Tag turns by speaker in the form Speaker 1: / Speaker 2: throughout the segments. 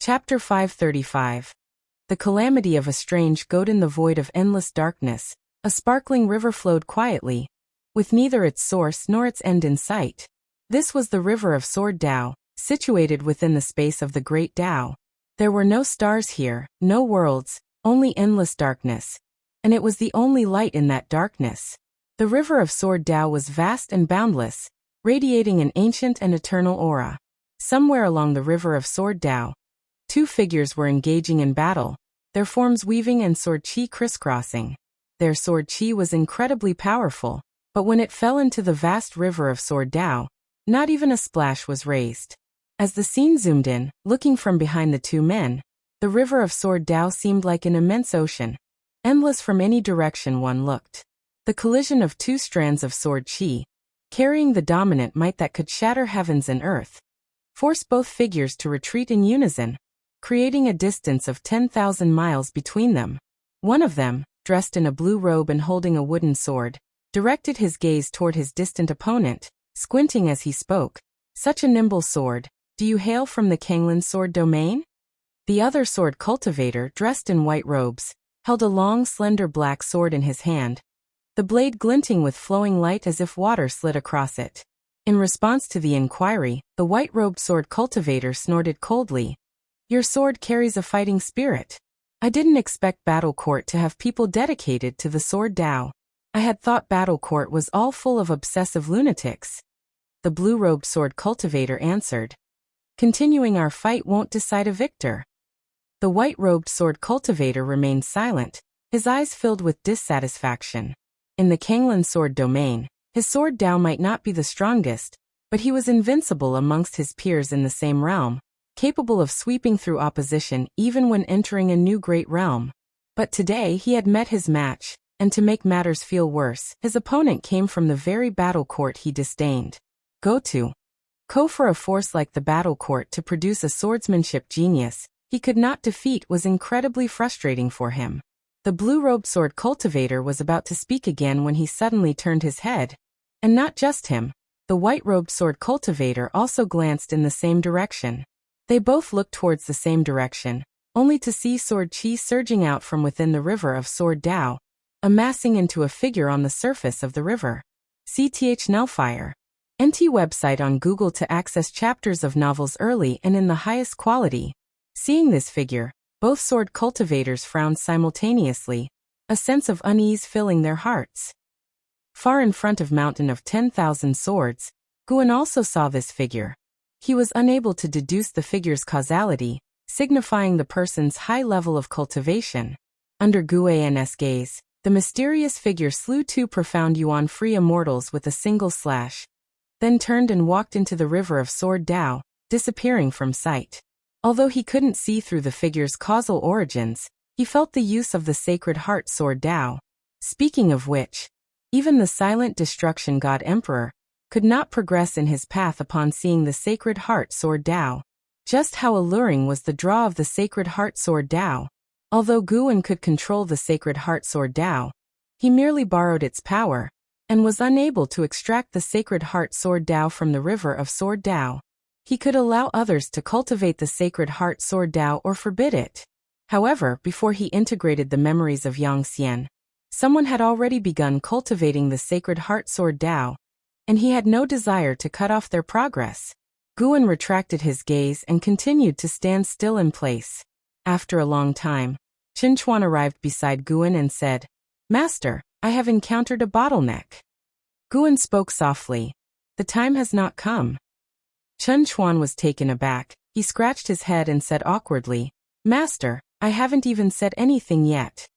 Speaker 1: Chapter 535. The calamity of a strange goat. In the void of endless darkness, a sparkling river flowed quietly, with neither its source nor its end in sight. This was the river of Sword Tao, situated within the space of the great Tao. There were no stars here, no worlds, only endless darkness, and it was the only light in that darkness. The river of Sword Tao was vast and boundless, radiating an ancient and eternal aura. Somewhere along the river of Sword Tao, two figures were engaging in battle, their forms weaving and sword chi crisscrossing. Their sword chi was incredibly powerful, but when it fell into the vast river of Sword Tao, not even a splash was raised. As the scene zoomed in, looking from behind the two men, the river of Sword Tao seemed like an immense ocean, endless from any direction one looked. The collision of two strands of sword chi, carrying the dominant might that could shatter heavens and earth, forced both figures to retreat in unison, creating a distance of 10,000 miles between them. One of them, dressed in a blue robe and holding a wooden sword, directed his gaze toward his distant opponent, squinting as he spoke. "Such a nimble sword, do you hail from the Kanglan sword domain?" The other sword cultivator, dressed in white robes, held a long, slender black sword in his hand, the blade glinting with flowing light as if water slid across it. In response to the inquiry, the white-robed sword cultivator snorted coldly. "Your sword carries a fighting spirit. I didn't expect Battle Court to have people dedicated to the Sword Tao. I had thought Battle Court was all full of obsessive lunatics." The blue-robed sword cultivator answered. "Continuing our fight won't decide a victor." The white-robed sword cultivator remained silent, his eyes filled with dissatisfaction. In the Kanglan sword domain, his Sword Tao might not be the strongest, but he was invincible amongst his peers in the same realm, capable of sweeping through opposition even when entering a new great realm. But today he had met his match, and to make matters feel worse, his opponent came from the very battle court he disdained. For a force like the battle court to produce a swordsmanship genius he could not defeat was incredibly frustrating for him. The blue-robed sword cultivator was about to speak again when he suddenly turned his head. And not just him, the white-robed sword cultivator also glanced in the same direction. They both looked towards the same direction, only to see sword chi surging out from within the river of Sword Tao, amassing into a figure on the surface of the river. CTH Nullfire. NT website on Google to access chapters of novels early and in the highest quality. Seeing this figure, both sword cultivators frowned simultaneously, a sense of unease filling their hearts. Far in front of Mountain of 10,000 Swords, Guan also saw this figure. He was unable to deduce the figure's causality, signifying the person's high level of cultivation. Under Guan's gaze, the mysterious figure slew two profound yuan-free immortals with a single slash, then turned and walked into the river of Sword Tao, disappearing from sight. Although he couldn't see through the figure's causal origins, he felt the use of the Sacred Heart Sword Tao. Speaking of which, even the silent destruction god Emperor could not progress in his path upon seeing the Sacred Heart Sword Tao. Just how alluring was the draw of the Sacred Heart Sword Tao. Although Guan could control the Sacred Heart Sword Tao, he merely borrowed its power, and was unable to extract the Sacred Heart Sword Tao from the river of Sword Tao. He could allow others to cultivate the Sacred Heart Sword Tao or forbid it. However, before he integrated the memories of Yang Xian, someone had already begun cultivating the Sacred Heart Sword Tao, and he had no desire to cut off their progress. Guan retracted his gaze and continued to stand still in place. After a long time, Chen Chuan arrived beside Guan and said, "Master, I have encountered a bottleneck." Guan spoke softly. "The time has not come." Chen Chuan was taken aback. He scratched his head and said awkwardly, "Master, I haven't even said anything yet.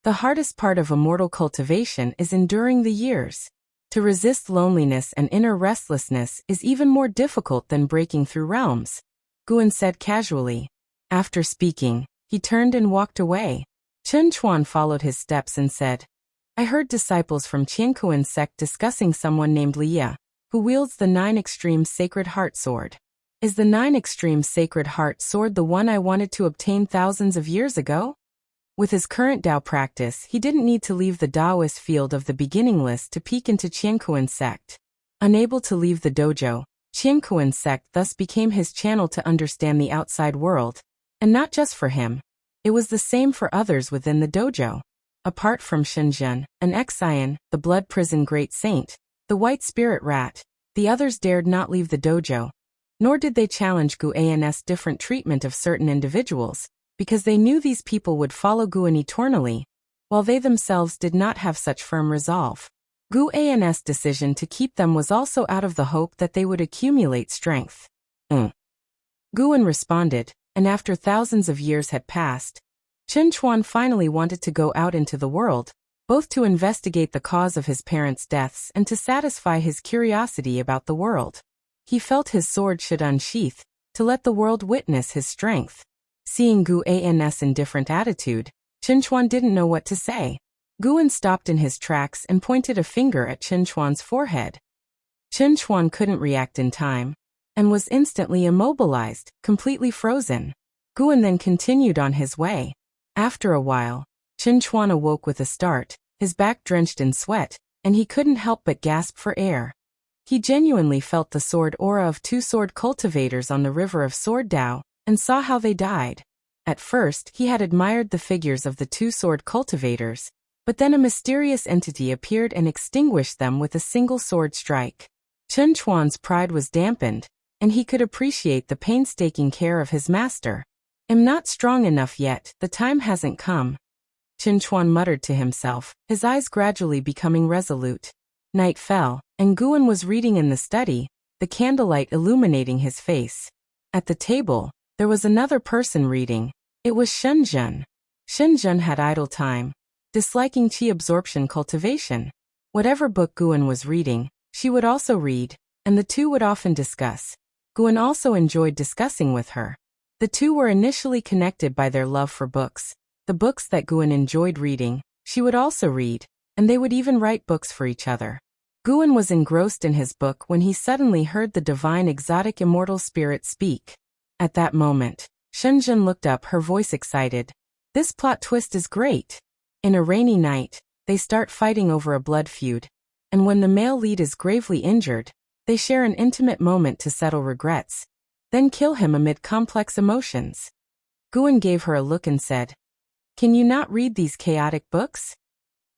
Speaker 1: The hardest part of immortal cultivation is enduring the years. To resist loneliness and inner restlessness is even more difficult than breaking through realms," Guan said casually. After speaking, he turned and walked away. Chen Chuan followed his steps and said, "I heard disciples from Qiankuan's sect discussing someone named Liya, who wields the 9 Extreme Sacred Heart Sword. Is the 9 Extreme Sacred Heart Sword the one I wanted to obtain thousands of years ago?" With his current Dao practice, he didn't need to leave the Daoist field of the beginning list to peek into Qiankuan's sect. Unable to leave the dojo, Qiankuan's sect thus became his channel to understand the outside world. And not just for him. It was the same for others within the dojo. Apart from Shinjun, an ex-scion, the blood prison great saint, the white spirit rat, the others dared not leave the dojo. Nor did they challenge Guan's different treatment of certain individuals, because they knew these people would follow Guan eternally, while they themselves did not have such firm resolve. Guan's decision to keep them was also out of the hope that they would accumulate strength. Guan responded, and after thousands of years had passed, Chen Chuan finally wanted to go out into the world, both to investigate the cause of his parents' deaths and to satisfy his curiosity about the world. He felt his sword should unsheath, to let the world witness his strength. Seeing Guan's indifferent attitude, Chen Chuan didn't know what to say. Guan stopped in his tracks and pointed a finger at Chen Chuan's forehead. Chen Chuan couldn't react in time, and was instantly immobilized, completely frozen. Guan then continued on his way. After a while, Chen Chuan awoke with a start, his back drenched in sweat, and he couldn't help but gasp for air. He genuinely felt the sword aura of two sword cultivators on the river of Sword Dao, and saw how they died. At first, he had admired the figures of the two sword cultivators, but then a mysterious entity appeared and extinguished them with a single sword strike. Chen Chuan's pride was dampened, and he could appreciate the painstaking care of his master. "I'm not strong enough yet, the time hasn't come," Chen Chuan muttered to himself, his eyes gradually becoming resolute. Night fell, and Guan was reading in the study, the candlelight illuminating his face. At the table, there was another person reading. It was Shinjun. Shinjun had idle time, disliking qi absorption cultivation. Whatever book Guan was reading, she would also read, and the two would often discuss. Guan also enjoyed discussing with her. The two were initially connected by their love for books. The books that Guan enjoyed reading, she would also read, and they would even write books for each other. Guan was engrossed in his book when he suddenly heard the divine exotic immortal spirit speak. At that moment, Shinjun looked up, her voice excited. "This plot twist is great. In a rainy night, they start fighting over a blood feud, and when the male lead is gravely injured, they share an intimate moment to settle regrets, then kill him amid complex emotions." Guan gave her a look and said, "Can you not read these chaotic books?"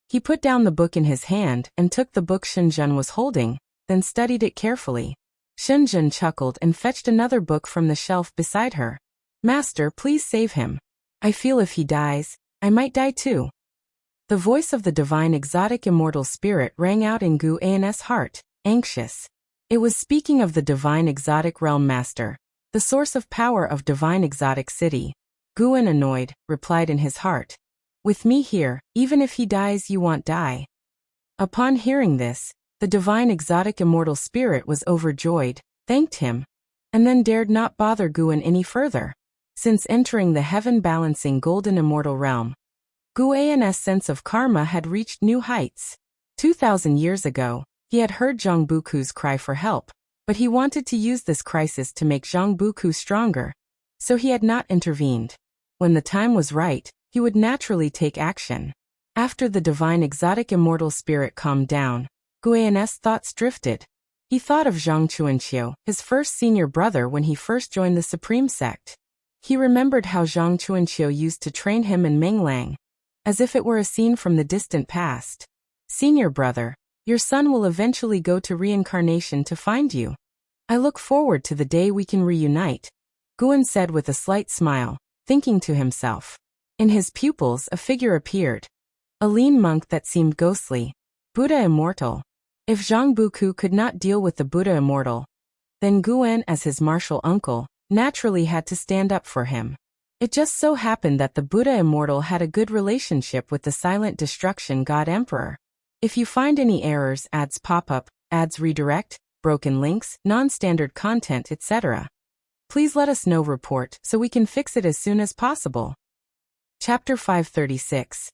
Speaker 1: He put down the book in his hand and took the book Shinjun was holding, then studied it carefully. Shinjun chuckled and fetched another book from the shelf beside her. "Master, please save him. I feel if he dies, I might die too." The voice of the divine exotic immortal spirit rang out in Guan's heart, anxious. It was speaking of the divine exotic realm master, the source of power of divine exotic city. Guan, annoyed, replied in his heart, "With me here, even if he dies you won't die." Upon hearing this, the divine exotic immortal spirit was overjoyed, thanked him, and then dared not bother Guan any further. Since entering the heaven-balancing golden immortal realm, Guan's sense of karma had reached new heights. 2,000 years ago, he had heard Zhang Buku's cry for help, but he wanted to use this crisis to make Zhang Buku stronger, so he had not intervened. When the time was right, he would naturally take action. After the divine exotic immortal spirit calmed down, Guan's thoughts drifted. He thought of Zhang Chuanqiu, his first senior brother when he first joined the Supreme Sect. He remembered how Zhang Chuanqiu used to train him in Menglang, as if it were a scene from the distant past. "Senior brother, your son will eventually go to reincarnation to find you. I look forward to the day we can reunite," Guan said with a slight smile, thinking to himself. In his pupils a figure appeared. A lean monk that seemed ghostly. Buddha immortal. If Zhang Buku could not deal with the Buddha immortal, then Guan as his martial uncle naturally had to stand up for him. It just so happened that the Buddha immortal had a good relationship with the silent destruction god emperor. If you find any errors, ads pop up, ads redirect, broken links, non-standard content, etc., please let us know report so we can fix it as soon as possible. Chapter 536.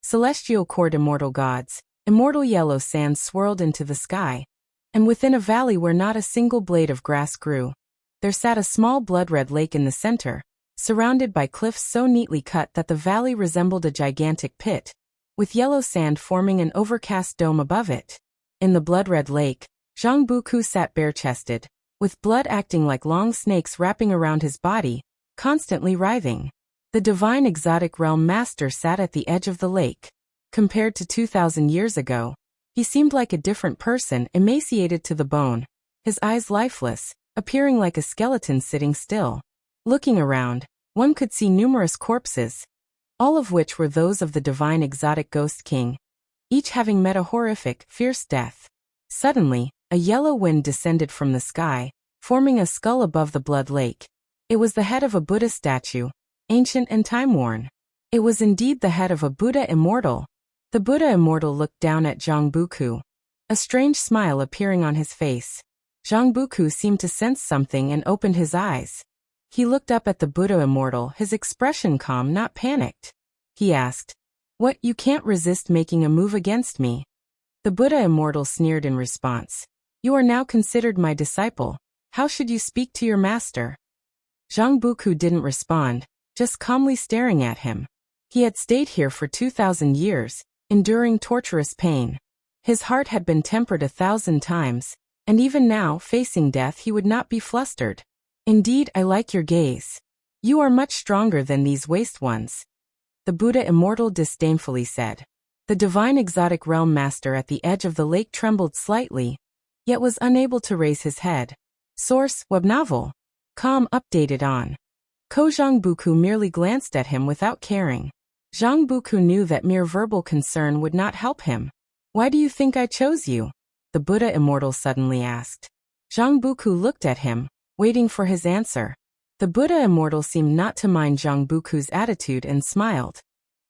Speaker 1: Celestial Court. Immortal gods. Immortal yellow sand swirled into the sky, and within a valley where not a single blade of grass grew, there sat a small blood-red lake in the center, surrounded by cliffs so neatly cut that the valley resembled a gigantic pit, with yellow sand forming an overcast dome above it. In the blood-red lake, Zhang Buku sat bare-chested, with blood acting like long snakes wrapping around his body, constantly writhing. The divine exotic realm master sat at the edge of the lake. Compared to 2,000 years ago, he seemed like a different person, emaciated to the bone, his eyes lifeless, appearing like a skeleton sitting still. Looking around, one could see numerous corpses, all of which were those of the divine exotic ghost king, each having met a horrific, fierce death. Suddenly, a yellow wind descended from the sky, forming a skull above the blood lake. It was the head of a Buddha statue, ancient and time-worn. It was indeed the head of a Buddha immortal. The Buddha immortal looked down at Zhang Buku, a strange smile appearing on his face. Zhang Buku seemed to sense something and opened his eyes. He looked up at the Buddha immortal, his expression calm, not panicked. He asked, "What, you can't resist making a move against me?" The Buddha immortal sneered in response. "You are now considered my disciple. How should you speak to your master?" Zhang Buku didn't respond, just calmly staring at him. He had stayed here for 2,000 years, enduring torturous pain. His heart had been tempered 1,000 times, and even now, facing death, he would not be flustered. "Indeed, I like your gaze. You are much stronger than these waste ones," the Buddha immortal disdainfully said. The divine exotic realm master at the edge of the lake trembled slightly, yet was unable to raise his head. Source: web novel. Com updated on. Zhang Buku merely glanced at him without caring. Zhang Buku knew that mere verbal concern would not help him. "Why do you think I chose you?" the Buddha immortal suddenly asked. Zhang Buku looked at him, waiting for his answer. The Buddha immortal seemed not to mind Zhang Buku's attitude and smiled.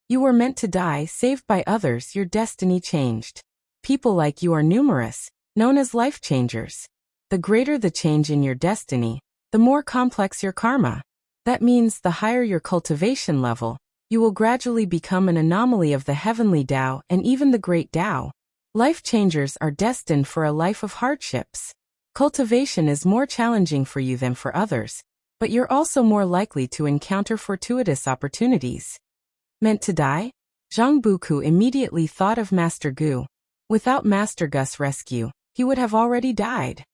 Speaker 1: "You were meant to die, saved by others, your destiny changed. People like you are numerous, known as life changers. The greater the change in your destiny, the more complex your karma. That means the higher your cultivation level, you will gradually become an anomaly of the heavenly Tao and even the great Tao. Life changers are destined for a life of hardships. Cultivation is more challenging for you than for others, but you're also more likely to encounter fortuitous opportunities." Meant to die? Zhang Buku immediately thought of Master Gu. Without Master Gu's rescue, he would have already died.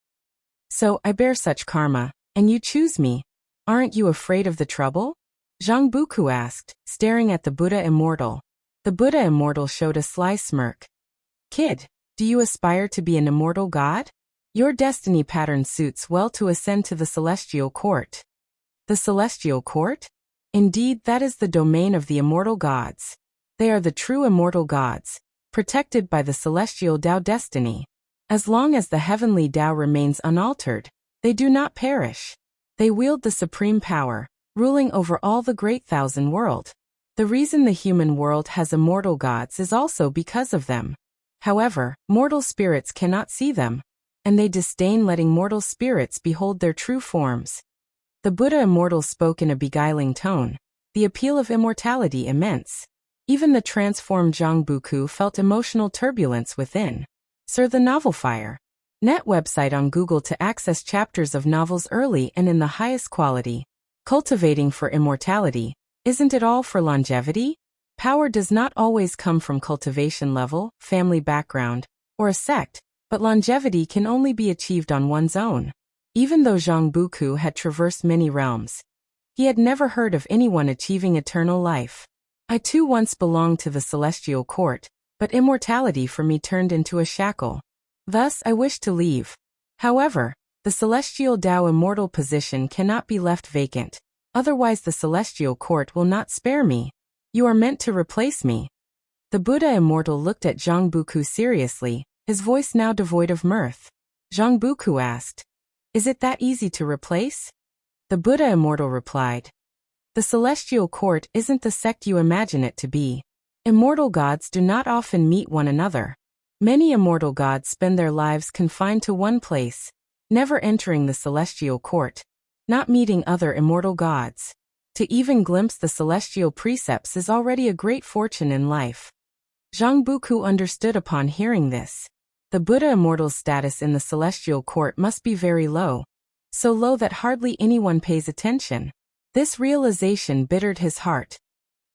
Speaker 1: "So, I bear such karma, and you choose me. Aren't you afraid of the trouble?" Zhang Buku asked, staring at the Buddha immortal. The Buddha immortal showed a sly smirk. "Kid, do you aspire to be an immortal god? Your destiny pattern suits well to ascend to the celestial court." The celestial court? Indeed, that is the domain of the immortal gods. They are the true immortal gods, protected by the celestial Tao destiny. As long as the heavenly Tao remains unaltered, they do not perish. They wield the supreme power, ruling over all the great thousand world. The reason the human world has immortal gods is also because of them. However, mortal spirits cannot see them, and they disdain letting mortal spirits behold their true forms. The Buddha immortal spoke in a beguiling tone, the appeal of immortality immense. Even the transformed Zhang Buku felt emotional turbulence within. Sir, the Novel Fire. Net website on Google to access chapters of novels early and in the highest quality. Cultivating for immortality. Isn't it all for longevity? Power does not always come from cultivation level, family background, or a sect, but longevity can only be achieved on one's own. Even though Zhang Buku had traversed many realms, he had never heard of anyone achieving eternal life. "I too once belonged to the celestial court, but immortality for me turned into a shackle. Thus I wish to leave. However, the celestial Tao immortal position cannot be left vacant, otherwise the celestial court will not spare me. You are meant to replace me." The Buddha immortal looked at Zhang Buku seriously, his voice now devoid of mirth. Zhang Buku asked, "Is it that easy to replace?" The Buddha immortal replied, "The celestial court isn't the sect you imagine it to be. Immortal gods do not often meet one another. Many immortal gods spend their lives confined to one place, never entering the celestial court, not meeting other immortal gods. To even glimpse the celestial precepts is already a great fortune in life." Zhang Buku understood upon hearing this. The Buddha immortal's status in the celestial court must be very low, so low that hardly anyone pays attention. This realization bittered his heart.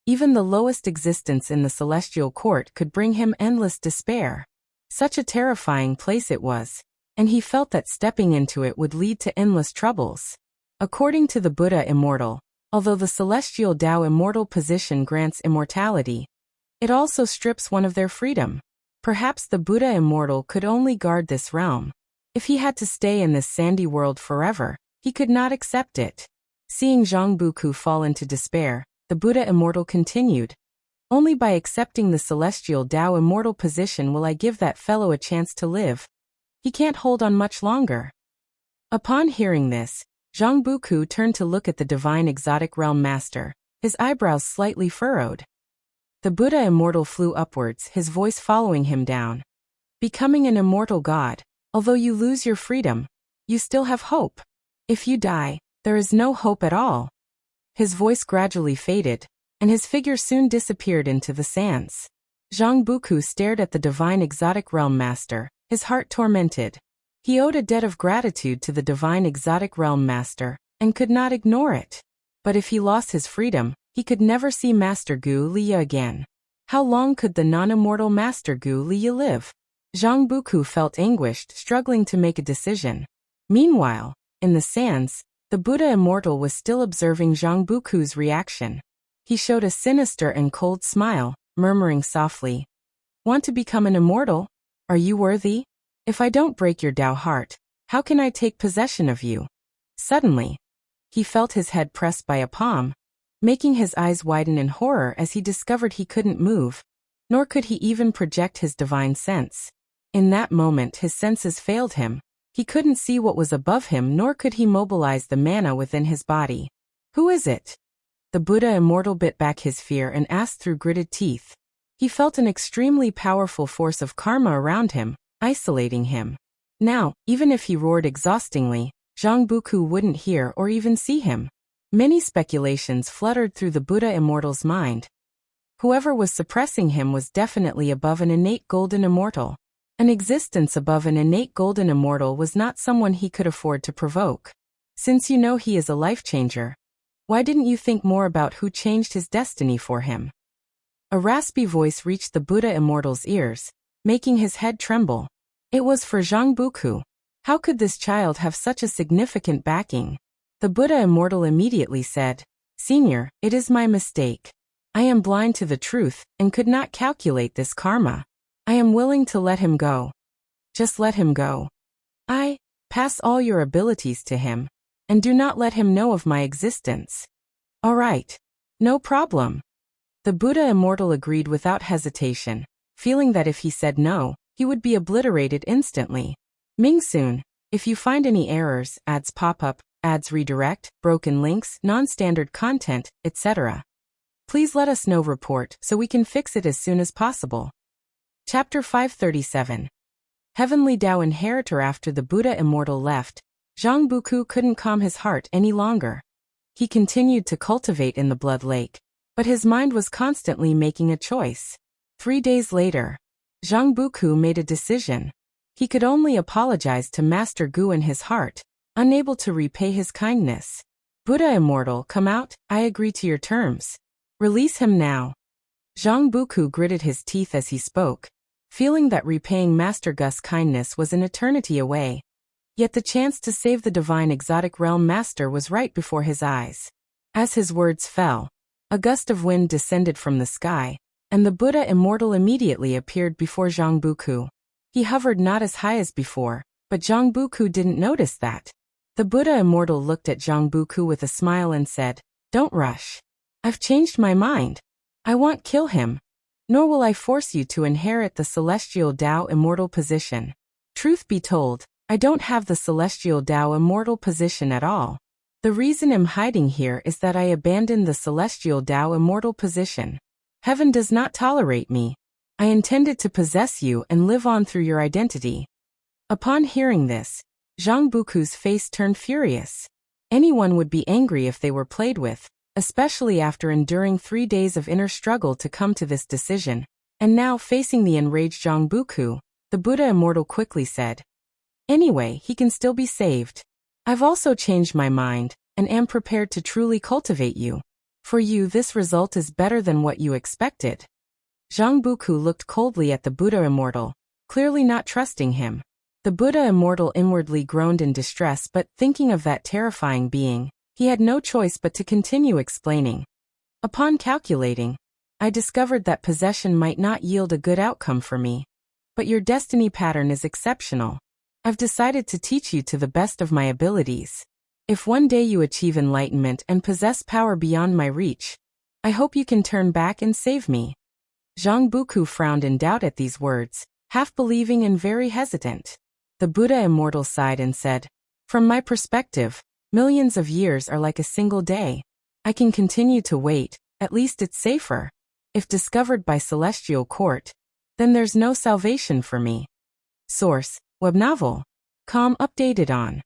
Speaker 1: Even the lowest existence in the celestial court could bring him endless despair. Such a terrifying place it was, and he felt that stepping into it would lead to endless troubles. According to the Buddha immortal, Although the celestial Tao immortal position grants immortality, it also strips one of their freedom. Perhaps the Buddha immortal could only guard this realm. If he had to stay in this sandy world forever, he could not accept it. Seeing Zhang Buku fall into despair, the Buddha immortal continued, "Only by accepting the celestial Tao immortal position will I give that fellow a chance to live. He can't hold on much longer." Upon hearing this, Zhang Buku turned to look at the divine exotic realm master, his eyebrows slightly furrowed. The Buddha immortal flew upwards, his voice following him down. "Becoming an immortal god, although you lose your freedom, you still have hope. If you die, there is no hope at all." His voice gradually faded, and his figure soon disappeared into the sands. Zhang Buku stared at the divine exotic realm master, his heart tormented. He owed a debt of gratitude to the divine exotic realm master, and could not ignore it. But if he lost his freedom, he could never see Master Gu Liya again. How long could the non-immortal Master Gu Liya live? Zhang Buku felt anguished, struggling to make a decision. Meanwhile, in the sands, the Buddha immortal was still observing Zhang Buku's reaction. He showed a sinister and cold smile, murmuring softly, "Want to become an immortal? Are you worthy? If I don't break your Tao heart, how can I take possession of you?" Suddenly, he felt his head pressed by a palm, making his eyes widen in horror as he discovered he couldn't move, nor could he even project his divine sense. In that moment his senses failed him. He couldn't see what was above him, nor could he mobilize the mana within his body. "Who is it?" The Buddha immortal bit back his fear and asked through gritted teeth. He felt an extremely powerful force of karma around him, isolating him. Now, even if he roared exhaustingly, Zhang Buku wouldn't hear or even see him. Many speculations fluttered through the Buddha immortal's mind. Whoever was suppressing him was definitely above an innate golden immortal. An existence above an innate golden immortal was not someone he could afford to provoke. Since you know he is a life changer, why didn't you think more about who changed his destiny for him? A raspy voice reached the Buddha immortal's ears, making his head tremble. It was for Zhang Buku. How could this child have such a significant backing? The Buddha immortal immediately said, "Senior, it is my mistake. I am blind to the truth and could not calculate this karma. I am willing to let him go. Just let him go. Pass all your abilities to him, and do not let him know of my existence." "All right. No problem." The Buddha immortal agreed without hesitation, feeling that if he said no, he would be obliterated instantly. "Mingsoon, if you find any errors, ads pop up, ads redirect, broken links, non-standard content, etc., please let us know report so we can fix it as soon as possible." Chapter 537. Heavenly Tao Inheritor. After the Buddha immortal left, Zhang Buku couldn't calm his heart any longer. He continued to cultivate in the blood lake, but his mind was constantly making a choice. 3 days later, Zhang Buku made a decision. He could only apologize to Master Gu in his heart, unable to repay his kindness. "Buddha immortal, come out, I agree to your terms. Release him now." Zhang Buku gritted his teeth as he spoke, feeling that repaying Master Gu's kindness was an eternity away. Yet the chance to save the divine exotic realm master was right before his eyes. As his words fell, a gust of wind descended from the sky, and the Buddha immortal immediately appeared before Zhang Buku. He hovered not as high as before, but Zhang Buku didn't notice that. The Buddha immortal looked at Zhang Buku with a smile and said, "Don't rush. I've changed my mind. I won't kill him, nor will I force you to inherit the celestial Tao immortal position. Truth be told, I don't have the celestial Tao immortal position at all. The reason I'm hiding here is that I abandoned the celestial Tao immortal position. Heaven does not tolerate me. I intended to possess you and live on through your identity." Upon hearing this, Zhang Buku's face turned furious. Anyone would be angry if they were played with, especially after enduring 3 days of inner struggle to come to this decision. And now, facing the enraged Zhang Buku, the Buddha immortal quickly said, "Anyway, he can still be saved. I've also changed my mind, and am prepared to truly cultivate you. For you, this result is better than what you expected." Zhang Buku looked coldly at the Buddha immortal, clearly not trusting him. The Buddha immortal inwardly groaned in distress, but thinking of that terrifying being, He had no choice but to continue explaining. Upon calculating, I discovered that possession might not yield a good outcome for me. But your destiny pattern is exceptional. I've decided to teach you to the best of my abilities. If one day you achieve enlightenment and possess power beyond my reach, I hope you can turn back and save me. Zhang Buku frowned in doubt at these words, half believing and very hesitant. The Buddha immortal sighed and said, "From my perspective, millions of years are like a single day. I can continue to wait, at least it's safer. If discovered by celestial court, then there's no salvation for me." Source: web novel. Com updated on.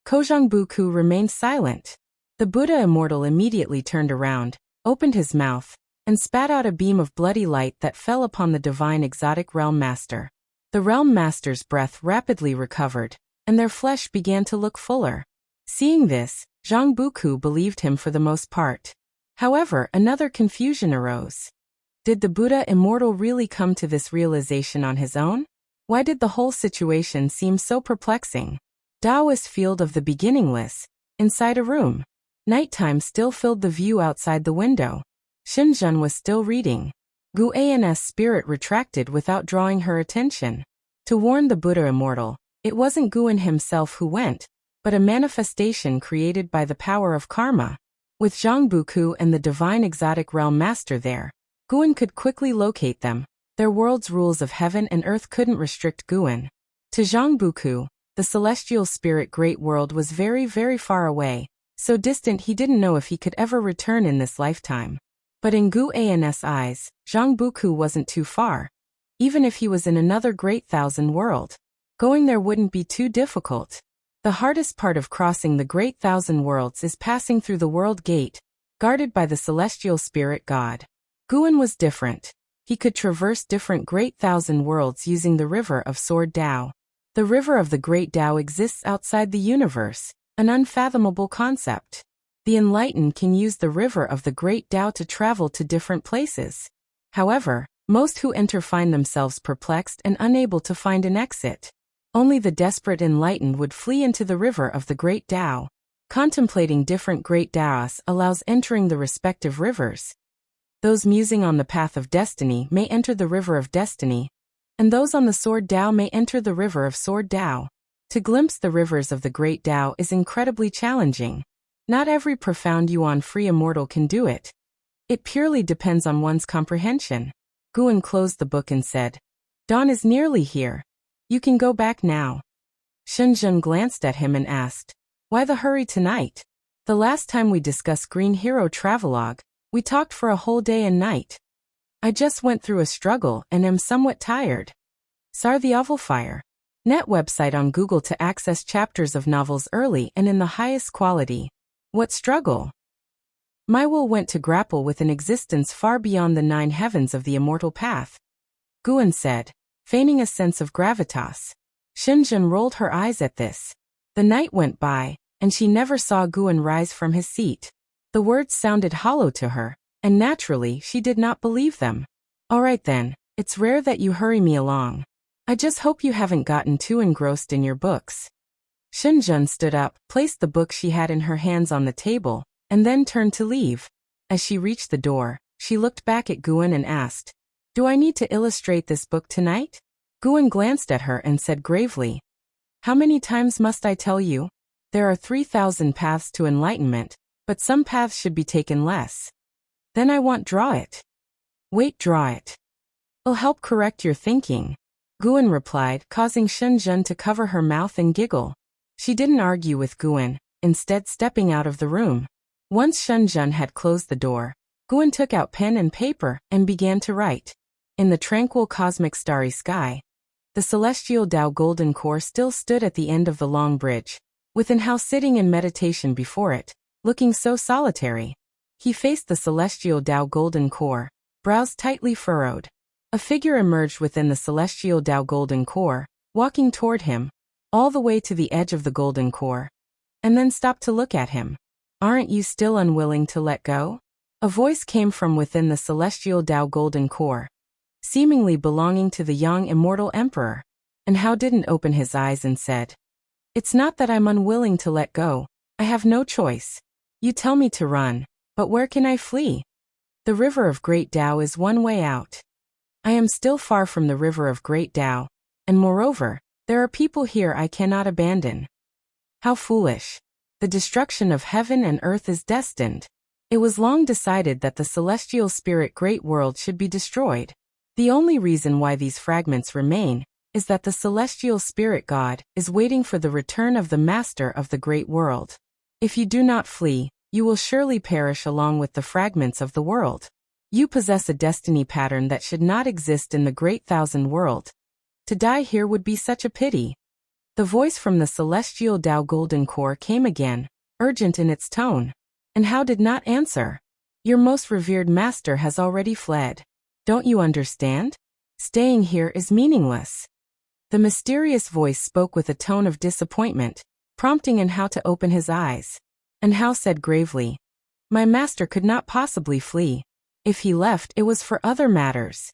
Speaker 1: Kojang Buku remained silent. The Buddha immortal immediately turned around, opened his mouth, and spat out a beam of bloody light that fell upon the divine exotic realm master. The realm master's breath rapidly recovered, and their flesh began to look fuller. Seeing this, Zhang Buku believed him for the most part. However, another confusion arose. Did the Buddha immortal really come to this realization on his own? Why did the whole situation seem so perplexing? Taoist field of the beginningless, inside a room. Nighttime still filled the view outside the window. Xinzhen was still reading. Gu An's spirit retracted without drawing her attention. To warn the Buddha immortal, it wasn't Guan himself who went, but a manifestation created by the power of karma. With Zhang Buku and the divine exotic realm master there, Guan could quickly locate them. Their world's rules of heaven and earth couldn't restrict Guan. To Zhang Buku, the celestial spirit great world was very, very far away, so distant he didn't know if he could ever return in this lifetime. But in Gu An's eyes, Zhang Buku wasn't too far. Even if he was in another great thousand world, going there wouldn't be too difficult. The hardest part of crossing the great thousand worlds is passing through the world gate, guarded by the celestial spirit god. Guan was different. He could traverse different great thousand worlds using the river of Sword Tao. The river of the great Tao exists outside the universe, an unfathomable concept. The enlightened can use the river of the great Tao to travel to different places. However, most who enter find themselves perplexed and unable to find an exit. Only the desperate enlightened would flee into the river of the great Tao. Contemplating different great Taos allows entering the respective rivers. Those musing on the path of destiny may enter the river of destiny, and those on the Sword Tao may enter the river of Sword Tao. To glimpse the rivers of the great Tao is incredibly challenging. Not every profound yuan-free immortal can do it. It purely depends on one's comprehension. Guan closed the book and said, "Dawn is nearly here. You can go back now." Shenzhen glanced at him and asked, "Why the hurry tonight? The last time we discussed Green Hero Travelogue, we talked for a whole day and night. I just went through a struggle and am somewhat tired." Sar the Ovalfire. Net website on Google to access chapters of novels early and in the highest quality. What struggle? My will went to grapple with an existence far beyond the 9 heavens of the immortal path. Guan said, feigning a sense of gravitas. Shenzhen rolled her eyes at this. The night went by, and she never saw Guan rise from his seat. The words sounded hollow to her, and naturally she did not believe them. "All right then, it's rare that you hurry me along. I just hope you haven't gotten too engrossed in your books." Shenzhen stood up, placed the book she had in her hands on the table, and then turned to leave. As she reached the door, she looked back at Guan and asked, "Do I need to illustrate this book tonight?" Guan glanced at her and said gravely, "How many times must I tell you? There are 3,000 paths to enlightenment, but some paths should be taken less." "Then I want draw it." "Wait, draw it. It'll help correct your thinking," Guan replied, causing Shenzhen to cover her mouth and giggle. She didn't argue with Guan, instead stepping out of the room. Once Shenzhen had closed the door, Guan took out pen and paper and began to write. In the tranquil cosmic starry sky, the celestial Tao golden core still stood at the end of the long bridge, with An Hao sitting in meditation before it, looking so solitary. He faced the celestial Tao golden core, brows tightly furrowed. A figure emerged within the celestial Tao golden core, walking toward him, all the way to the edge of the golden core, and then stopped to look at him. "Aren't you still unwilling to let go?" A voice came from within the celestial Tao golden core, seemingly belonging to the young immortal emperor. And Hao didn't open his eyes and said, "It's not that I'm unwilling to let go, I have no choice. You tell me to run, but where can I flee? The river of Great Tao is one way out. I am still far from the river of Great Tao, and moreover, there are people here I cannot abandon. How foolish. The destruction of heaven and earth is destined. It was long decided that the celestial spirit great world should be destroyed. The only reason why these fragments remain is that the celestial spirit God is waiting for the return of the master of the great world. If you do not flee, you will surely perish along with the fragments of the world. You possess a destiny pattern that should not exist in the great thousand world. To die here would be such a pity. The voice from the celestial Tao Golden Core came again, urgent in its tone. And how did not answer? Your most revered master has already fled. Don't you understand? Staying here is meaningless. The mysterious voice spoke with a tone of disappointment, prompting in Hao to open his eyes. And Hao said gravely, My master could not possibly flee. If he left, it was for other matters.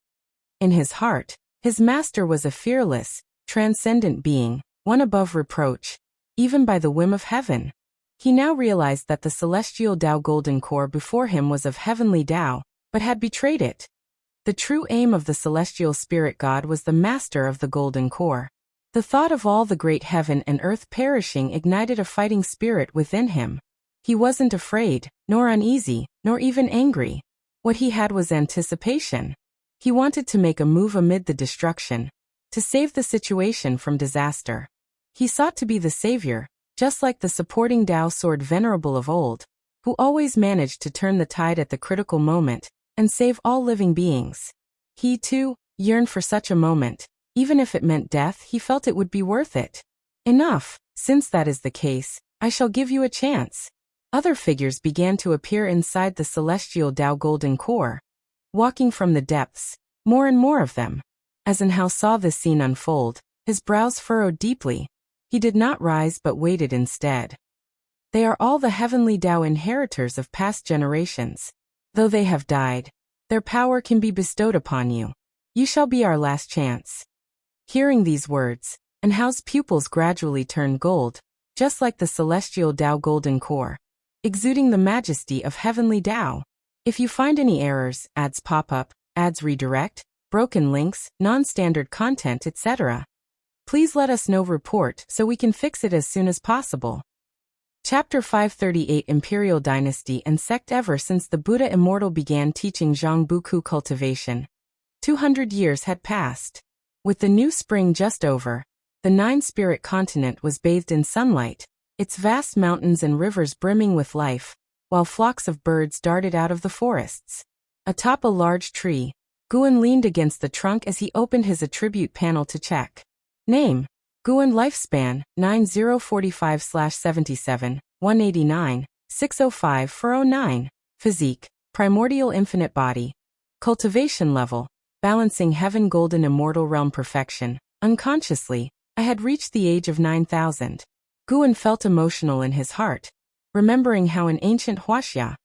Speaker 1: In his heart, his master was a fearless, transcendent being, one above reproach, even by the whim of heaven. He now realized that the celestial Tao Golden Core before him was of heavenly Tao, but had betrayed it. The true aim of the celestial spirit God was the master of the Golden Core. The thought of all the great heaven and earth perishing ignited a fighting spirit within him. He wasn't afraid, nor uneasy, nor even angry. What he had was anticipation. He wanted to make a move amid the destruction, to save the situation from disaster. He sought to be the savior, just like the supporting Tao sword venerable of old, who always managed to turn the tide at the critical moment and save all living beings. He, too, yearned for such a moment. Even if it meant death, he felt it would be worth it. Enough, since that is the case, I shall give you a chance. Other figures began to appear inside the celestial Tao Golden Core, walking from the depths, more and more of them. As Enhao saw this scene unfold, his brows furrowed deeply. He did not rise but waited instead. They are all the heavenly Tao inheritors of past generations. Though they have died, their power can be bestowed upon you. You shall be our last chance. Hearing these words, Enhao's pupils gradually turned gold, just like the celestial Tao Golden Core, exuding the majesty of heavenly Tao. If you find any errors, ads pop up, ads redirect, broken links, non-standard content, etc., please let us know. Report so we can fix it as soon as possible. Chapter 538 Imperial Dynasty and Sect. Ever since the Buddha Immortal began teaching Zhangbuku cultivation, 200 years had passed. With the new spring just over, the nine-spirit continent was bathed in sunlight, its vast mountains and rivers brimming with life, while flocks of birds darted out of the forests. Atop a large tree, Guan leaned against the trunk as he opened his attribute panel to check. Name: Guan. Lifespan: 9045/77, 189, 605-409. Physique: Primordial Infinite Body. Cultivation level: Balancing Heaven Golden Immortal Realm Perfection. Unconsciously, I had reached the age of 9,000. Guan felt emotional in his heart, remembering how in ancient Huaxia,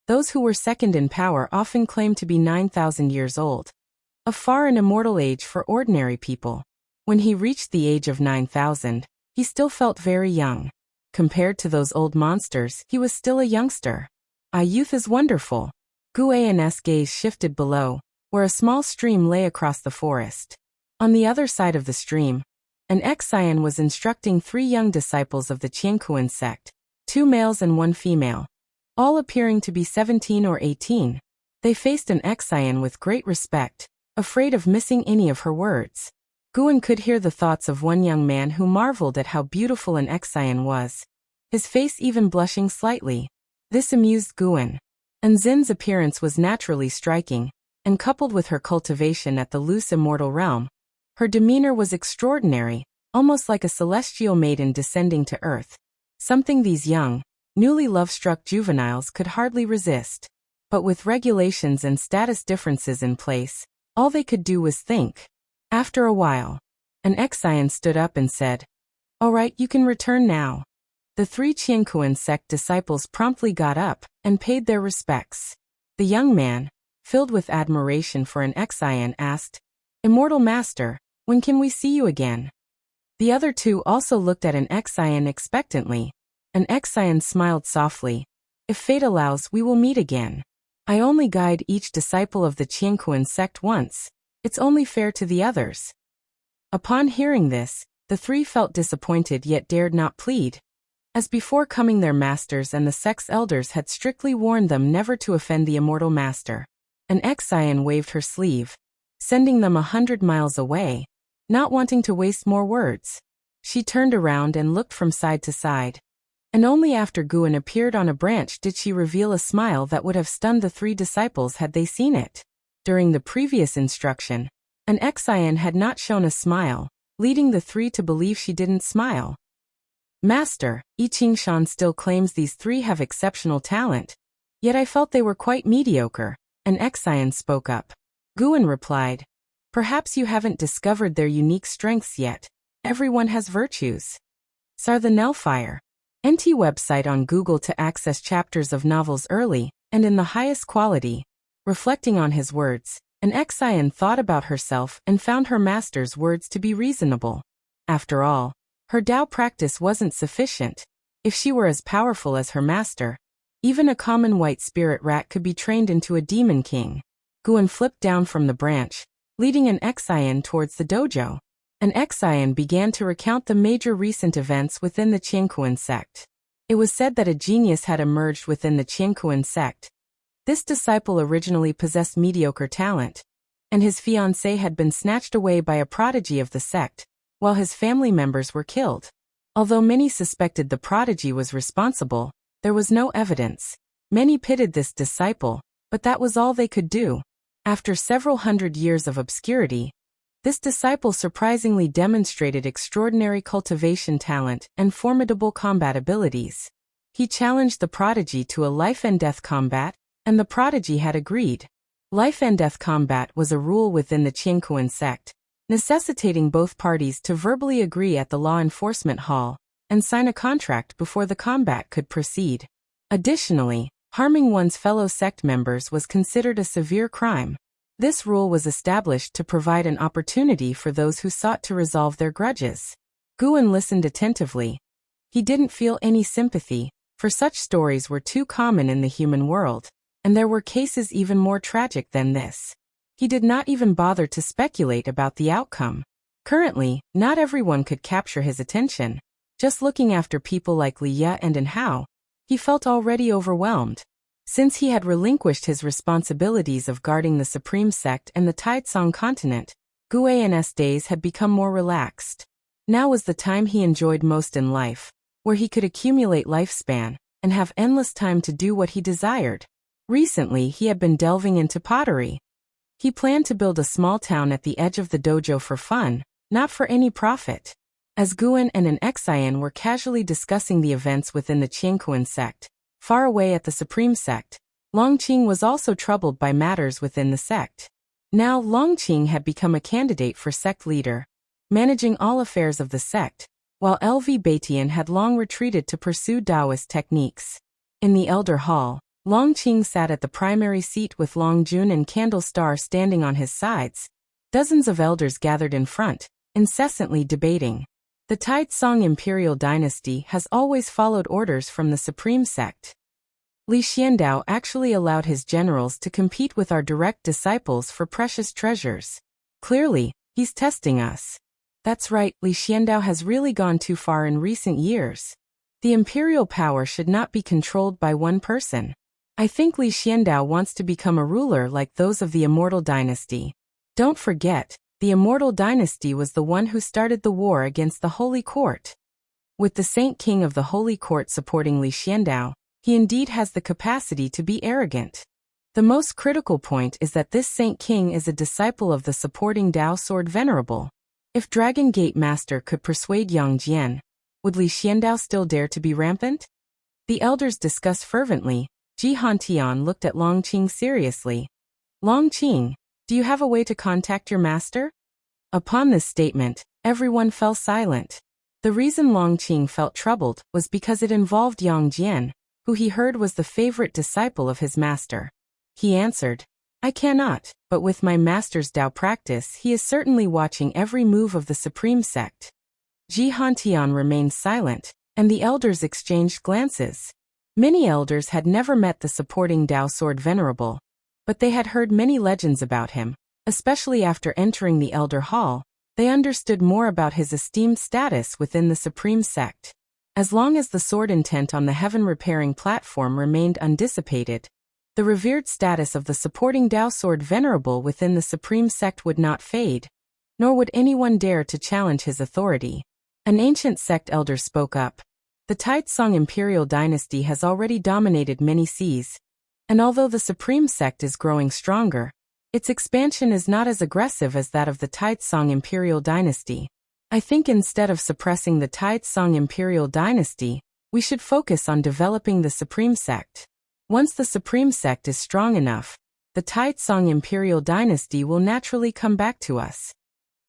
Speaker 1: those who were second in power often claimed to be 9,000 years old. A far and immortal age for ordinary people. When he reached the age of 9,000, he still felt very young. Compared to those old monsters, he was still a youngster. Youth is wonderful. Guan's gaze shifted below, where a small stream lay across the forest. On the other side of the stream, an ex-scion was instructing 3 young disciples of the Qiankuan sect, 2 males and 1 female, all appearing to be 17 or 18. They faced an ex-scion with great respect, afraid of missing any of her words. Guan could hear the thoughts of one young man who marveled at how beautiful an ex-scion was, his face even blushing slightly. This amused Guan. And Zin's appearance was naturally striking, and coupled with her cultivation at the loose immortal realm, her demeanor was extraordinary, almost like a celestial maiden descending to earth. Something these young, newly love-struck juveniles could hardly resist. But with regulations and status differences in place, all they could do was think. After a while, an ex-scion stood up and said, "All right, you can return now." The 3 Qiankuan sect disciples promptly got up and paid their respects. The young man, filled with admiration for an ex-scion, asked, "Immortal Master, when can we see you again?" The other 2 also looked at an ex-scion expectantly. An ex-scion smiled softly. If fate allows, we will meet again. I only guide each disciple of the Qianquan sect once. It's only fair to the others." Upon hearing this, the three felt disappointed yet dared not plead. As before coming, their masters and the sect's elders had strictly warned them never to offend the immortal master. An Xian waved her sleeve, sending them 100 miles away, not wanting to waste more words. She turned around and looked from side to side. And only after Guan appeared on a branch did she reveal a smile that would have stunned the three disciples had they seen it. During the previous instruction, an Xian had not shown a smile, leading the three to believe she didn't smile. "Master, I Qingshan still claims these three have exceptional talent. Yet I felt they were quite mediocre," an Xian spoke up. Guan replied, "Perhaps you haven't discovered their unique strengths yet. Everyone has virtues." Sar the Nelfire. NT website on Google to access chapters of novels early and in the highest quality. Reflecting on his words, an Xian thought about herself and found her master's words to be reasonable. After all, her Tao practice wasn't sufficient. If she were as powerful as her master, even a common white spirit rat could be trained into a demon king. Guan flipped down from the branch, leading an Xian towards the dojo. An Xian began to recount the major recent events within the Qianquan sect. It was said that a genius had emerged within the Qianquan sect. This disciple originally possessed mediocre talent, and his fiancée had been snatched away by a prodigy of the sect, while his family members were killed. Although many suspected the prodigy was responsible, there was no evidence. Many pitied this disciple, but that was all they could do. After several hundred years of obscurity, this disciple surprisingly demonstrated extraordinary cultivation talent and formidable combat abilities. He challenged the prodigy to a life-and-death combat, and the prodigy had agreed. Life-and-death combat was a rule within the Qianquan sect, necessitating both parties to verbally agree at the law enforcement hall and sign a contract before the combat could proceed. Additionally, harming one's fellow sect members was considered a severe crime. This rule was established to provide an opportunity for those who sought to resolve their grudges. Guan listened attentively. He didn't feel any sympathy, for such stories were too common in the human world, and there were cases even more tragic than this. He did not even bother to speculate about the outcome. Currently, not everyone could capture his attention. Just looking after people like Li Ye and An Hao, he felt already overwhelmed. Since he had relinquished his responsibilities of guarding the Supreme Sect and the Taitsong continent, Guan's days had become more relaxed. Now was the time he enjoyed most in life, where he could accumulate lifespan and have endless time to do what he desired. Recently, he had been delving into pottery. He planned to build a small town at the edge of the dojo for fun, not for any profit. As Guan and an Xian were casually discussing the events within the Qianquan sect, far away at the Supreme Sect, Longqing was also troubled by matters within the sect. Now Longqing had become a candidate for sect leader, managing all affairs of the sect, while LV Baitian had long retreated to pursue Taoist techniques. In the Elder Hall, Longqing sat at the primary seat with Longjun and Candle Star standing on his sides. Dozens of elders gathered in front, incessantly debating. The Taitsong imperial dynasty has always followed orders from the Supreme Sect. Li Xiandao actually allowed his generals to compete with our direct disciples for precious treasures. Clearly, he's testing us. That's right, Li Xiandao has really gone too far in recent years. The imperial power should not be controlled by one person. I think Li Xiandao wants to become a ruler like those of the Immortal Dynasty. Don't forget, the Immortal Dynasty was the one who started the war against the Holy Court. With the Saint King of the Holy Court supporting Li Xiandao, he indeed has the capacity to be arrogant. The most critical point is that this Saint King is a disciple of the supporting Tao Sword Venerable. If Dragon Gate Master could persuade Yang Jian, would Li Xiandao still dare to be rampant? The elders discussed fervently. Ji Hantian looked at Longqing seriously. Longqing, do you have a way to contact your master? Upon this statement, everyone fell silent. The reason Longqing felt troubled was because it involved Yang Jian, who he heard was the favorite disciple of his master. He answered, I cannot, but with my master's Tao practice he is certainly watching every move of the Supreme Sect. Ji Hantian remained silent, and the elders exchanged glances. Many elders had never met the supporting Tao Sword Venerable, but they had heard many legends about him. Especially after entering the Elder Hall, they understood more about his esteemed status within the Supreme Sect. As long as the sword intent on the heaven-repairing platform remained undissipated, the revered status of the supporting Tao Sword Venerable within the Supreme Sect would not fade, nor would anyone dare to challenge his authority. An ancient sect elder spoke up. The Taizong Imperial Dynasty has already dominated many seas, and although the Supreme Sect is growing stronger, its expansion is not as aggressive as that of the Taizong Imperial Dynasty. I think instead of suppressing the Taizong Imperial Dynasty, we should focus on developing the Supreme Sect. Once the Supreme Sect is strong enough, the Taizong Imperial Dynasty will naturally come back to us.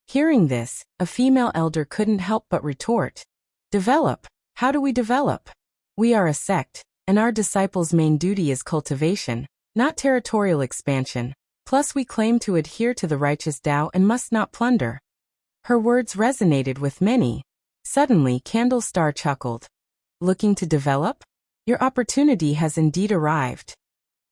Speaker 1: Hearing this, a female elder couldn't help but retort. Develop? How do we develop? We are a sect, and our disciples' main duty is cultivation, not territorial expansion. Plus we claim to adhere to the righteous Tao and must not plunder. Her words resonated with many. Suddenly Candlestar chuckled. Looking to develop? Your opportunity has indeed arrived.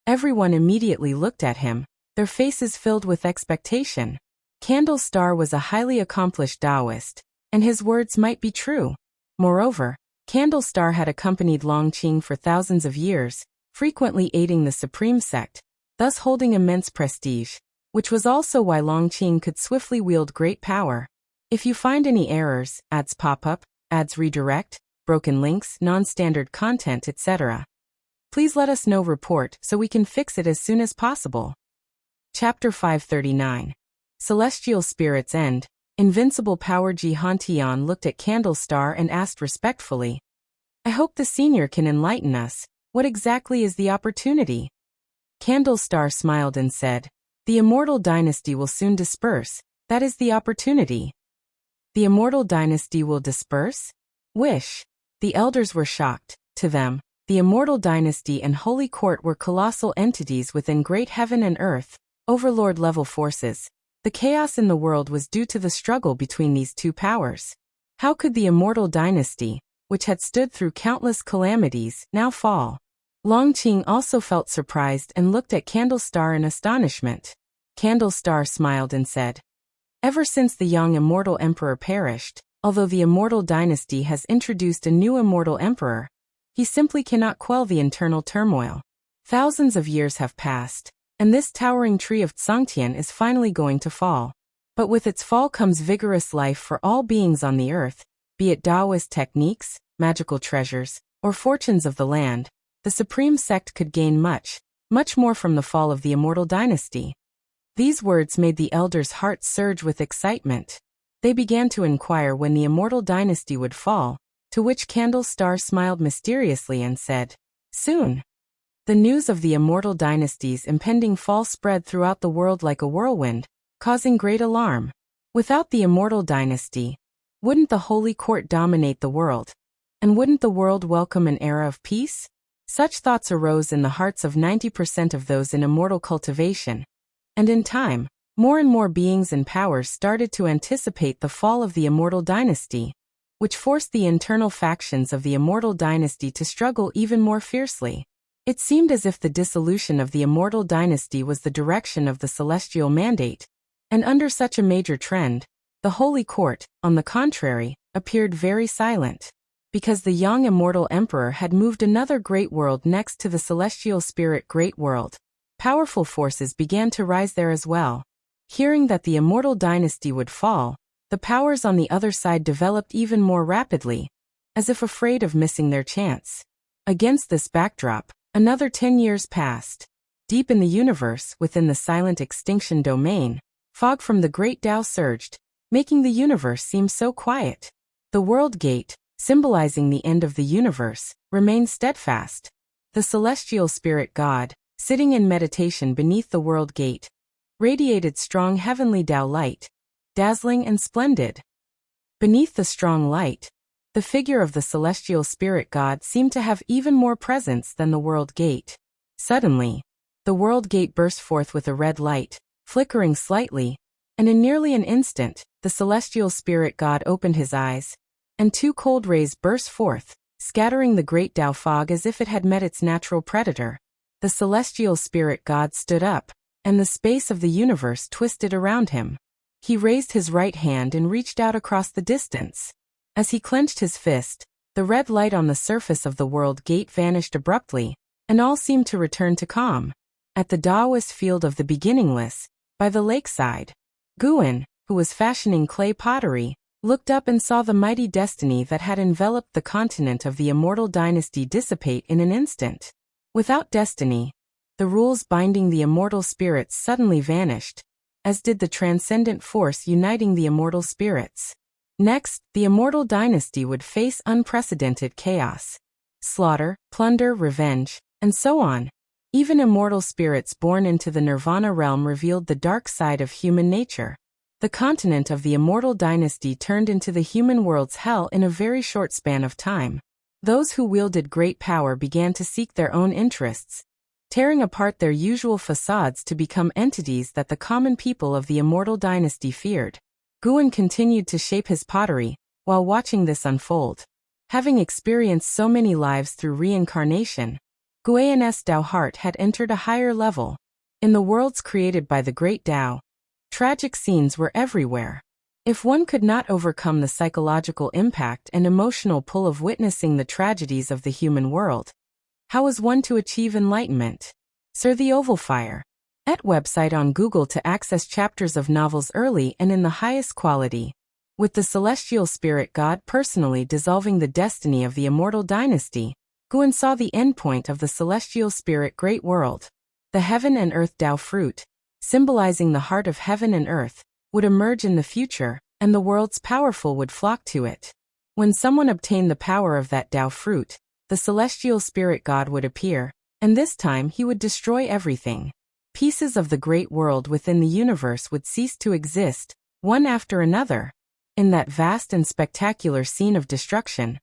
Speaker 1: Everyone immediately looked at him, their faces filled with expectation. Candlestar was a highly accomplished Taoist, and his words might be true. Moreover, Candlestar had accompanied Longqing for thousands of years, frequently aiding the Supreme Sect, thus holding immense prestige, which was also why Longqing could swiftly wield great power. If you find any errors, ads pop up, ads redirect, broken links, non-standard content, etc., please let us know. Report so we can fix it as soon as possible. Chapter 539. Celestial Spirits End. Invincible Power. Jihantian looked at Candlestar and asked respectfully, I hope the senior can enlighten us. What exactly is the opportunity? Candlestar smiled and said, The Immortal Dynasty will soon disperse. That is the opportunity. The Immortal Dynasty will disperse? Wish. The elders were shocked. To them, the Immortal Dynasty and Holy Court were colossal entities within great heaven and earth, overlord-level forces. The chaos in the world was due to the struggle between these two powers. How could the Immortal Dynasty, which had stood through countless calamities, now fall? Longqing also felt surprised and looked at Candlestar in astonishment. Candlestar smiled and said, Ever since the young immortal emperor perished, although the Immortal Dynasty has introduced a new immortal emperor, he simply cannot quell the internal turmoil. Thousands of years have passed, and this towering tree of Tsangtian is finally going to fall. But with its fall comes vigorous life for all beings on the earth, be it Taoist techniques, magical treasures, or fortunes of the land. The Supreme Sect could gain much, much more from the fall of the Immortal Dynasty. These words made the elders' hearts surge with excitement. They began to inquire when the Immortal Dynasty would fall, to which Candlestar smiled mysteriously and said, Soon. The news of the Immortal Dynasty's impending fall spread throughout the world like a whirlwind, causing great alarm. Without the Immortal Dynasty, wouldn't the Holy Court dominate the world? And wouldn't the world welcome an era of peace? Such thoughts arose in the hearts of 90% of those in immortal cultivation. And in time, more and more beings and powers started to anticipate the fall of the Immortal Dynasty, which forced the internal factions of the Immortal Dynasty to struggle even more fiercely. It seemed as if the dissolution of the Immortal Dynasty was the direction of the celestial mandate, and under such a major trend, the Holy Court, on the contrary, appeared very silent. Because the young immortal emperor had moved another great world next to the celestial spirit great world, powerful forces began to rise there as well. Hearing that the Immortal Dynasty would fall, the powers on the other side developed even more rapidly, as if afraid of missing their chance. Against this backdrop, another 10 years passed. Deep in the universe, within the silent extinction domain, fog from the great Tao surged, making the universe seem so quiet. The World Gate, symbolizing the end of the universe, remained steadfast. The celestial spirit God, sitting in meditation beneath the World Gate, radiated strong heavenly Tao light, dazzling and splendid. Beneath the strong light, the figure of the celestial spirit God seemed to have even more presence than the World Gate. Suddenly, the World Gate burst forth with a red light, flickering slightly, and in nearly an instant, the celestial spirit God opened his eyes, and two cold rays burst forth, scattering the great Tao fog as if it had met its natural predator. The celestial spirit god stood up, and the space of the universe twisted around him. He raised his right hand and reached out across the distance. As he clenched his fist, the red light on the surface of the world gate vanished abruptly, and all seemed to return to calm. At the Taoist field of the beginningless, by the lakeside, Guan, who was fashioning clay pottery, looked up and saw the mighty destiny that had enveloped the continent of the immortal dynasty dissipate in an instant. Without destiny, the rules binding the immortal spirits suddenly vanished, as did the transcendent force uniting the immortal spirits. Next, the immortal dynasty would face unprecedented chaos. Slaughter, plunder, revenge, and so on. Even immortal spirits born into the nirvana realm revealed the dark side of human nature. The continent of the immortal dynasty turned into the human world's hell in a very short span of time. Those who wielded great power began to seek their own interests, tearing apart their usual facades to become entities that the common people of the immortal dynasty feared. Guan continued to shape his pottery, while watching this unfold. Having experienced so many lives through reincarnation, Guan's Tao heart had entered a higher level. In the worlds created by the great Tao, tragic scenes were everywhere. If one could not overcome the psychological impact and emotional pull of witnessing the tragedies of the human world, how is one to achieve enlightenment? Sir the Oval Fire. @ website on Google to access chapters of novels early and in the highest quality. With the celestial spirit god personally dissolving the destiny of the immortal dynasty, Guan saw the endpoint of the celestial spirit great world. The heaven and earth Tao fruit, symbolizing the heart of heaven and earth, would emerge in the future, and the world's powerful would flock to it. When someone obtained the power of that Tao fruit, the celestial spirit god would appear, and this time he would destroy everything. Pieces of the great world within the universe would cease to exist, one after another. In that vast and spectacular scene of destruction,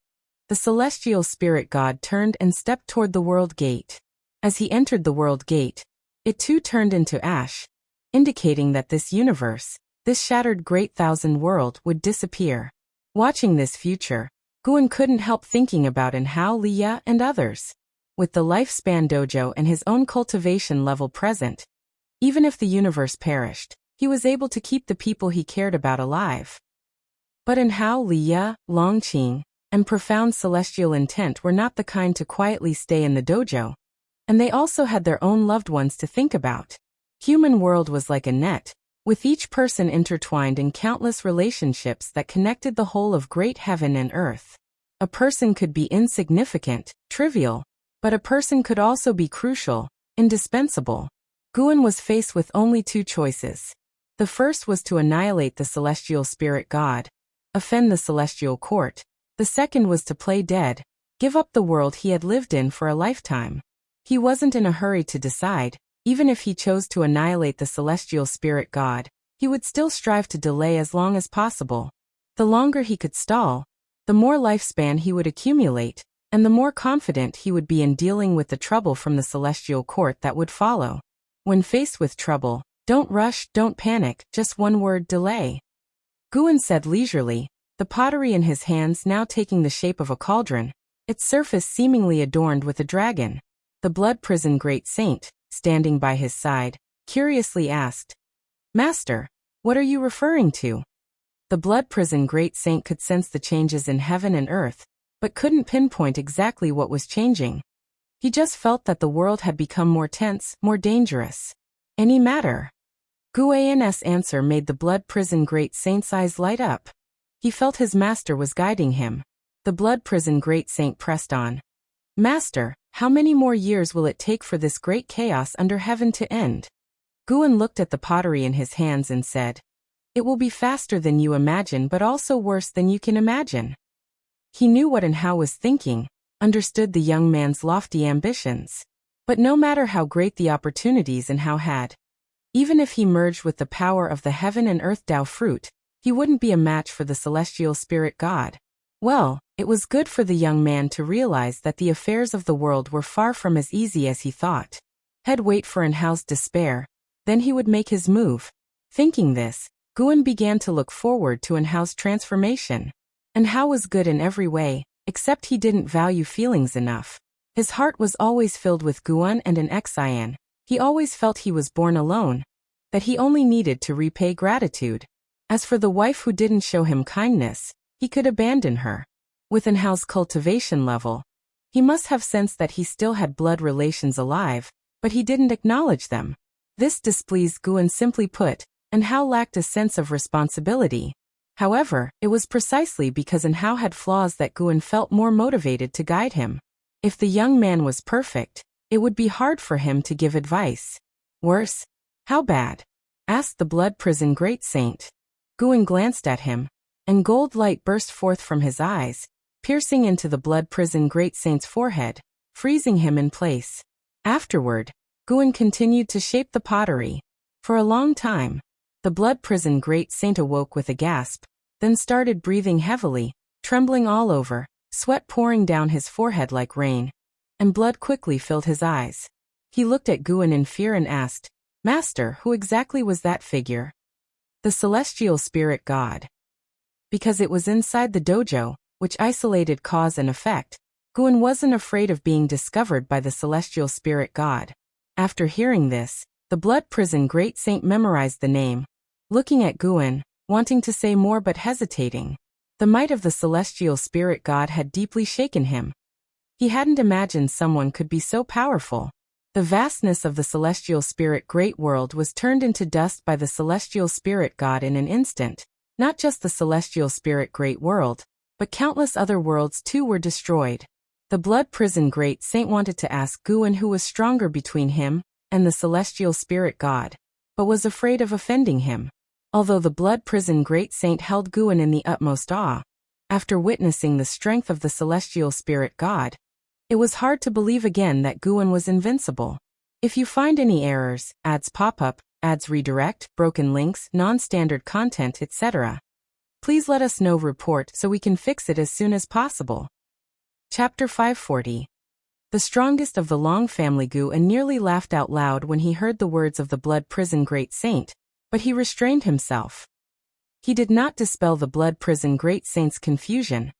Speaker 1: the celestial spirit god turned and stepped toward the world gate. As he entered the world gate, it too turned into ash, indicating that this universe, this shattered great thousand world, would disappear. Watching this future, Guan couldn't help thinking about Hao Liya and others. With the lifespan dojo and his own cultivation level present, even if the universe perished, he was able to keep the people he cared about alive. But Hao Liya, Longqing, and profound celestial intent were not the kind to quietly stay in the dojo, and they also had their own loved ones to think about. Human world was like a net, with each person intertwined in countless relationships that connected the whole of great heaven and earth. A person could be insignificant, trivial, but a person could also be crucial, indispensable. Guan was faced with only two choices. The first was to annihilate the celestial spirit god, offend the celestial court. The second was to play dead, give up the world he had lived in for a lifetime. He wasn't in a hurry to decide. Even if he chose to annihilate the celestial spirit god, he would still strive to delay as long as possible. The longer he could stall, the more lifespan he would accumulate, and the more confident he would be in dealing with the trouble from the celestial court that would follow. When faced with trouble, don't rush, don't panic, just one word: delay. Guan said leisurely, the pottery in his hands now taking the shape of a cauldron, its surface seemingly adorned with a dragon. The blood prison great saint, standing by his side, curiously asked, "Master, what are you referring to?" The blood prison great saint could sense the changes in heaven and earth, but couldn't pinpoint exactly what was changing. He just felt that the world had become more tense, more dangerous. Any matter? Guan's answer made the blood prison great saint's eyes light up. He felt his master was guiding him. The blood prison great saint pressed on. "Master, how many more years will it take for this great chaos under heaven to end?" Guan looked at the pottery in his hands and said, "It will be faster than you imagine, but also worse than you can imagine." He knew what Hao was thinking, understood the young man's lofty ambitions. But no matter how great the opportunities Hao had, even if he merged with the power of the heaven and earth Tao fruit, he wouldn't be a match for the celestial spirit god. Well, it was good for the young man to realize that the affairs of the world were far from as easy as he thought. He'd wait for Hao's despair, then he would make his move. Thinking this, Guan began to look forward to Hao's transformation. Hao was good in every way, except he didn't value feelings enough. His heart was always filled with Guan and an Xian. He always felt he was born alone, that he only needed to repay gratitude. As for the wife who didn't show him kindness, he could abandon her. With Enhao's cultivation level, he must have sensed that he still had blood relations alive, but he didn't acknowledge them. This displeased Guan. Simply put, Enhao lacked a sense of responsibility. However, it was precisely because Enhao had flaws that Guan felt more motivated to guide him. If the young man was perfect, it would be hard for him to give advice. Worse? How bad? Asked the blood prison great saint. Guan glanced at him, and gold light burst forth from his eyes, piercing into the blood prison great saint's forehead, freezing him in place. Afterward, Guan continued to shape the pottery. For a long time, the blood prison great saint awoke with a gasp, then started breathing heavily, trembling all over, sweat pouring down his forehead like rain, and blood quickly filled his eyes. He looked at Guan in fear and asked, "Master, who exactly was that figure?" "The celestial spirit god." Because it was inside the dojo, which isolated cause and effect, Guan wasn't afraid of being discovered by the celestial spirit god. After hearing this, the blood prison great saint memorized the name, looking at Guan, wanting to say more but hesitating. The might of the celestial spirit god had deeply shaken him. He hadn't imagined someone could be so powerful. The vastness of the celestial spirit great world was turned into dust by the celestial spirit god in an instant. Not just the celestial spirit great world, but countless other worlds too were destroyed. The blood prison great saint wanted to ask Guan who was stronger between him and the celestial spirit god, but was afraid of offending him. Although the blood prison great saint held Guan in the utmost awe, after witnessing the strength of the celestial spirit god, it was hard to believe again that Guan was invincible. If you find any errors, ads pop up, ads redirect, broken links, non-standard content, etc., please let us know. Report so we can fix it as soon as possible. Chapter 540. The strongest of the Long family. Guan nearly laughed out loud when he heard the words of the blood prison great saint, but he restrained himself. He did not dispel the blood prison great saint's confusion,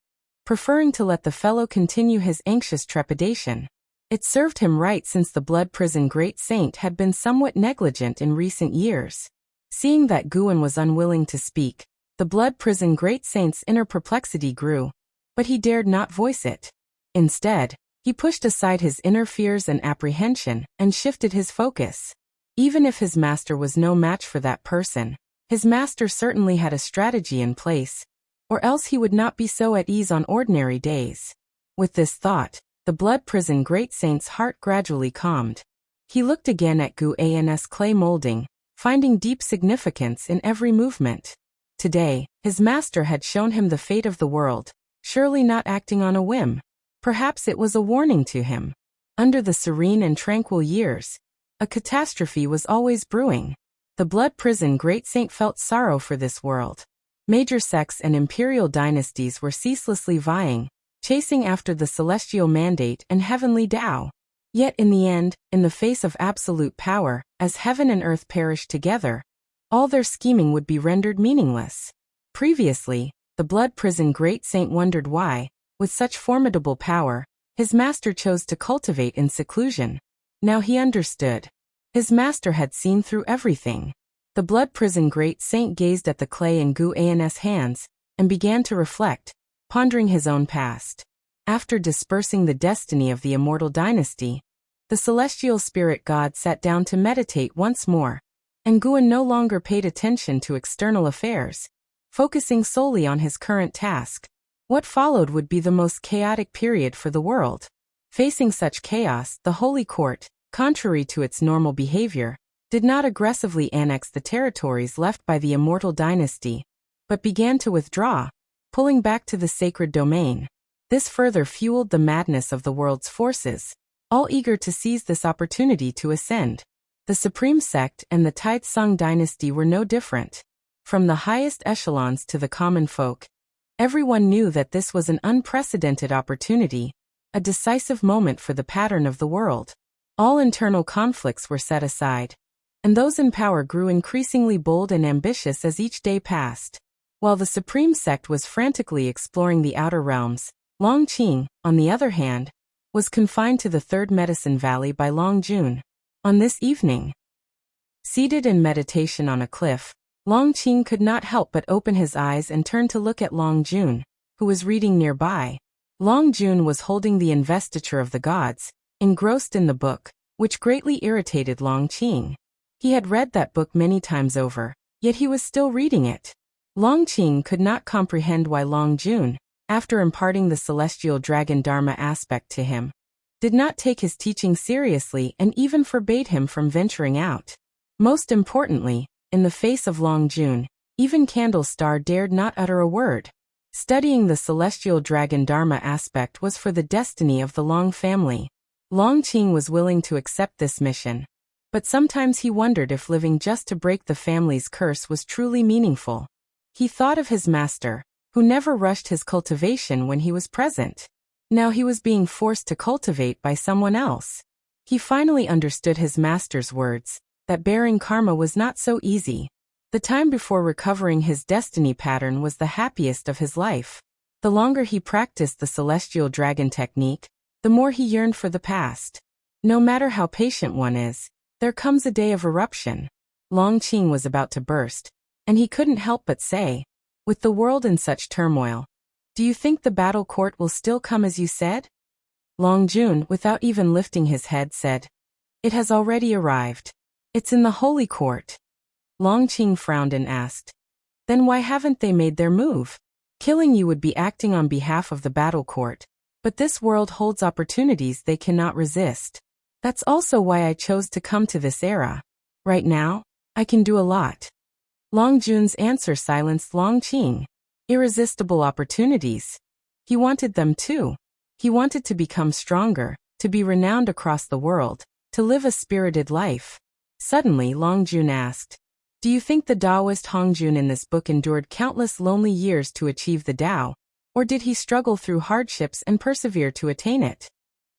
Speaker 1: preferring to let the fellow continue his anxious trepidation. It served him right, since the blood prison great saint had been somewhat negligent in recent years. Seeing that Guan was unwilling to speak, the blood prison great saint's inner perplexity grew, but he dared not voice it. Instead, he pushed aside his inner fears and apprehension and shifted his focus. Even if his master was no match for that person, his master certainly had a strategy in place, or else he would not be so at ease on ordinary days. With this thought, the blood prison great saint's heart gradually calmed. He looked again at Guan's clay molding, finding deep significance in every movement. Today, his master had shown him the fate of the world, surely not acting on a whim. Perhaps it was a warning to him. Under the serene and tranquil years, a catastrophe was always brewing. The blood prison great saint felt sorrow for this world. Major sects and imperial dynasties were ceaselessly vying, chasing after the celestial mandate and heavenly Tao. Yet in the end, in the face of absolute power, as heaven and earth perished together, all their scheming would be rendered meaningless. Previously, the blood prison great saint wondered why, with such formidable power, his master chose to cultivate in seclusion. Now he understood. His master had seen through everything. The blood prison great saint gazed at the clay in Guan's hands, and began to reflect, pondering his own past. After dispersing the destiny of the immortal dynasty, the celestial spirit god sat down to meditate once more, and Guan no longer paid attention to external affairs, focusing solely on his current task. What followed would be the most chaotic period for the world. Facing such chaos, the Holy Court, contrary to its normal behavior, did not aggressively annex the territories left by the immortal dynasty, but began to withdraw, pulling back to the sacred domain. This further fueled the madness of the world's forces, all eager to seize this opportunity to ascend. The Supreme Sect and the Taizong dynasty were no different. From the highest echelons to the common folk, everyone knew that this was an unprecedented opportunity, a decisive moment for the pattern of the world. All internal conflicts were set aside, and those in power grew increasingly bold and ambitious as each day passed. While the Supreme Sect was frantically exploring the outer realms, Long Qing, on the other hand, was confined to the third medicine valley by Long Jun. On this evening, seated in meditation on a cliff, Long Qing could not help but open his eyes and turn to look at Long Jun, who was reading nearby. Long Jun was holding the investiture of the gods, engrossed in the book, which greatly irritated Long Qing. He had read that book many times over, yet he was still reading it. Long Qing could not comprehend why Long Jun, after imparting the celestial dragon Dharma aspect to him, did not take his teaching seriously and even forbade him from venturing out. Most importantly, in the face of Long Jun, even Candlestar dared not utter a word. Studying the celestial dragon Dharma aspect was for the destiny of the Long family. Long Qing was willing to accept this mission, but sometimes he wondered if living just to break the family's curse was truly meaningful. He thought of his master, who never rushed his cultivation when he was present. Now he was being forced to cultivate by someone else. He finally understood his master's words, that bearing karma was not so easy. The time before recovering his destiny pattern was the happiest of his life. The longer he practiced the celestial dragon technique, the more he yearned for the past. No matter how patient one is, there comes a day of eruption. Long Qing was about to burst, and he couldn't help but say, with the world in such turmoil, do you think the battle court will still come as you said? Long Jun, without even lifting his head, said, it has already arrived. It's in the holy court. Long Qing frowned and asked, then why haven't they made their move? Killing you would be acting on behalf of the battle court, but this world holds opportunities they cannot resist. That's also why I chose to come to this era. Right now, I can do a lot. Long Jun's answer silenced Long Qing. Irresistible opportunities. He wanted them too. He wanted to become stronger, to be renowned across the world, to live a spirited life. Suddenly Long Jun asked, do you think the Taoist Hongjun in this book endured countless lonely years to achieve the Tao, or did he struggle through hardships and persevere to attain it?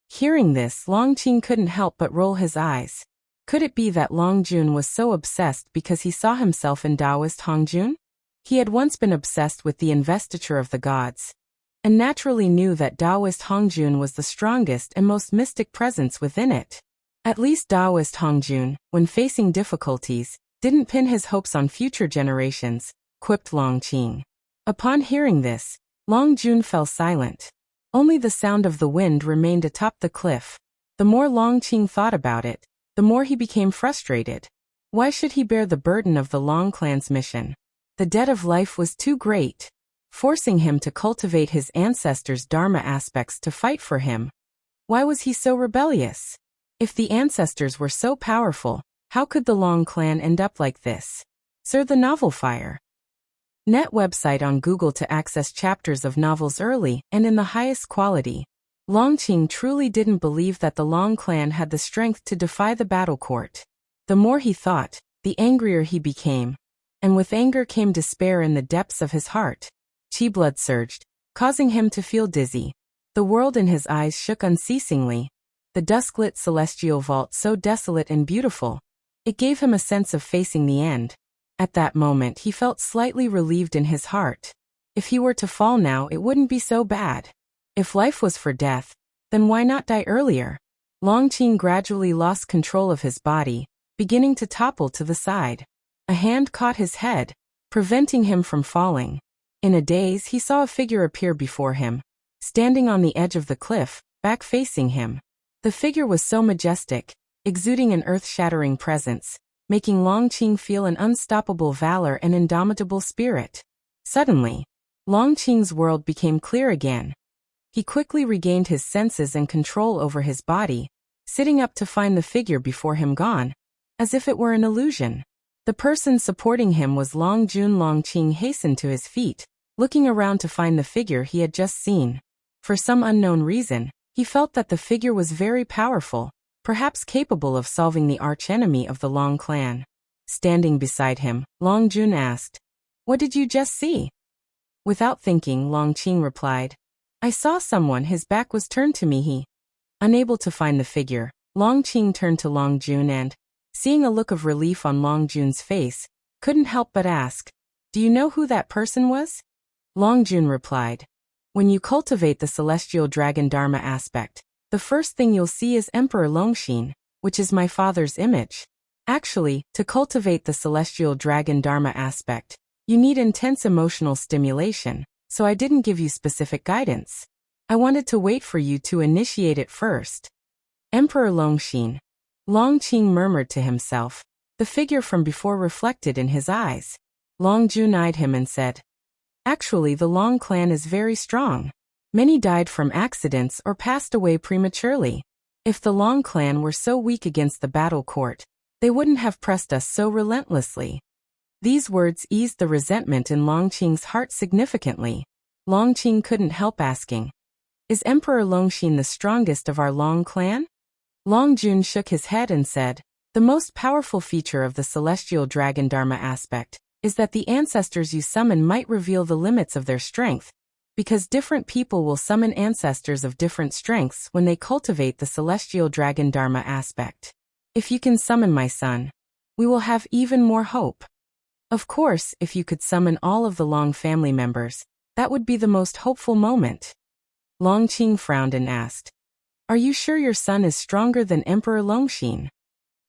Speaker 1: Hearing this, Long Qing couldn't help but roll his eyes. Could it be that Long Jun was so obsessed because he saw himself in Taoist Hongjun? He had once been obsessed with the investiture of the gods, and naturally knew that Taoist Hongjun was the strongest and most mystic presence within it. At least Taoist Hongjun, when facing difficulties, didn't pin his hopes on future generations, quipped Long Qing. Upon hearing this, Long Jun fell silent. Only the sound of the wind remained atop the cliff. The more Long Qing thought about it, the more he became frustrated. Why should he bear the burden of the Long clan's mission? The debt of life was too great, forcing him to cultivate his ancestors' Dharma aspects to fight for him. Why was he so rebellious? If the ancestors were so powerful, how could the Long clan end up like this? Sir the Novel Fire. Net website on Google to access chapters of novels early and in the highest quality. Long Qing truly didn't believe that the Long clan had the strength to defy the battle court. The more he thought, the angrier he became, and with anger came despair in the depths of his heart. Qi blood surged, causing him to feel dizzy. The world in his eyes shook unceasingly. The dusk-lit celestial vault so desolate and beautiful, it gave him a sense of facing the end. At that moment he felt slightly relieved in his heart. If he were to fall now, it wouldn't be so bad. If life was for death, then why not die earlier? Long Qing gradually lost control of his body, beginning to topple to the side. A hand caught his head, preventing him from falling. In a daze, he saw a figure appear before him, standing on the edge of the cliff, back facing him. The figure was so majestic, exuding an earth-shattering presence, making Long Qing feel an unstoppable valor and indomitable spirit. Suddenly, Long Qing's world became clear again. He quickly regained his senses and control over his body, sitting up to find the figure before him gone, as if it were an illusion. The person supporting him was Long Jun. Long Qing hastened to his feet, looking around to find the figure he had just seen. For some unknown reason, he felt that the figure was very powerful, perhaps capable of solving the archenemy of the Long clan. Standing beside him, Long Jun asked, "What did you just see?" Without thinking, Long Qing replied, "I saw someone, his back was turned to me." Unable to find the figure, Long Qing turned to Long Jun and, seeing a look of relief on Long Jun's face, couldn't help but ask, "Do you know who that person was?" Long Jun replied, When you cultivate the celestial dragon Dharma aspect, the first thing you'll see is Emperor Longshin, which is my father's image. Actually, to cultivate the celestial dragon Dharma aspect, you need intense emotional stimulation, so I didn't give you specific guidance. I wanted to wait for you to initiate it first. Emperor Longshin. Longqing murmured to himself. The figure from before reflected in his eyes. Longjun eyed him and said, "Actually, the Long clan is very strong. Many died from accidents or passed away prematurely. If the Long clan were so weak against the battle court, they wouldn't have pressed us so relentlessly." These words eased the resentment in Longqing's heart significantly. Longqing couldn't help asking, "Is Emperor Longshin the strongest of our Long clan?" Longjun shook his head and said, "The most powerful feature of the celestial dragon Dharma aspect is that the ancestors you summon might reveal the limits of their strength, because different people will summon ancestors of different strengths when they cultivate the celestial dragon Dharma aspect. If you can summon my son, we will have even more hope. Of course, if you could summon all of the Long family members, that would be the most hopeful moment." Longqing frowned and asked, "Are you sure your son is stronger than Emperor Longshin?"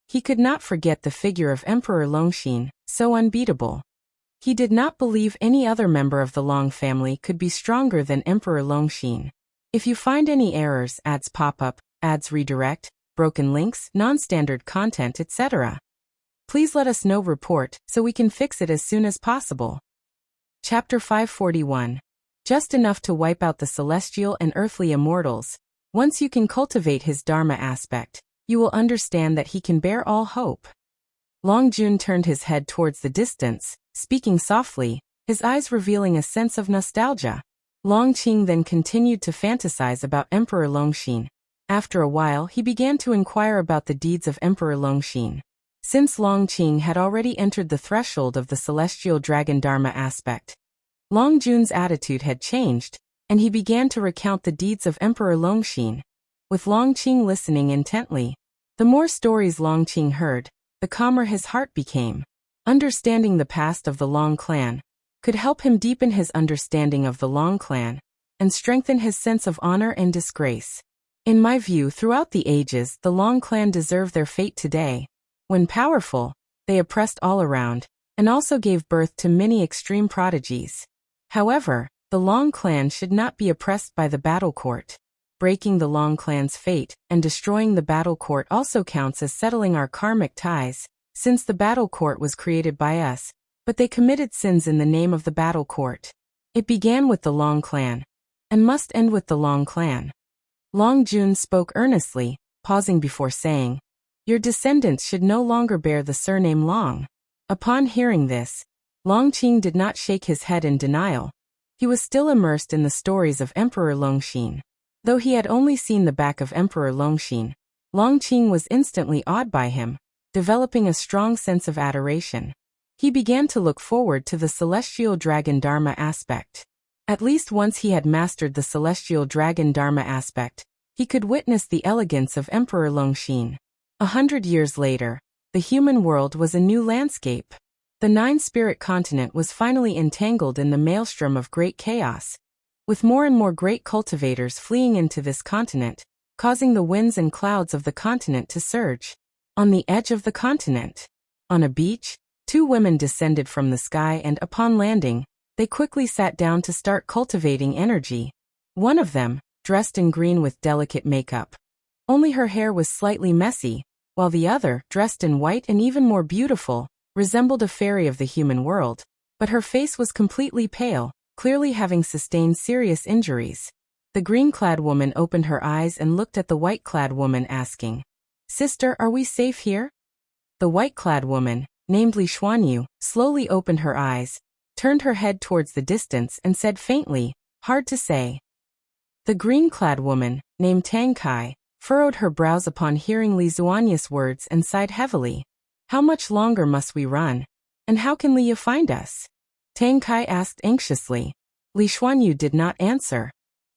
Speaker 1: He could not forget the figure of Emperor Longshin, so unbeatable. He did not believe any other member of the Long family could be stronger than Emperor Longshin. If you find any errors, ads pop up, ads redirect, broken links, non-standard content, etc., please let us know report so we can fix it as soon as possible. Chapter 541. Just enough to wipe out the celestial and earthly immortals. Once you can cultivate his Dharma aspect, you will understand that he can bear all hope. Longjun turned his head towards the distance, speaking softly, his eyes revealing a sense of nostalgia. Longqing then continued to fantasize about Emperor Longshin. After a while, he began to inquire about the deeds of Emperor Longshin. Since Longqing had already entered the threshold of the celestial dragon Dharma aspect, Longjun's attitude had changed, and he began to recount the deeds of Emperor Longshin. With Longqing listening intently, the more stories Longqing heard, the calmer his heart became. Understanding the past of the Long clan could help him deepen his understanding of the Long clan and strengthen his sense of honor and disgrace. In my view, throughout the ages, the Long clan deserve their fate today. When powerful, they oppressed all around, and also gave birth to many extreme prodigies. However, the Long clan should not be oppressed by the battle court. Breaking the Long clan's fate and destroying the battle court also counts as settling our karmic ties, since the battle court was created by us, but they committed sins in the name of the battle court. It began with the Long clan, and must end with the Long clan. Longjun spoke earnestly, pausing before saying, "Your descendants should no longer bear the surname Long." Upon hearing this, Longqing did not shake his head in denial. He was still immersed in the stories of Emperor Longshin. Though he had only seen the back of Emperor Longshin, Longqing was instantly awed by him, developing a strong sense of adoration. He began to look forward to the celestial dragon Dharma aspect. At least once he had mastered the celestial dragon Dharma aspect, he could witness the elegance of Emperor Longshin. 100 years later, the human world was a new landscape. The nine-spirit continent was finally entangled in the maelstrom of great chaos, with more and more great cultivators fleeing into this continent, causing the winds and clouds of the continent to surge. On the edge of the continent, on a beach, two women descended from the sky and upon landing, they quickly sat down to start cultivating energy. One of them, dressed in green with delicate makeup. Only her hair was slightly messy, while the other, dressed in white and even more beautiful, resembled a fairy of the human world, but her face was completely pale, clearly having sustained serious injuries. The green-clad woman opened her eyes and looked at the white-clad woman asking, "Sister, are we safe here?" The white-clad woman, named Li Xuanyu, slowly opened her eyes, turned her head towards the distance and said faintly, "Hard to say." The green-clad woman, named Tang Kai, furrowed her brows upon hearing Li Xuanyu's words and sighed heavily. "How much longer must we run? And how can Liya find us?" Tang Kai asked anxiously. Li Xuanyu did not answer.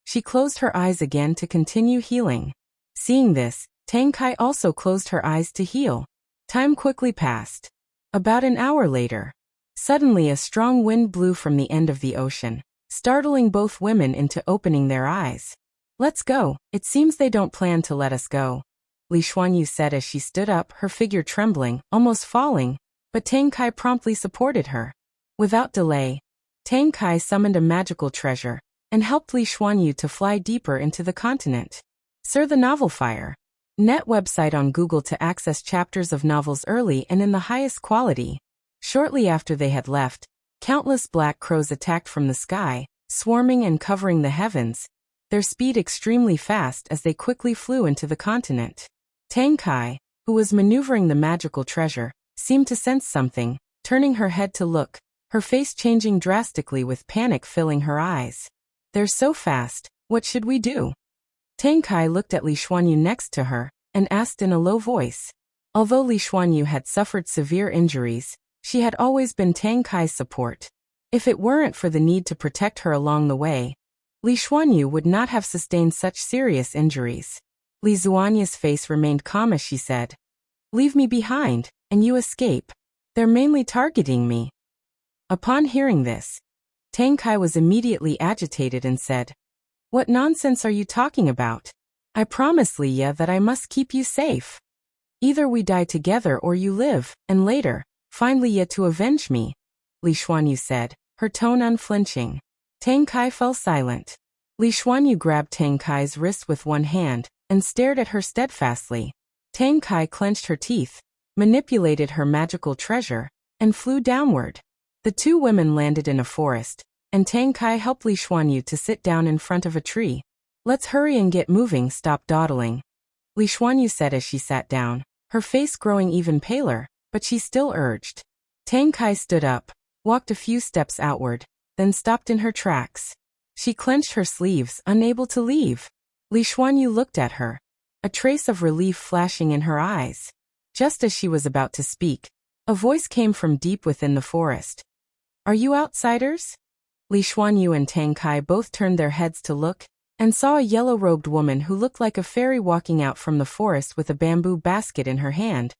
Speaker 1: She closed her eyes again to continue healing. Seeing this, Tang Kai also closed her eyes to heal. Time quickly passed. About an hour later, suddenly a strong wind blew from the end of the ocean, startling both women into opening their eyes. Let's go. It seems they don't plan to let us go, Li Xuanyu said as she stood up, her figure trembling, almost falling, but Tang Kai promptly supported her. Without delay, Tang Kai summoned a magical treasure and helped Li Xuanyu to fly deeper into the continent. Sir, the Novel Fire Net website on Google to access chapters of novels early and in the highest quality. Shortly after they had left, countless black crows attacked from the sky, swarming and covering the heavens, their speed extremely fast as they quickly flew into the continent. Tang Kai, who was maneuvering the magical treasure, seemed to sense something, turning her head to look, her face changing drastically with panic filling her eyes. They're so fast, what should we do? Tang Kai looked at Li Xuanyu next to her, and asked in a low voice. Although Li Xuanyu had suffered severe injuries, she had always been Tang Kai's support. If it weren't for the need to protect her along the way, Li Xuanyu would not have sustained such serious injuries. Li Xuanyu's face remained calm as she said, "Leave me behind, and you escape. They're mainly targeting me." Upon hearing this, Tang Kai was immediately agitated and said, "What nonsense are you talking about? I promise Liya that I must keep you safe. Either we die together or you live, and later, find Liya to avenge me," Li Xuanyu said, her tone unflinching. Tang Kai fell silent. Li Xuanyu grabbed Tang Kai's wrist with one hand and stared at her steadfastly. Tang Kai clenched her teeth, manipulated her magical treasure, and flew downward. The two women landed in a forest, and Tang Kai helped Li Xuanyu to sit down in front of a tree. "Let's hurry and get moving, stop dawdling," Li Xuanyu said as she sat down, her face growing even paler, but she still urged. Tang Kai stood up, walked a few steps outward, then stopped in her tracks. She clenched her sleeves, unable to leave. Li Xuanyu looked at her, a trace of relief flashing in her eyes. Just as she was about to speak, a voice came from deep within the forest. "Are you outsiders?" Li Xuanyu and Tang Kai both turned their heads to look, and saw a yellow-robed woman who looked like a fairy walking out from the forest with a bamboo basket in her hand,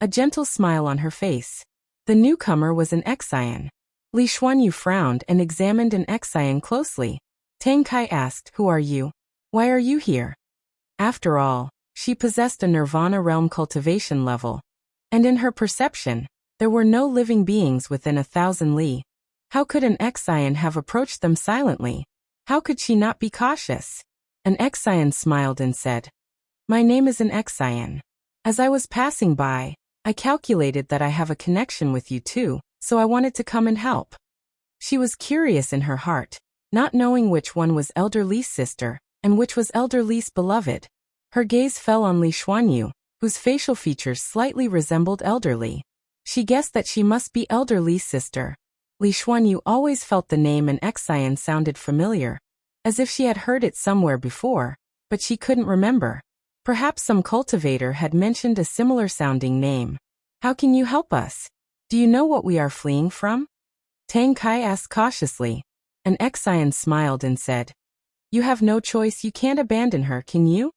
Speaker 1: a gentle smile on her face. The newcomer was an Exian. Li Xuanyu frowned and examined an Exian closely. Tang Kai asked, "Who are you? Why are you here?" After all, she possessed a Nirvana realm cultivation level, and in her perception, there were no living beings within 1,000 li. How could an Exian have approached them silently? How could she not be cautious? An Exian smiled and said, "My name is an Exian. As I was passing by, I calculated that I have a connection with you too, so I wanted to come and help." She was curious in her heart, not knowing which one was Elder Li's sister, and which was Elder Li's beloved. Her gaze fell on Li Xuanyu, whose facial features slightly resembled Elder Li. She guessed that she must be Elder Li's sister. Li Xuanyu always felt the name an Exian sounded familiar, as if she had heard it somewhere before, but she couldn't remember. Perhaps some cultivator had mentioned a similar-sounding name. "How can you help us? Do you know what we are fleeing from?" Tang Kai asked cautiously. An Exian smiled and said, "You have no choice, you can't abandon her, can you?"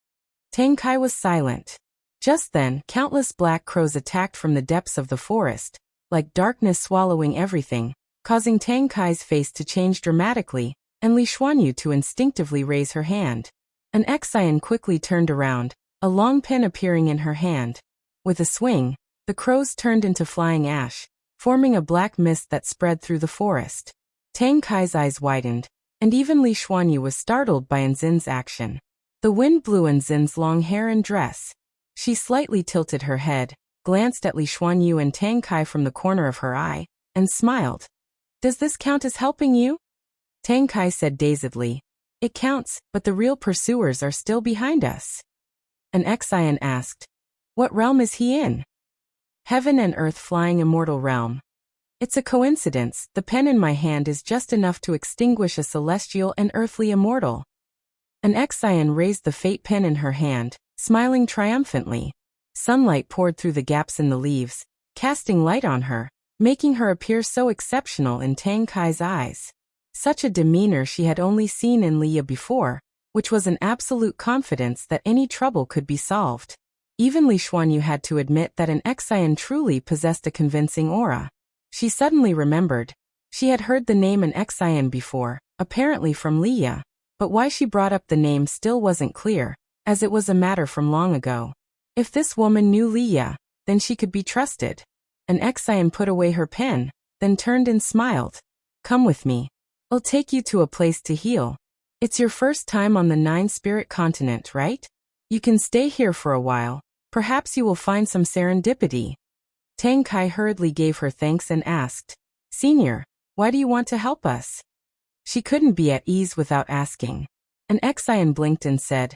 Speaker 1: Tang Kai was silent. Just then, countless black crows attacked from the depths of the forest, like darkness swallowing everything, causing Tang Kai's face to change dramatically, and Li Xuanyu to instinctively raise her hand. An Exian quickly turned around, a long pin appearing in her hand. With a swing, the crows turned into flying ash, forming a black mist that spread through the forest. Tang Kai's eyes widened, and even Li Xuanyu was startled by Nzin's action. The wind blew Nzin's long hair and dress. She slightly tilted her head, glanced at Li Xuanyu and Tang Kai from the corner of her eye, and smiled. "Does this count as helping you?" Tang Kai said dazedly, "It counts, but the real pursuers are still behind us." An Exian asked, "What realm is he in?" "Heaven and Earth Flying Immortal Realm." "It's a coincidence, the pen in my hand is just enough to extinguish a celestial and earthly immortal." An Exian raised the fate pen in her hand, smiling triumphantly. Sunlight poured through the gaps in the leaves, casting light on her, making her appear so exceptional in Tang Kai's eyes. Such a demeanor she had only seen in Liya before, which was an absolute confidence that any trouble could be solved. Even Li Xuanyu had to admit that an Exian truly possessed a convincing aura. She suddenly remembered. She had heard the name an Exian before, apparently from Leah, but why she brought up the name still wasn't clear, as it was a matter from long ago. If this woman knew Leah, then she could be trusted. An Exian put away her pen, then turned and smiled. Come with me. I'll take you to a place to heal. It's your first time on the Nine-Spirit continent, right? You can stay here for a while. Perhaps you will find some serendipity. Tang Kai hurriedly gave her thanks and asked, Senior, why do you want to help us? She couldn't be at ease without asking. An Exian blinked and said,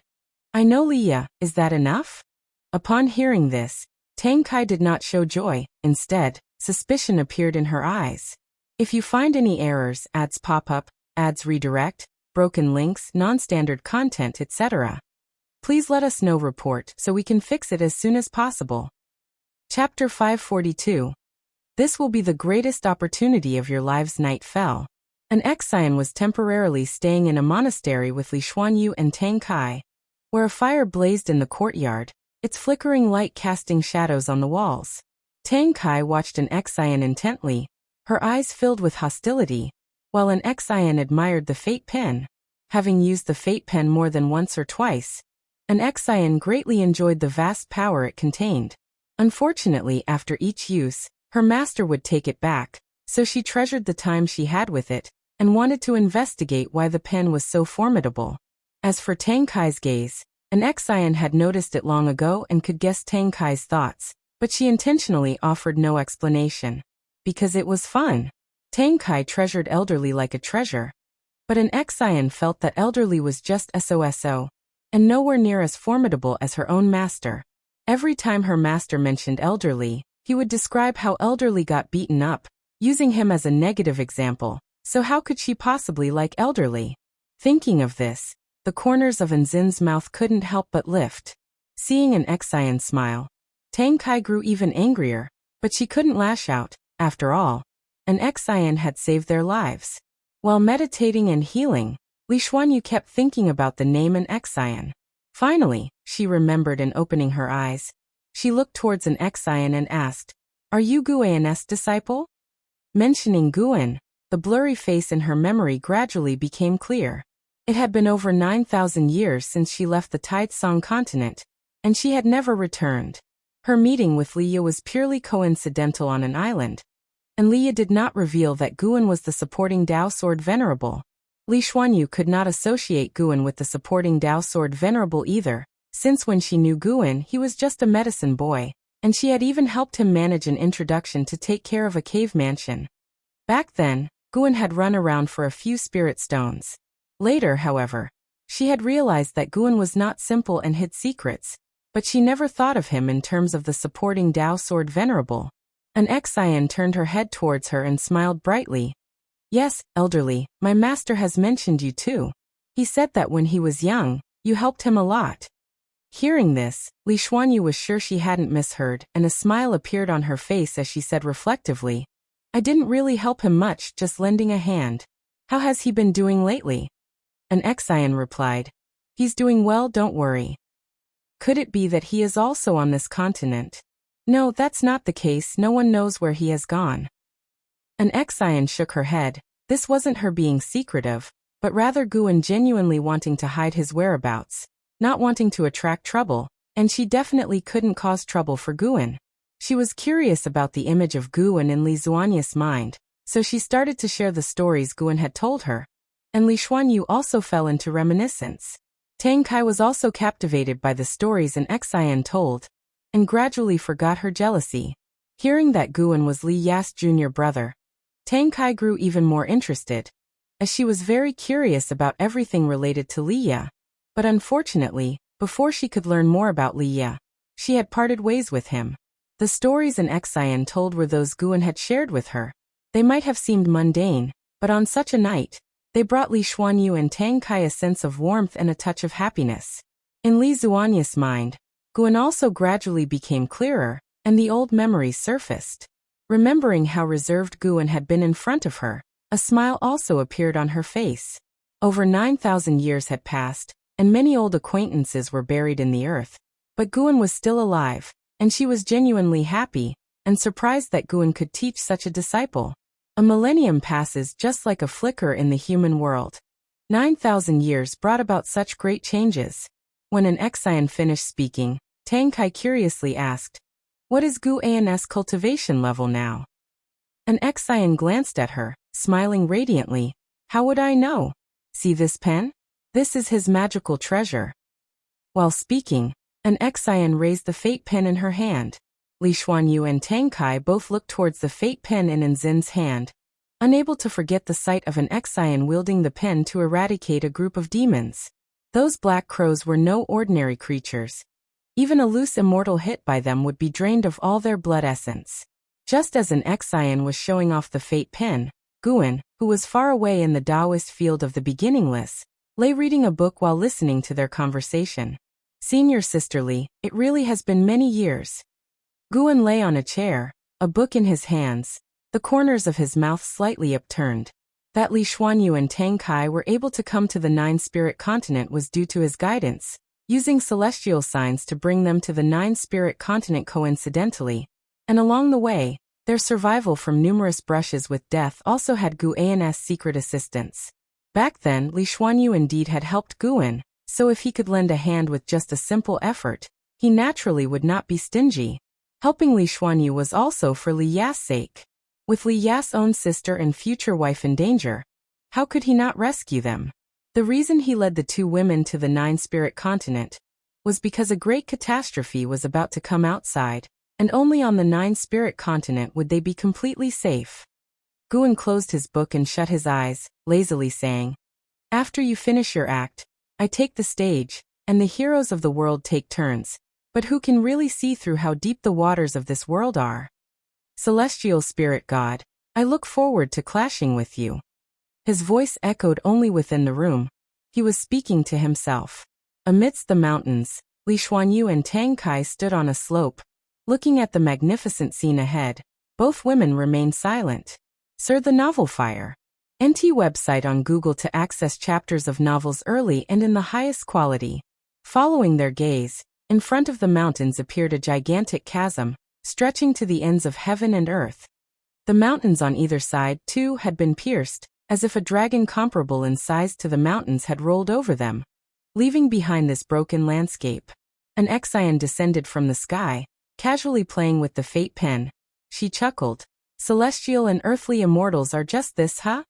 Speaker 1: I know Leah, is that enough? Upon hearing this, Tang Kai did not show joy. Instead, suspicion appeared in her eyes. If you find any errors, ads pop up, ads redirect, broken links, non-standard content, etc., please let us know. Report so we can fix it as soon as possible. Chapter 542. This will be the greatest opportunity of your lives. Night fell. An Exian was temporarily staying in a monastery with Li Xuanyu and Tang Kai, where a fire blazed in the courtyard, its flickering light casting shadows on the walls. Tang Kai watched an Exian intently, her eyes filled with hostility, while an Exian admired the fate pen. Having used the fate pen more than once or twice, an Exian greatly enjoyed the vast power it contained. Unfortunately, after each use, her master would take it back, so she treasured the time she had with it, and wanted to investigate why the pen was so formidable. As for Tang Kai's gaze, an Exian had noticed it long ago and could guess Tang Kai's thoughts, but she intentionally offered no explanation. Because it was fun. Tang Kai treasured Elderly like a treasure. But an Exian felt that Elderly was just so, and nowhere near as formidable as her own master. Every time her master mentioned Elderly, he would describe how Elderly got beaten up, using him as a negative example, so how could she possibly like Elderly? Thinking of this, the corners of Nzin's mouth couldn't help but lift. Seeing an Exian smile, Tang Kai grew even angrier, but she couldn't lash out. After all, an Exian had saved their lives. While meditating and healing, Li Xuanyu kept thinking about the name an Exian. Finally, she remembered, and opening her eyes, she looked towards an Exian and asked, Are you Guan's disciple? Mentioning Guan, the blurry face in her memory gradually became clear. It had been over 9,000 years since she left the Taitsong continent, and she had never returned. Her meeting with Leah was purely coincidental on an island, and Leah did not reveal that Guan was the supporting Dao Sword Venerable. Li Xuanyu could not associate Guan with the supporting Dao Sword Venerable either, since when she knew Guan he was just a medicine boy, and she had even helped him manage an introduction to take care of a cave mansion. Back then, Guan had run around for a few spirit stones. Later, however, she had realized that Guan was not simple and hid secrets, but she never thought of him in terms of the supporting Dao Sword Venerable. An Exian turned her head towards her and smiled brightly. Yes, Elderly, my master has mentioned you too. He said that when he was young, you helped him a lot. Hearing this, Li Xuanyu was sure she hadn't misheard, and a smile appeared on her face as she said reflectively, I didn't really help him much, just lending a hand. How has he been doing lately? An Exian replied, He's doing well, don't worry. Could it be that he is also on this continent? No, that's not the case, no one knows where he has gone. An Exian shook her head. This wasn't her being secretive, but rather Guan genuinely wanting to hide his whereabouts, not wanting to attract trouble, and she definitely couldn't cause trouble for Guan. She was curious about the image of Guan in Li Xuanyu's mind, so she started to share the stories Guan had told her, and Li Xuanyu also fell into reminiscence. Tang Kai was also captivated by the stories an Exian told, and gradually forgot her jealousy. Hearing that Guan was Li Ya's junior brother, Tang Kai grew even more interested, as she was very curious about everything related to Li Ya. But unfortunately, before she could learn more about Li Ya, she had parted ways with him. The stories an Exian told were those Guan had shared with her. They might have seemed mundane, but on such a night, they brought Li Xuanyu and Tang Kai a sense of warmth and a touch of happiness. In Li Xuanyu's mind, Guan also gradually became clearer, and the old memories surfaced. Remembering how reserved Guan had been in front of her, a smile also appeared on her face. Over 9,000 years had passed, and many old acquaintances were buried in the earth. But Guan was still alive, and she was genuinely happy, and surprised that Guan could teach such a disciple. A millennium passes just like a flicker in the human world. 9,000 years brought about such great changes. When an Exian finished speaking, Tangkai curiously asked, "What is Gu An's cultivation level now?" An Exian glanced at her, smiling radiantly. "How would I know? See this pen? This is his magical treasure." While speaking, an Exian raised the fate pen in her hand. Li Xuanyu and Tangkai both looked towards the fate pen in Enzin's hand, unable to forget the sight of an Exian wielding the pen to eradicate a group of demons. Those black crows were no ordinary creatures. Even a loose immortal hit by them would be drained of all their blood essence. Just as an Exian was showing off the fate pen, Guan, who was far away in the Taoist field of the beginningless, lay reading a book while listening to their conversation. "Senior sisterly, it really has been many years." Guan lay on a chair, a book in his hands, the corners of his mouth slightly upturned. That Li Xuanyu and Tangkai were able to come to the Nine-Spirit Continent was due to his guidance, using celestial signs to bring them to the Nine-Spirit Continent coincidentally, and along the way, their survival from numerous brushes with death also had Gu An's secret assistance. Back then, Li Xuanyu indeed had helped Guan, so if he could lend a hand with just a simple effort, he naturally would not be stingy. Helping Li Xuanyu was also for Li Ya's sake. With Li Ya's own sister and future wife in danger, how could he not rescue them? The reason he led the two women to the Nine-Spirit Continent was because a great catastrophe was about to come outside, and only on the Nine-Spirit Continent would they be completely safe. Guan closed his book and shut his eyes, lazily saying, "After you finish your act, I take the stage, and the heroes of the world take turns, but who can really see through how deep the waters of this world are? Celestial Spirit God, I look forward to clashing with you." His voice echoed only within the room. He was speaking to himself. Amidst the mountains, Li Xuanyu and Tangkai stood on a slope, looking at the magnificent scene ahead. Both women remained silent. Sir, the Novel Fire. NT website on Google to access chapters of novels early and in the highest quality. Following their gaze, in front of the mountains appeared a gigantic chasm, stretching to the ends of heaven and earth. The mountains on either side, too, had been pierced, as if a dragon comparable in size to the mountains had rolled over them, leaving behind this broken landscape. An Exian descended from the sky, casually playing with the fate pen. She chuckled. "Celestial and earthly immortals are just this, huh?"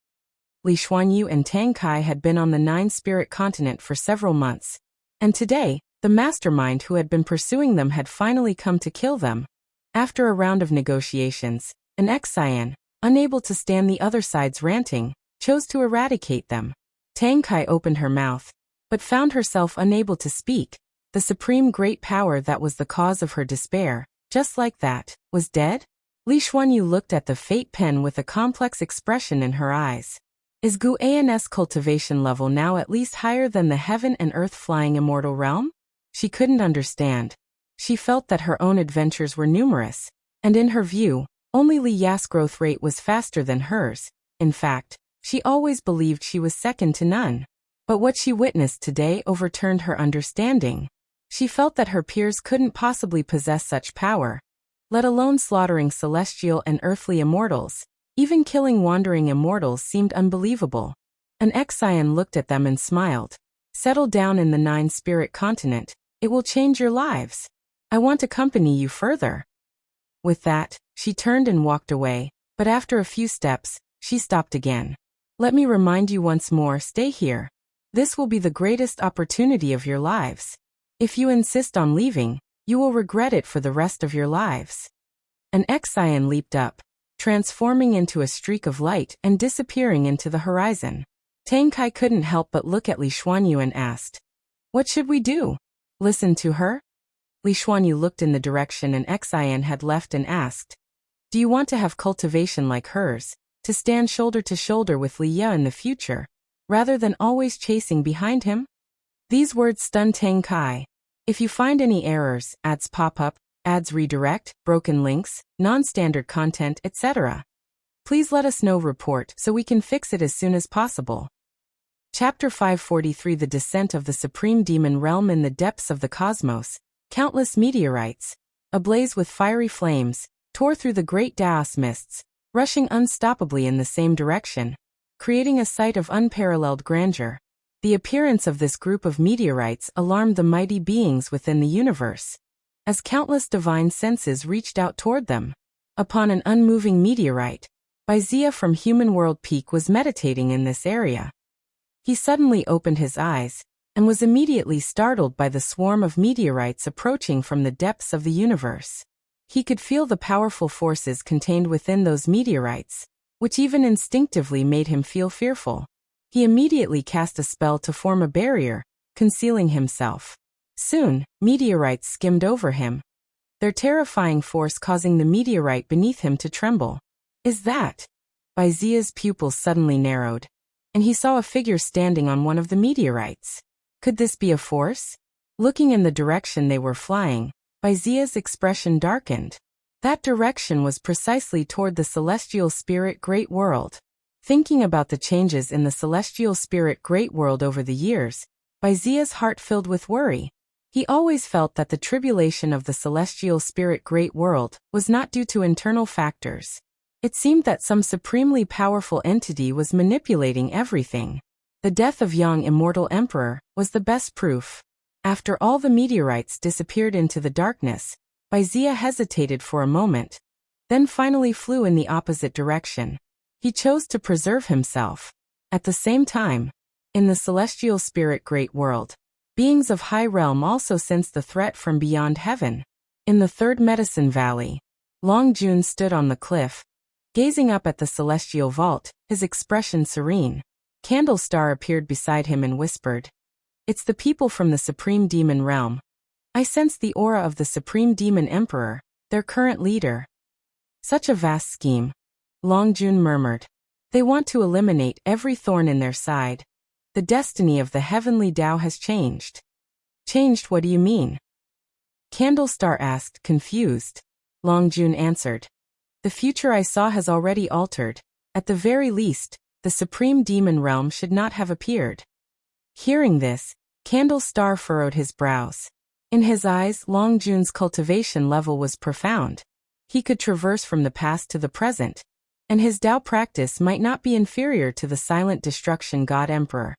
Speaker 1: Li Xuanyu and Tangkai had been on the Nine-Spirit Continent for several months, and today, the mastermind who had been pursuing them had finally come to kill them. After a round of negotiations, an Exian, unable to stand the other side's ranting, chose to eradicate them. Tangkai opened her mouth, but found herself unable to speak. The supreme great power that was the cause of her despair, just like that, was dead? Li Xuanyu looked at the fate pen with a complex expression in her eyes. Is Gu An's cultivation level now at least higher than the heaven and earth flying immortal realm? She couldn't understand. She felt that her own adventures were numerous, and in her view, only Li Ya's growth rate was faster than hers. In fact, she always believed she was second to none. But what she witnessed today overturned her understanding. She felt that her peers couldn't possibly possess such power, let alone slaughtering celestial and earthly immortals. Even killing wandering immortals seemed unbelievable. An Exian looked at them and smiled. "Settle down in the Nine-Spirit Continent. It will change your lives. I want to accompany you further." With that, she turned and walked away, but after a few steps, she stopped again. "Let me remind you once more, stay here. This will be the greatest opportunity of your lives. If you insist on leaving, you will regret it for the rest of your lives." An Exian leaped up, transforming into a streak of light and disappearing into the horizon. Tangkai couldn't help but look at Li Xuanyu and asked, "What should we do? Listen to her?" Li Xuanyu looked in the direction an Exian had left and asked, "Do you want to have cultivation like hers, to stand shoulder to shoulder with Li Ya in the future, rather than always chasing behind him?" These words stunned Tangkai. If you find any errors, ads pop up, ads redirect, broken links, non-standard content, etc., please let us know. Report so we can fix it as soon as possible. Chapter 543 The Descent of the Supreme Demon Realm. In the depths of the cosmos, countless meteorites, ablaze with fiery flames, tore through the great Daos mists, rushing unstoppably in the same direction, creating a sight of unparalleled grandeur. The appearance of this group of meteorites alarmed the mighty beings within the universe, as countless divine senses reached out toward them. Upon an unmoving meteorite, Baizia from Human World Peak was meditating in this area. He suddenly opened his eyes, and was immediately startled by the swarm of meteorites approaching from the depths of the universe. He could feel the powerful forces contained within those meteorites, which even instinctively made him feel fearful. He immediately cast a spell to form a barrier, concealing himself. Soon, meteorites skimmed over him, their terrifying force causing the meteorite beneath him to tremble. Is that? Baizia's pupils suddenly narrowed, and he saw a figure standing on one of the meteorites. Could this be a force? Looking in the direction they were flying, Baizia's expression darkened. That direction was precisely toward the celestial spirit Great World. Thinking about the changes in the celestial spirit Great World over the years, Baizia's heart filled with worry. He always felt that the tribulation of the celestial spirit Great World was not due to internal factors. It seemed that some supremely powerful entity was manipulating everything. The death of Yang Immortal Emperor was the best proof. After all the meteorites disappeared into the darkness, Baizia hesitated for a moment, then finally flew in the opposite direction. He chose to preserve himself. At the same time, in the celestial spirit Great World, beings of high realm also sensed the threat from beyond heaven. In the third Medicine Valley, Long Jun stood on the cliff, gazing up at the celestial vault, his expression serene. Candlestar appeared beside him and whispered, "It's the people from the Supreme Demon Realm. I sense the aura of the Supreme Demon Emperor, their current leader." "Such a vast scheme," Long Jun murmured. "They want to eliminate every thorn in their side. The destiny of the heavenly Tao has changed." "Changed, what do you mean?" Candlestar asked, confused. Long Jun answered, "The future I saw has already altered. At the very least, the Supreme Demon Realm should not have appeared." Hearing this, Candlestar furrowed his brows. In his eyes, Long Jun's cultivation level was profound. He could traverse from the past to the present, and his Tao practice might not be inferior to the Silent Destruction God Emperor.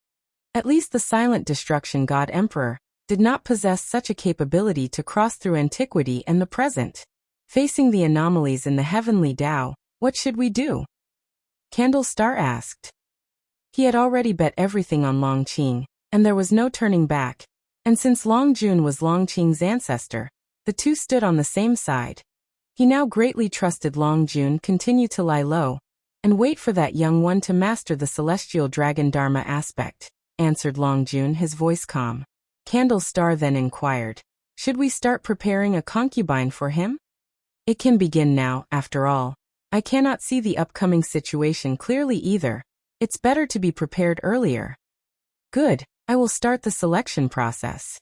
Speaker 1: At least the Silent Destruction God Emperor did not possess such a capability to cross through antiquity and the present. Facing the anomalies in the heavenly Tao, what should we do? Candlestar asked. He had already bet everything on Long Qing, and there was no turning back. And since Long Jun was Long Qing's ancestor, the two stood on the same side. He now greatly trusted Long Jun continue to lie low and wait for that young one to master the celestial dragon Dharma aspect, answered Long Jun, his voice calm. Candlestar then inquired, "Should we start preparing a concubine for him?" "It can begin now, after all. I cannot see the upcoming situation clearly either. It's better to be prepared earlier." "Good, I will start the selection process."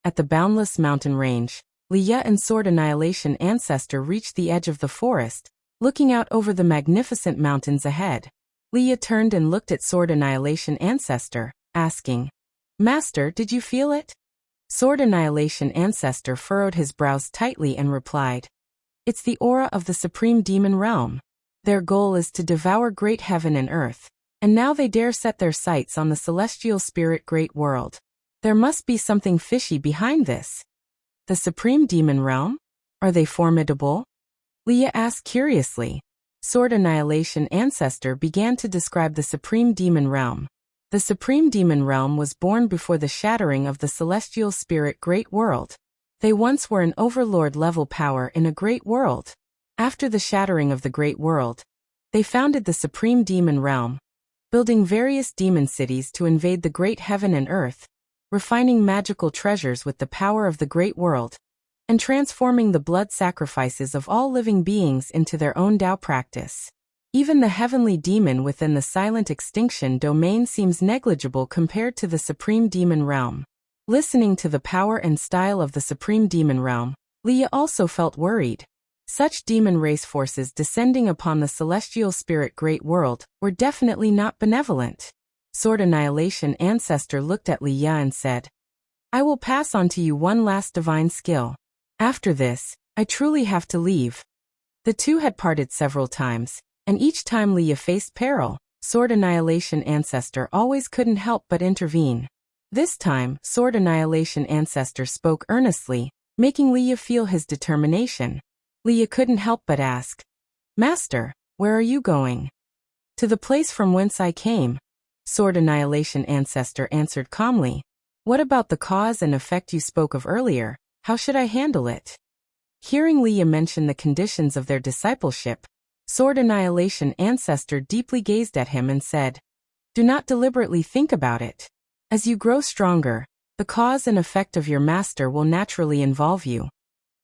Speaker 1: At the boundless mountain range, Liya and Sword Annihilation Ancestor reached the edge of the forest, looking out over the magnificent mountains ahead. Liya turned and looked at Sword Annihilation Ancestor, asking, "Master, did you feel it?" Sword Annihilation Ancestor furrowed his brows tightly and replied, "It's the aura of the Supreme Demon Realm. Their goal is to devour great heaven and earth, and now they dare set their sights on the celestial spirit Great World. There must be something fishy behind this." "The Supreme Demon Realm? Are they formidable?" Liya asked curiously. Sword Annihilation Ancestor began to describe the Supreme Demon Realm. The Supreme Demon Realm was born before the shattering of the celestial spirit Great World. They once were an overlord-level power in a great world. After the shattering of the Great World, they founded the Supreme Demon Realm, building various demon cities to invade the great heaven and earth, refining magical treasures with the power of the Great World, and transforming the blood sacrifices of all living beings into their own Tao practice. Even the heavenly demon within the silent extinction domain seems negligible compared to the Supreme Demon Realm. Listening to the power and style of the Supreme Demon Realm, Liya also felt worried. Such demon race forces descending upon the celestial spirit Great World were definitely not benevolent. Sword Annihilation Ancestor looked at Liya and said, "I will pass on to you one last divine skill. After this, I truly have to leave." The two had parted several times, And each time Leah faced peril, Sword Annihilation Ancestor always couldn't help but intervene. This time, Sword Annihilation Ancestor spoke earnestly, making Leah feel his determination. Leah couldn't help but ask, "Master, where are you going?" "To the place from whence I came," Sword Annihilation Ancestor answered calmly. "What about the cause and effect you spoke of earlier? How should I handle it?" Hearing Leah mention the conditions of their discipleship, Sword Annihilation Ancestor deeply gazed at him and said, "Do not deliberately think about it. As you grow stronger, the cause and effect of your master will naturally involve you.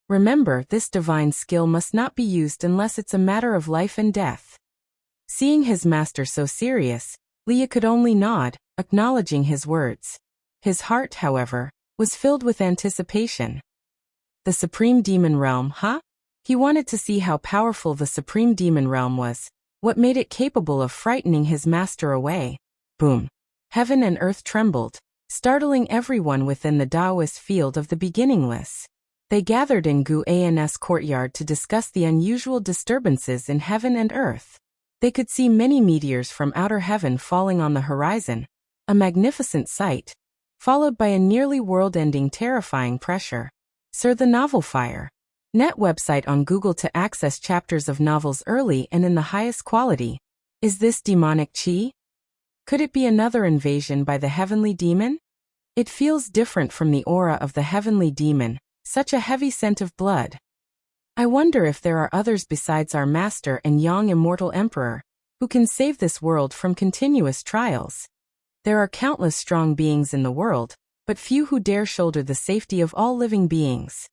Speaker 1: Remember, this divine skill must not be used unless it's a matter of life and death." Seeing his master so serious, Leah could only nod, acknowledging his words. His heart, however, was filled with anticipation. The Supreme Demon Realm, huh? He wanted to see how powerful the Supreme Demon Realm was, what made it capable of frightening his master away. Boom! Heaven and earth trembled, startling everyone within the Taoist field of the beginningless. They gathered in Gu An's courtyard to discuss the unusual disturbances in heaven and earth. They could see many meteors from outer heaven falling on the horizon, a magnificent sight, followed by a nearly world-ending terrifying pressure. Sir, the novel fire. Net website on Google to access chapters of novels early and in the highest quality. Is this demonic chi? Could it be another invasion by the heavenly demon? It feels different from the aura of the heavenly demon, such a heavy scent of blood. I wonder if there are others besides our master and young immortal emperor, who can save this world from continuous trials. There are countless strong beings in the world, but few who dare shoulder the safety of all living beings.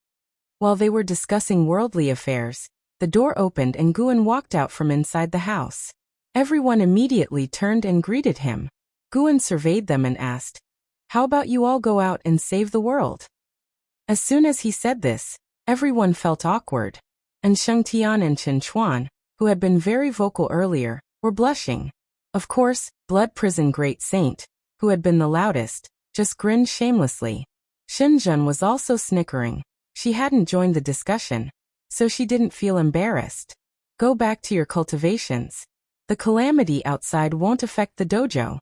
Speaker 1: While they were discussing worldly affairs, the door opened and Guan walked out from inside the house. Everyone immediately turned and greeted him. Guan surveyed them and asked, "How about you all go out and save the world?" As soon as he said this, everyone felt awkward, and Sheng Tian and Chen Chuan, who had been very vocal earlier, were blushing. Of course, Blood Prison Great Saint, who had been the loudest, just grinned shamelessly. Shenzhen was also snickering. She hadn't joined the discussion, so she didn't feel embarrassed. "Go back to your cultivations. The calamity outside won't affect the dojo."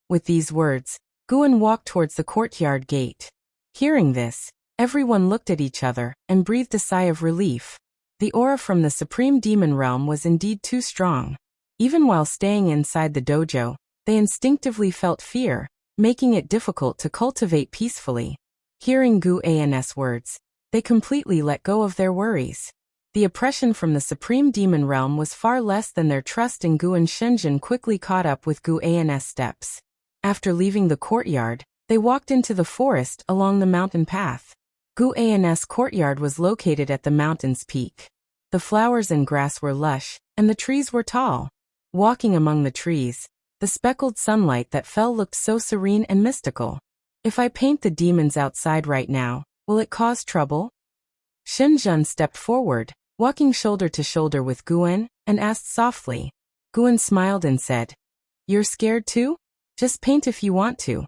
Speaker 1: With these words, Guan walked towards the courtyard gate. Hearing this, everyone looked at each other and breathed a sigh of relief. The aura from the Supreme Demon Realm was indeed too strong. Even while staying inside the dojo, they instinctively felt fear, making it difficult to cultivate peacefully. Hearing Gu An's words, they completely let go of their worries. The oppression from the Supreme Demon Realm was far less than their trust in Gu, and Shenzhen quickly caught up with Gu An's steps. After leaving the courtyard, they walked into the forest along the mountain path. Gu An's courtyard was located at the mountain's peak. The flowers and grass were lush, and the trees were tall. Walking among the trees, the speckled sunlight that fell looked so serene and mystical. "If I paint the demons outside right now, will it cause trouble?" Shenzhen stepped forward, walking shoulder to shoulder with Guan, and asked softly. Guan smiled and said, "You're scared too? Just paint if you want to."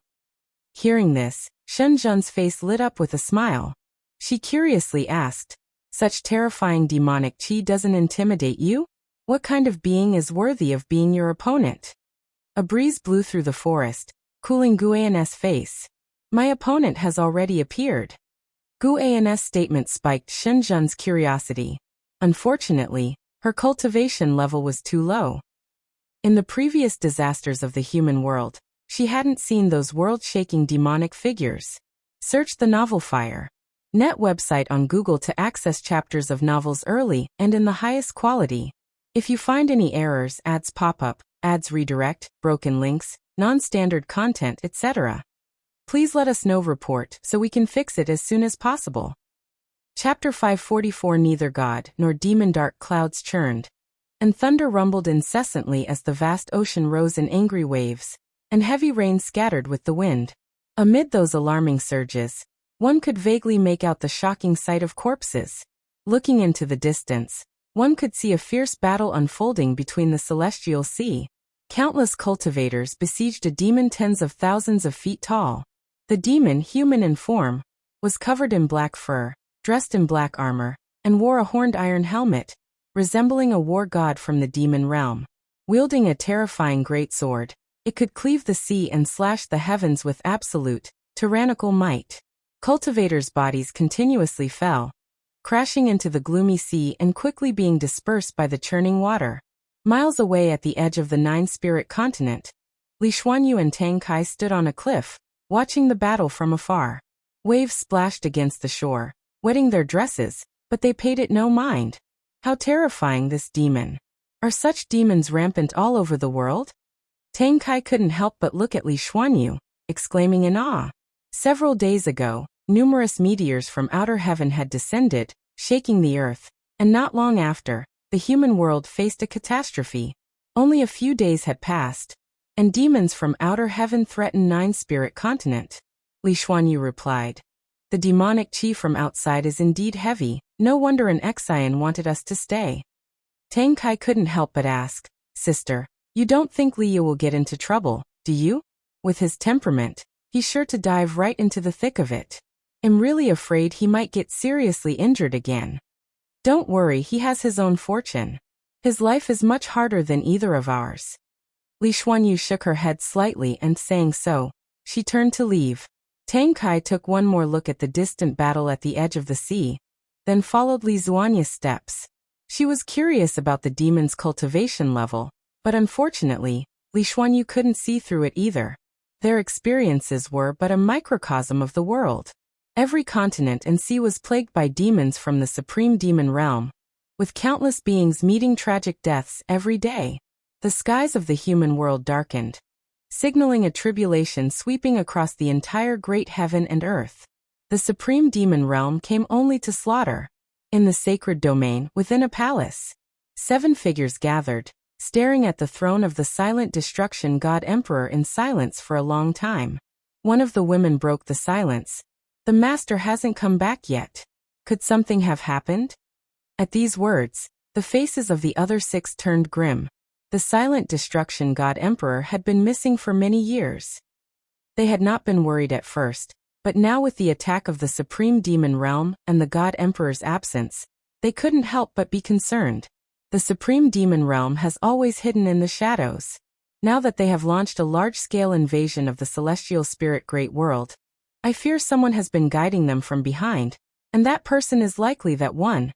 Speaker 1: Hearing this, Shenzhen's face lit up with a smile. She curiously asked, "Such terrifying demonic chi doesn't intimidate you? What kind of being is worthy of being your opponent?" A breeze blew through the forest, cooling Guan's face. "My opponent has already appeared." Guan's statement spiked Shenzhen's curiosity. Unfortunately, her cultivation level was too low. In the previous disasters of the human world, she hadn't seen those world-shaking demonic figures. Search the novel Fire. Net website on Google to access chapters of novels early and in the highest quality. If you find any errors, ads pop up, ads redirect, broken links, non-standard content, etc., please let us know. Report so we can fix it as soon as possible. Chapter 544. Neither God nor demon. Dark clouds churned, and thunder rumbled incessantly as the vast ocean rose in angry waves, and heavy rain scattered with the wind. Amid those alarming surges, one could vaguely make out the shocking sight of corpses. Looking into the distance, one could see a fierce battle unfolding between the celestial sea. Countless cultivators besieged a demon tens of thousands of feet tall. The demon, human in form, was covered in black fur, dressed in black armor, and wore a horned iron helmet, resembling a war god from the demon realm. Wielding a terrifying greatsword, it could cleave the sea and slash the heavens with absolute, tyrannical might. Cultivators' bodies continuously fell, crashing into the gloomy sea and quickly being dispersed by the churning water. Miles away at the edge of the Nine-Spirit continent, Li Xuanyu and Tang Kai stood on a cliff, watching the battle from afar. Waves splashed against the shore, wetting their dresses, but they paid it no mind. How terrifying, this demon! Are such demons rampant all over the world? Tang Kai couldn't help but look at Li Xuanyu, exclaiming in awe. Several days ago, numerous meteors from outer heaven had descended, shaking the earth, and not long after, the human world faced a catastrophe. Only a few days had passed, and demons from outer heaven threatened Nine-Spirit continent. Li Xuanyu replied. The demonic chi from outside is indeed heavy, no wonder an Xian wanted us to stay. Tang Kai couldn't help but ask, Sister, you don't think Liu will get into trouble, do you? With his temperament, he's sure to dive right into the thick of it. I'm really afraid he might get seriously injured again. Don't worry, he has his own fortune. His life is much harder than either of ours. Li Xuanyu shook her head slightly and saying so, she turned to leave. Tang Kai took one more look at the distant battle at the edge of the sea, then followed Li Xuanyu's steps. She was curious about the demon's cultivation level, but unfortunately, Li Xuanyu couldn't see through it either. Their experiences were but a microcosm of the world. Every continent and sea was plagued by demons from the supreme demon realm, with countless beings meeting tragic deaths every day. The skies of the human world darkened, signaling a tribulation sweeping across the entire great heaven and earth. The supreme demon realm came only to slaughter. In the sacred domain within a palace, 7 figures gathered, staring at the throne of the silent destruction god emperor in silence for a long time. One of the women broke the silence. The master hasn't come back yet. Could something have happened? At these words, the faces of the other 6 turned grim. The silent destruction god emperor had been missing for many years. They had not been worried at first, but now with the attack of the supreme demon realm and the god emperor's absence, they couldn't help but be concerned. The supreme demon realm has always hidden in the shadows. Now that they have launched a large-scale invasion of the celestial spirit great world, I fear someone has been guiding them from behind, and that person is likely that one.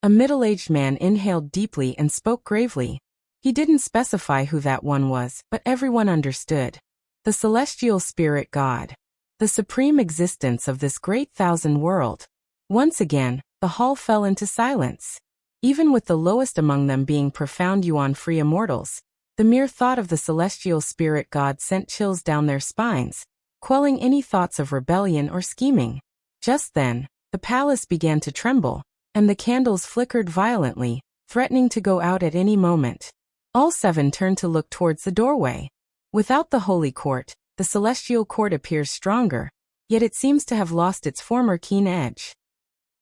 Speaker 1: A middle-aged man inhaled deeply and spoke gravely. He didn't specify who that one was, but everyone understood. The celestial spirit god. The supreme existence of this great thousand world. Once again, the hall fell into silence. Even with the lowest among them being profound yuan-free immortals, the mere thought of the celestial spirit god sent chills down their spines, quelling any thoughts of rebellion or scheming. Just then, the palace began to tremble, and the candles flickered violently, threatening to go out at any moment. All 7 turned to look towards the doorway. Without the holy court, the celestial court appears stronger, yet it seems to have lost its former keen edge.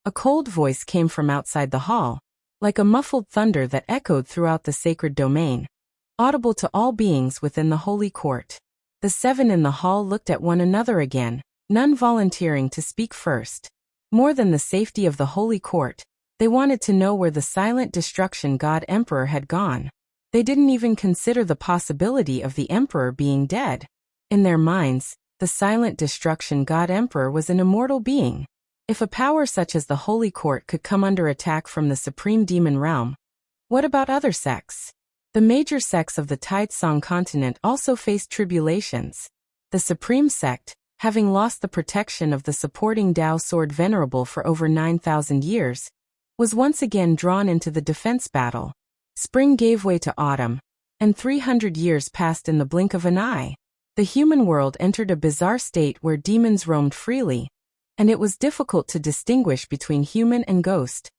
Speaker 1: A cold voice came from outside the hall, like a muffled thunder that echoed throughout the sacred domain, audible to all beings within the holy court. The 7 in the hall looked at one another again, none volunteering to speak first. More than the safety of the holy court, they wanted to know where the silent destruction god emperor had gone. They didn't even consider the possibility of the emperor being dead. In their minds, the silent destruction god emperor was an immortal being. If a power such as the holy court could come under attack from the supreme demon realm, what about other sects? The major sects of the Taitsong continent also faced tribulations. The supreme sect, having lost the protection of the supporting Dao sword venerable for over 9,000 years, was once again drawn into the defense battle. Spring gave way to autumn, and 300 years passed in the blink of an eye. The human world entered a bizarre state where demons roamed freely, and it was difficult to distinguish between human and ghost.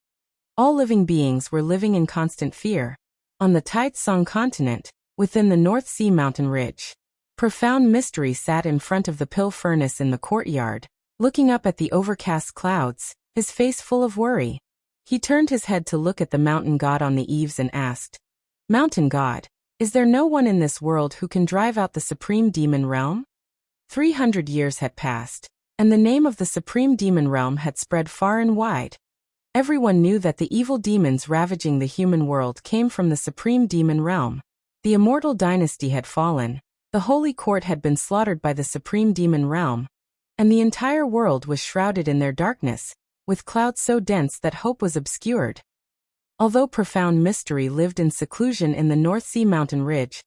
Speaker 1: All living beings were living in constant fear. On the Taitsong continent, within the North Sea mountain ridge, profound mystery sat in front of the pill furnace in the courtyard, looking up at the overcast clouds, his face full of worry. He turned his head to look at the mountain god on the eaves and asked, "Mountain god, is there no one in this world who can drive out the supreme demon realm?" 300 years had passed, and the name of the supreme demon realm had spread far and wide. Everyone knew that the evil demons ravaging the human world came from the supreme demon realm. The immortal dynasty had fallen, the holy court had been slaughtered by the supreme demon realm, and the entire world was shrouded in their darkness, with clouds so dense that hope was obscured. Although profound mystery lived in seclusion in the North Sea mountain ridge,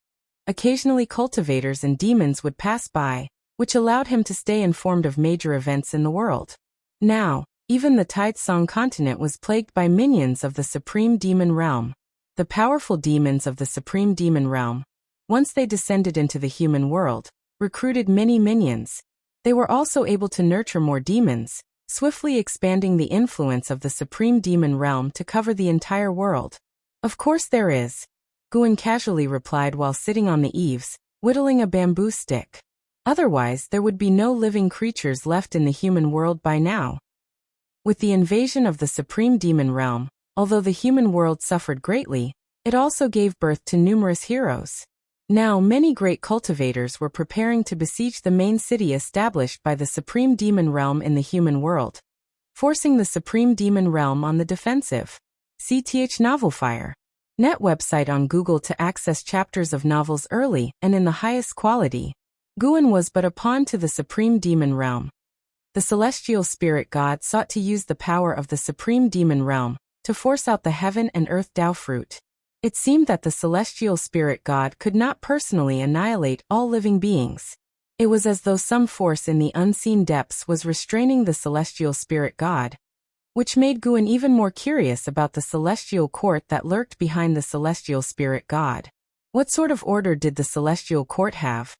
Speaker 1: occasionally cultivators and demons would pass by, which allowed him to stay informed of major events in the world. Now, even the Tidesong continent was plagued by minions of the supreme demon realm. The powerful demons of the supreme demon realm, once they descended into the human world, recruited many minions. They were also able to nurture more demons, swiftly expanding the influence of the supreme demon realm to cover the entire world. Of course there is, Guan casually replied while sitting on the eaves, whittling a bamboo stick. Otherwise there would be no living creatures left in the human world by now. With the invasion of the supreme demon realm, although the human world suffered greatly, it also gave birth to numerous heroes. Now many great cultivators were preparing to besiege the main city established by the supreme demon realm in the human world, forcing the supreme demon realm on the defensive. CTH Novelfire. Net website on Google to access chapters of novels early and in the highest quality. Guan was but a pawn to the supreme demon realm. The celestial spirit god sought to use the power of the supreme demon realm to force out the heaven and earth Tao fruit. It seemed that the celestial spirit god could not personally annihilate all living beings. It was as though some force in the unseen depths was restraining the celestial spirit god, which made Guan even more curious about the celestial court that lurked behind the celestial spirit god. What sort of order did the celestial court have?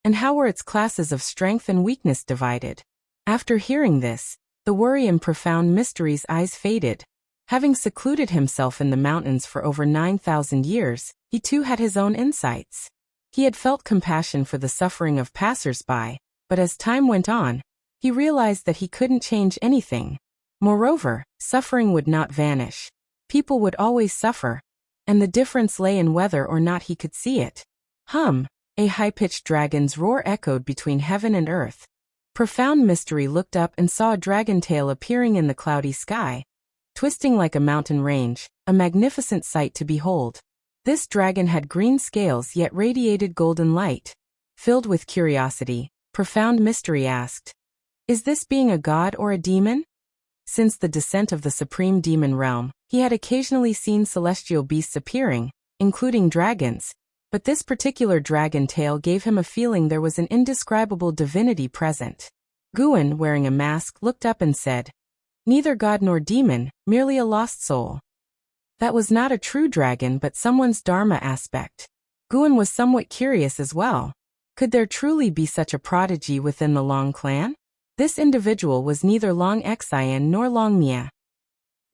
Speaker 1: And how were its classes of strength and weakness divided? After hearing this, the worry and profound mystery's eyes faded. Having secluded himself in the mountains for over 9,000 years, he too had his own insights. He had felt compassion for the suffering of passers-by, but as time went on, he realized that he couldn't change anything. Moreover, suffering would not vanish. People would always suffer, and the difference lay in whether or not he could see it. A high-pitched dragon's roar echoed between heaven and earth. Profound Mystery looked up and saw a dragon tail appearing in the cloudy sky, twisting like a mountain range, a magnificent sight to behold. This dragon had green scales yet radiated golden light. Filled with curiosity, Profound Mystery asked, "Is this being a god or a demon?" Since the descent of the supreme demon realm, he had occasionally seen celestial beasts appearing, including dragons, but this particular dragon tail gave him a feeling there was an indescribable divinity present. Guan, wearing a mask, looked up and said, "Neither god nor demon, merely a lost soul." That was not a true dragon but someone's dharma aspect. Guan was somewhat curious as well. Could there truly be such a prodigy within the Long clan? This individual was neither Long Xian nor Long Mia.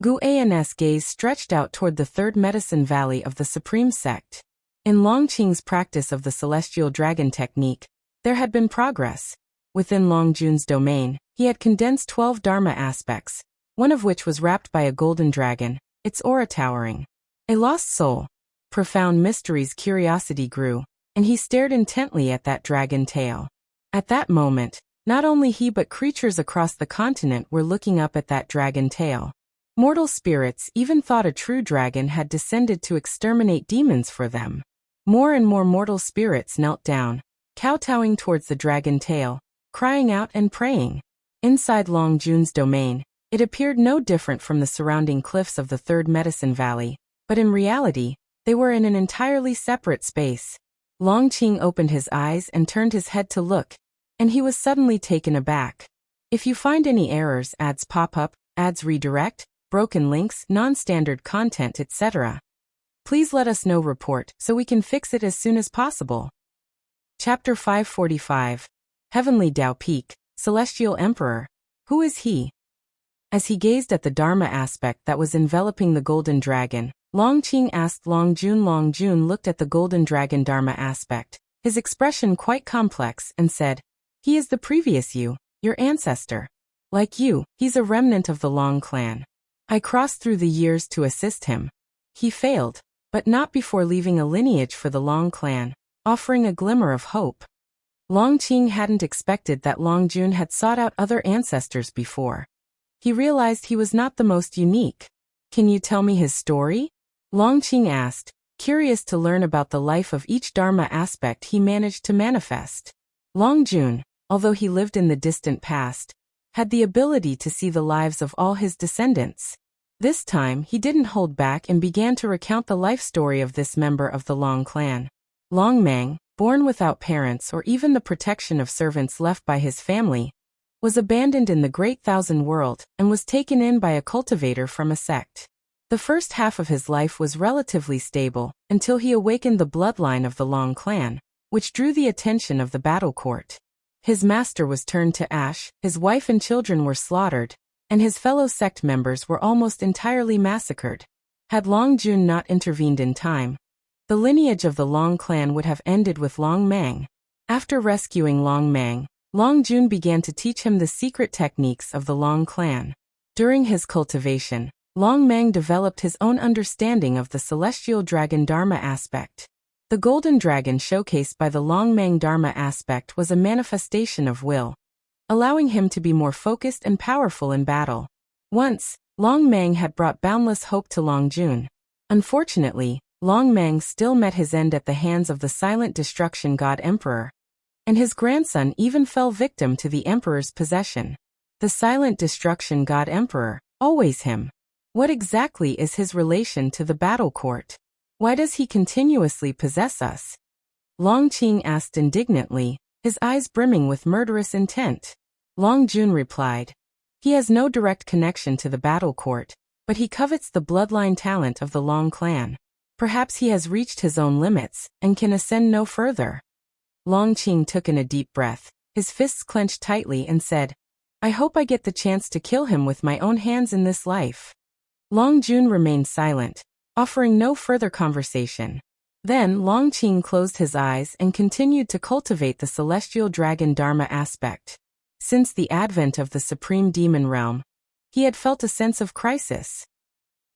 Speaker 1: Guan's gaze stretched out toward the third medicine valley of the Supreme Sect. In Long Qing's practice of the celestial dragon technique, there had been progress. Within Long Jun's domain, he had condensed 12 dharma aspects, one of which was wrapped by a golden dragon, its aura towering. A lost soul. Profound Mystery's curiosity grew, and he stared intently at that dragon tail. At that moment, not only he but creatures across the continent were looking up at that dragon tail. Mortal spirits even thought a true dragon had descended to exterminate demons for them. More and more mortal spirits knelt down, kowtowing towards the dragon tail, crying out and praying. Inside Long Jun's domain, it appeared no different from the surrounding cliffs of the Third Medicine Valley, but in reality, they were in an entirely separate space. Long Qing opened his eyes and turned his head to look, and he was suddenly taken aback. If you find any errors, ads pop up, ads redirect, broken links, non-standard content, etc., please let us know. Report so we can fix it as soon as possible. Chapter 545. Heavenly Tao Peak, Celestial Emperor. Who is he? As he gazed at the Dharma aspect that was enveloping the golden dragon, Long Qing asked Long Jun. Long Jun looked at the golden dragon Dharma aspect, his expression quite complex, and said, "He is the previous you, your ancestor. Like you, he's a remnant of the Long clan. I crossed through the years to assist him. He failed, but not before leaving a lineage for the Long clan, offering a glimmer of hope." Long Qing hadn't expected that Long Jun had sought out other ancestors before. he realized he was not the most unique. Can you tell me his story? Longqing asked, curious to learn about the life of each Dharma aspect he managed to manifest. Longjun, although he lived in the distant past, had the ability to see the lives of all his descendants. This time he didn't hold back and began to recount the life story of this member of the Long clan. Long Mang, born without parents or even the protection of servants left by his family, was abandoned in the Great Thousand World and was taken in by a cultivator from a sect. The first half of his life was relatively stable, until he awakened the bloodline of the Long clan, which drew the attention of the battle court. His master was turned to ash, his wife and children were slaughtered, and his fellow sect members were almost entirely massacred. Had Long Jun not intervened in time, the lineage of the Long clan would have ended with Long Mang. After rescuing Long Mang, Long Jun began to teach him the secret techniques of the Long clan. During his cultivation, Long Mang developed his own understanding of the celestial dragon Dharma aspect. The golden dragon showcased by the Long Mang Dharma aspect was a manifestation of will, allowing him to be more focused and powerful in battle. Once, Long Mang had brought boundless hope to Long Jun. Unfortunately, Long Mang still met his end at the hands of the silent destruction god Emperor, and his grandson even fell victim to the Emperor's possession. The silent destruction god Emperor, always him. What exactly is his relation to the battle court? Why does he continuously possess us? Longqing asked indignantly, his eyes brimming with murderous intent. Long Jun replied, he has no direct connection to the battle court, but he covets the bloodline talent of the Long clan. Perhaps he has reached his own limits and can ascend no further. Longqing took in a deep breath, his fists clenched tightly and said, I hope I get the chance to kill him with my own hands in this life. Long Jun remained silent, offering no further conversation. Then Longqing closed his eyes and continued to cultivate the celestial dragon Dharma aspect. Since the advent of the supreme demon realm, he had felt a sense of crisis.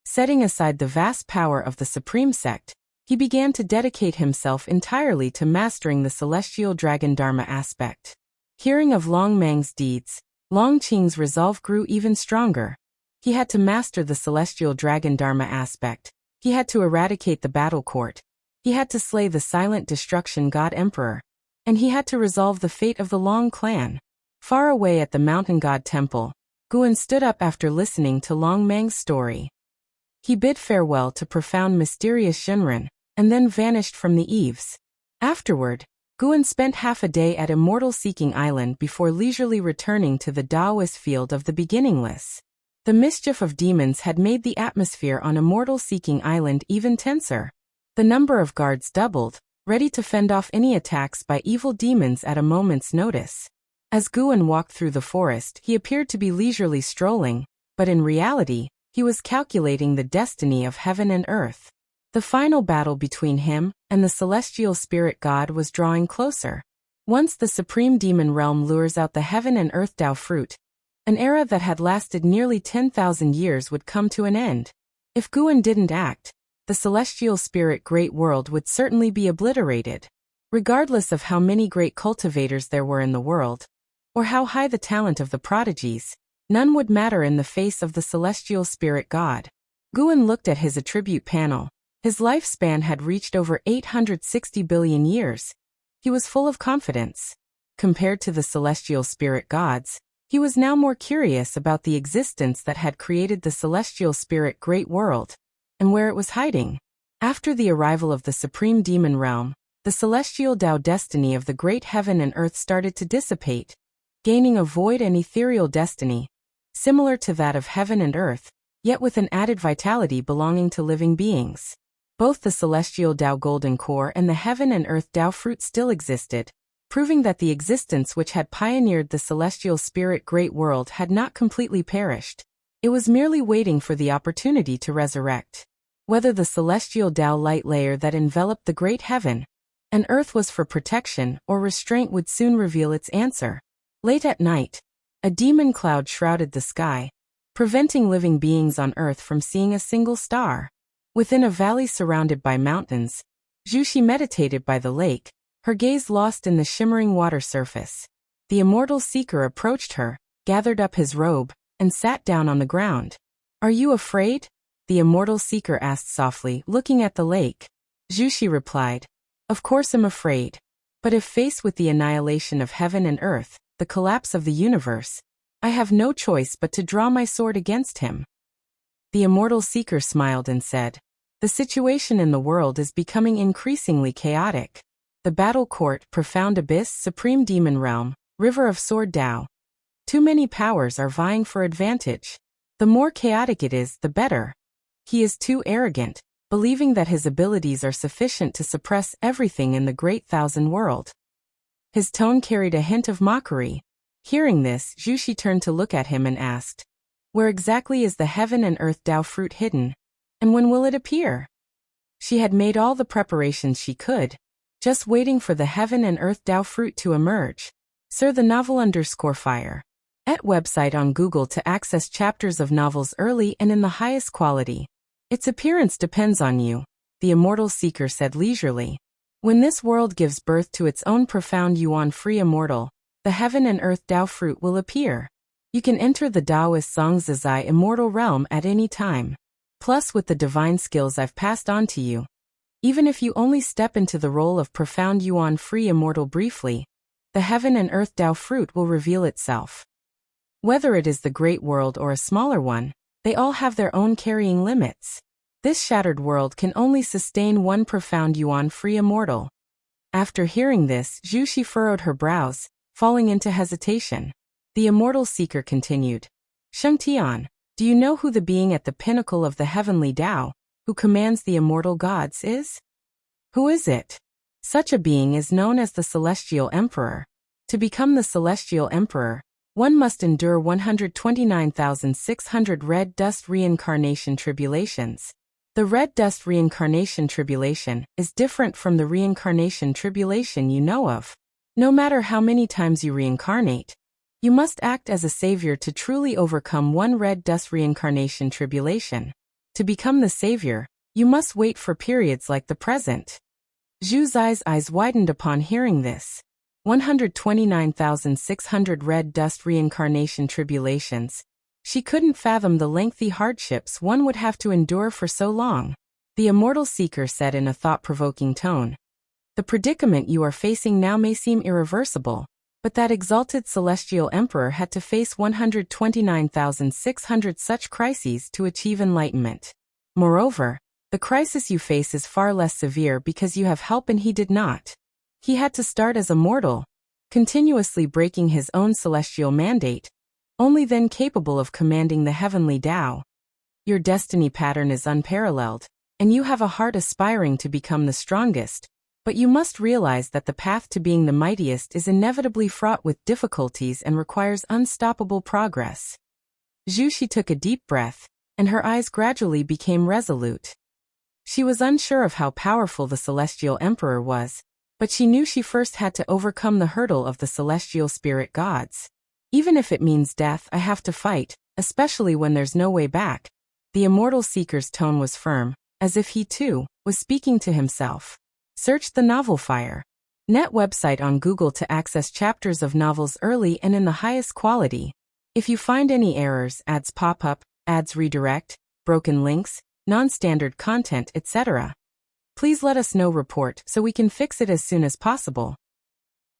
Speaker 1: Setting aside the vast power of the supreme sect, he began to dedicate himself entirely to mastering the celestial dragon Dharma aspect. Hearing of Long Mang's deeds, Longqing's resolve grew even stronger. He had to master the celestial dragon Dharma aspect. He had to eradicate the battle court. He had to slay the silent destruction god Emperor. And he had to resolve the fate of the Long clan. Far away at the mountain god temple, Guan stood up after listening to Long Mang's story. He bid farewell to profound mysterious Shinran, and then vanished from the eaves. Afterward, Guan spent half a day at Immortal Seeking Island before leisurely returning to the Taoist field of the beginningless. The mischief of demons had made the atmosphere on Immortal Seeking Island even tenser. The number of guards doubled, ready to fend off any attacks by evil demons at a moment's notice. As Guan walked through the forest, he appeared to be leisurely strolling, but in reality, he was calculating the destiny of heaven and earth. The final battle between him and the celestial spirit god was drawing closer. Once the supreme demon realm lures out the heaven and earth Tao fruit, an era that had lasted nearly 10,000 years would come to an end. If Guan didn't act, the celestial spirit great world would certainly be obliterated. Regardless of how many great cultivators there were in the world, or how high the talent of the prodigies, none would matter in the face of the celestial spirit god. Guan looked at his attribute panel. His lifespan had reached over 860 billion years. He was full of confidence. Compared to the celestial spirit gods, he was now more curious about the existence that had created the celestial spirit great world, and where it was hiding. After the arrival of the supreme demon realm, the celestial Tao destiny of the great heaven and earth started to dissipate, gaining a void and ethereal destiny, similar to that of heaven and earth, yet with an added vitality belonging to living beings. Both the celestial Tao golden core and the heaven and earth Tao fruit still existed, proving that the existence which had pioneered the celestial spirit great world had not completely perished. It was merely waiting for the opportunity to resurrect. Whether the celestial Tao light layer that enveloped the great heaven and earth was for protection or restraint would soon reveal its answer. Late at night, a demon cloud shrouded the sky, preventing living beings on earth from seeing a single star. Within a valley surrounded by mountains, Zhuxi meditated by the lake, her gaze lost in the shimmering water surface. The immortal seeker approached her, gathered up his robe, and sat down on the ground. "Are you afraid?" the immortal seeker asked softly, looking at the lake. Zhuxi replied, "Of course I'm afraid. But if faced with the annihilation of heaven and earth, the collapse of the universe, I have no choice but to draw my sword against him." The immortal seeker smiled and said, "The situation in the world is becoming increasingly chaotic. The battle court, profound abyss, supreme demon realm, river of sword Tao. Too many powers are vying for advantage. The more chaotic it is, the better. He is too arrogant, believing that his abilities are sufficient to suppress everything in the great thousand world." His tone carried a hint of mockery. Hearing this, Zhuxi turned to look at him and asked, "Where exactly is the heaven and earth Tao fruit hidden? And when will it appear?" She had made all the preparations she could, just waiting for the heaven and earth Tao fruit to emerge. Sir, the novel_fire. @ website on Google to access chapters of novels early and in the highest quality. "Its appearance depends on you," the immortal seeker said leisurely. "When this world gives birth to its own profound yuan-free immortal, the heaven and earth Tao fruit will appear. You can enter the Taoist Zongzizai immortal realm at any time. Plus, with the divine skills I've passed on to you, even if you only step into the role of profound yuan-free immortal briefly, the heaven and earth Tao fruit will reveal itself. Whether it is the great world or a smaller one, they all have their own carrying limits. This shattered world can only sustain one profound yuan-free immortal." After hearing this, Zhuxi furrowed her brows, falling into hesitation. The immortal seeker continued, "Sheng Tian, do you know who the being at the pinnacle of the heavenly Tao, who commands the immortal gods, is?" "Who is it?" "Such a being is known as the Celestial Emperor. To become the Celestial Emperor, one must endure 129,600 red dust reincarnation tribulations. The red dust reincarnation tribulation is different from the reincarnation tribulation you know of. No matter how many times you reincarnate, you must act as a savior to truly overcome one red dust reincarnation tribulation. To become the savior, you must wait for periods like the present." Zhu Zai's eyes widened upon hearing this. 129,600 red dust reincarnation tribulations. She couldn't fathom the lengthy hardships one would have to endure for so long. The immortal seeker said in a thought-provoking tone, "The predicament you are facing now may seem irreversible, but that exalted celestial emperor had to face 129,600 such crises to achieve enlightenment. Moreover, the crisis you face is far less severe because you have help and he did not. He had to start as a mortal, continuously breaking his own celestial mandate, only then capable of commanding the heavenly Tao. Your destiny pattern is unparalleled, and you have a heart aspiring to become the strongest, but you must realize that the path to being the mightiest is inevitably fraught with difficulties and requires unstoppable progress." Zhuxi took a deep breath, and her eyes gradually became resolute. She was unsure of how powerful the Celestial Emperor was, but she knew she first had to overcome the hurdle of the celestial spirit gods. "Even if it means death, I have to fight, especially when there's no way back." The immortal seeker's tone was firm, as if he, too, was speaking to himself. Search the novel_fire. .net website on Google to access chapters of novels early and in the highest quality. If you find any errors, ads pop up, ads redirect, broken links, non-standard content, etc., please let us know. Report so we can fix it as soon as possible.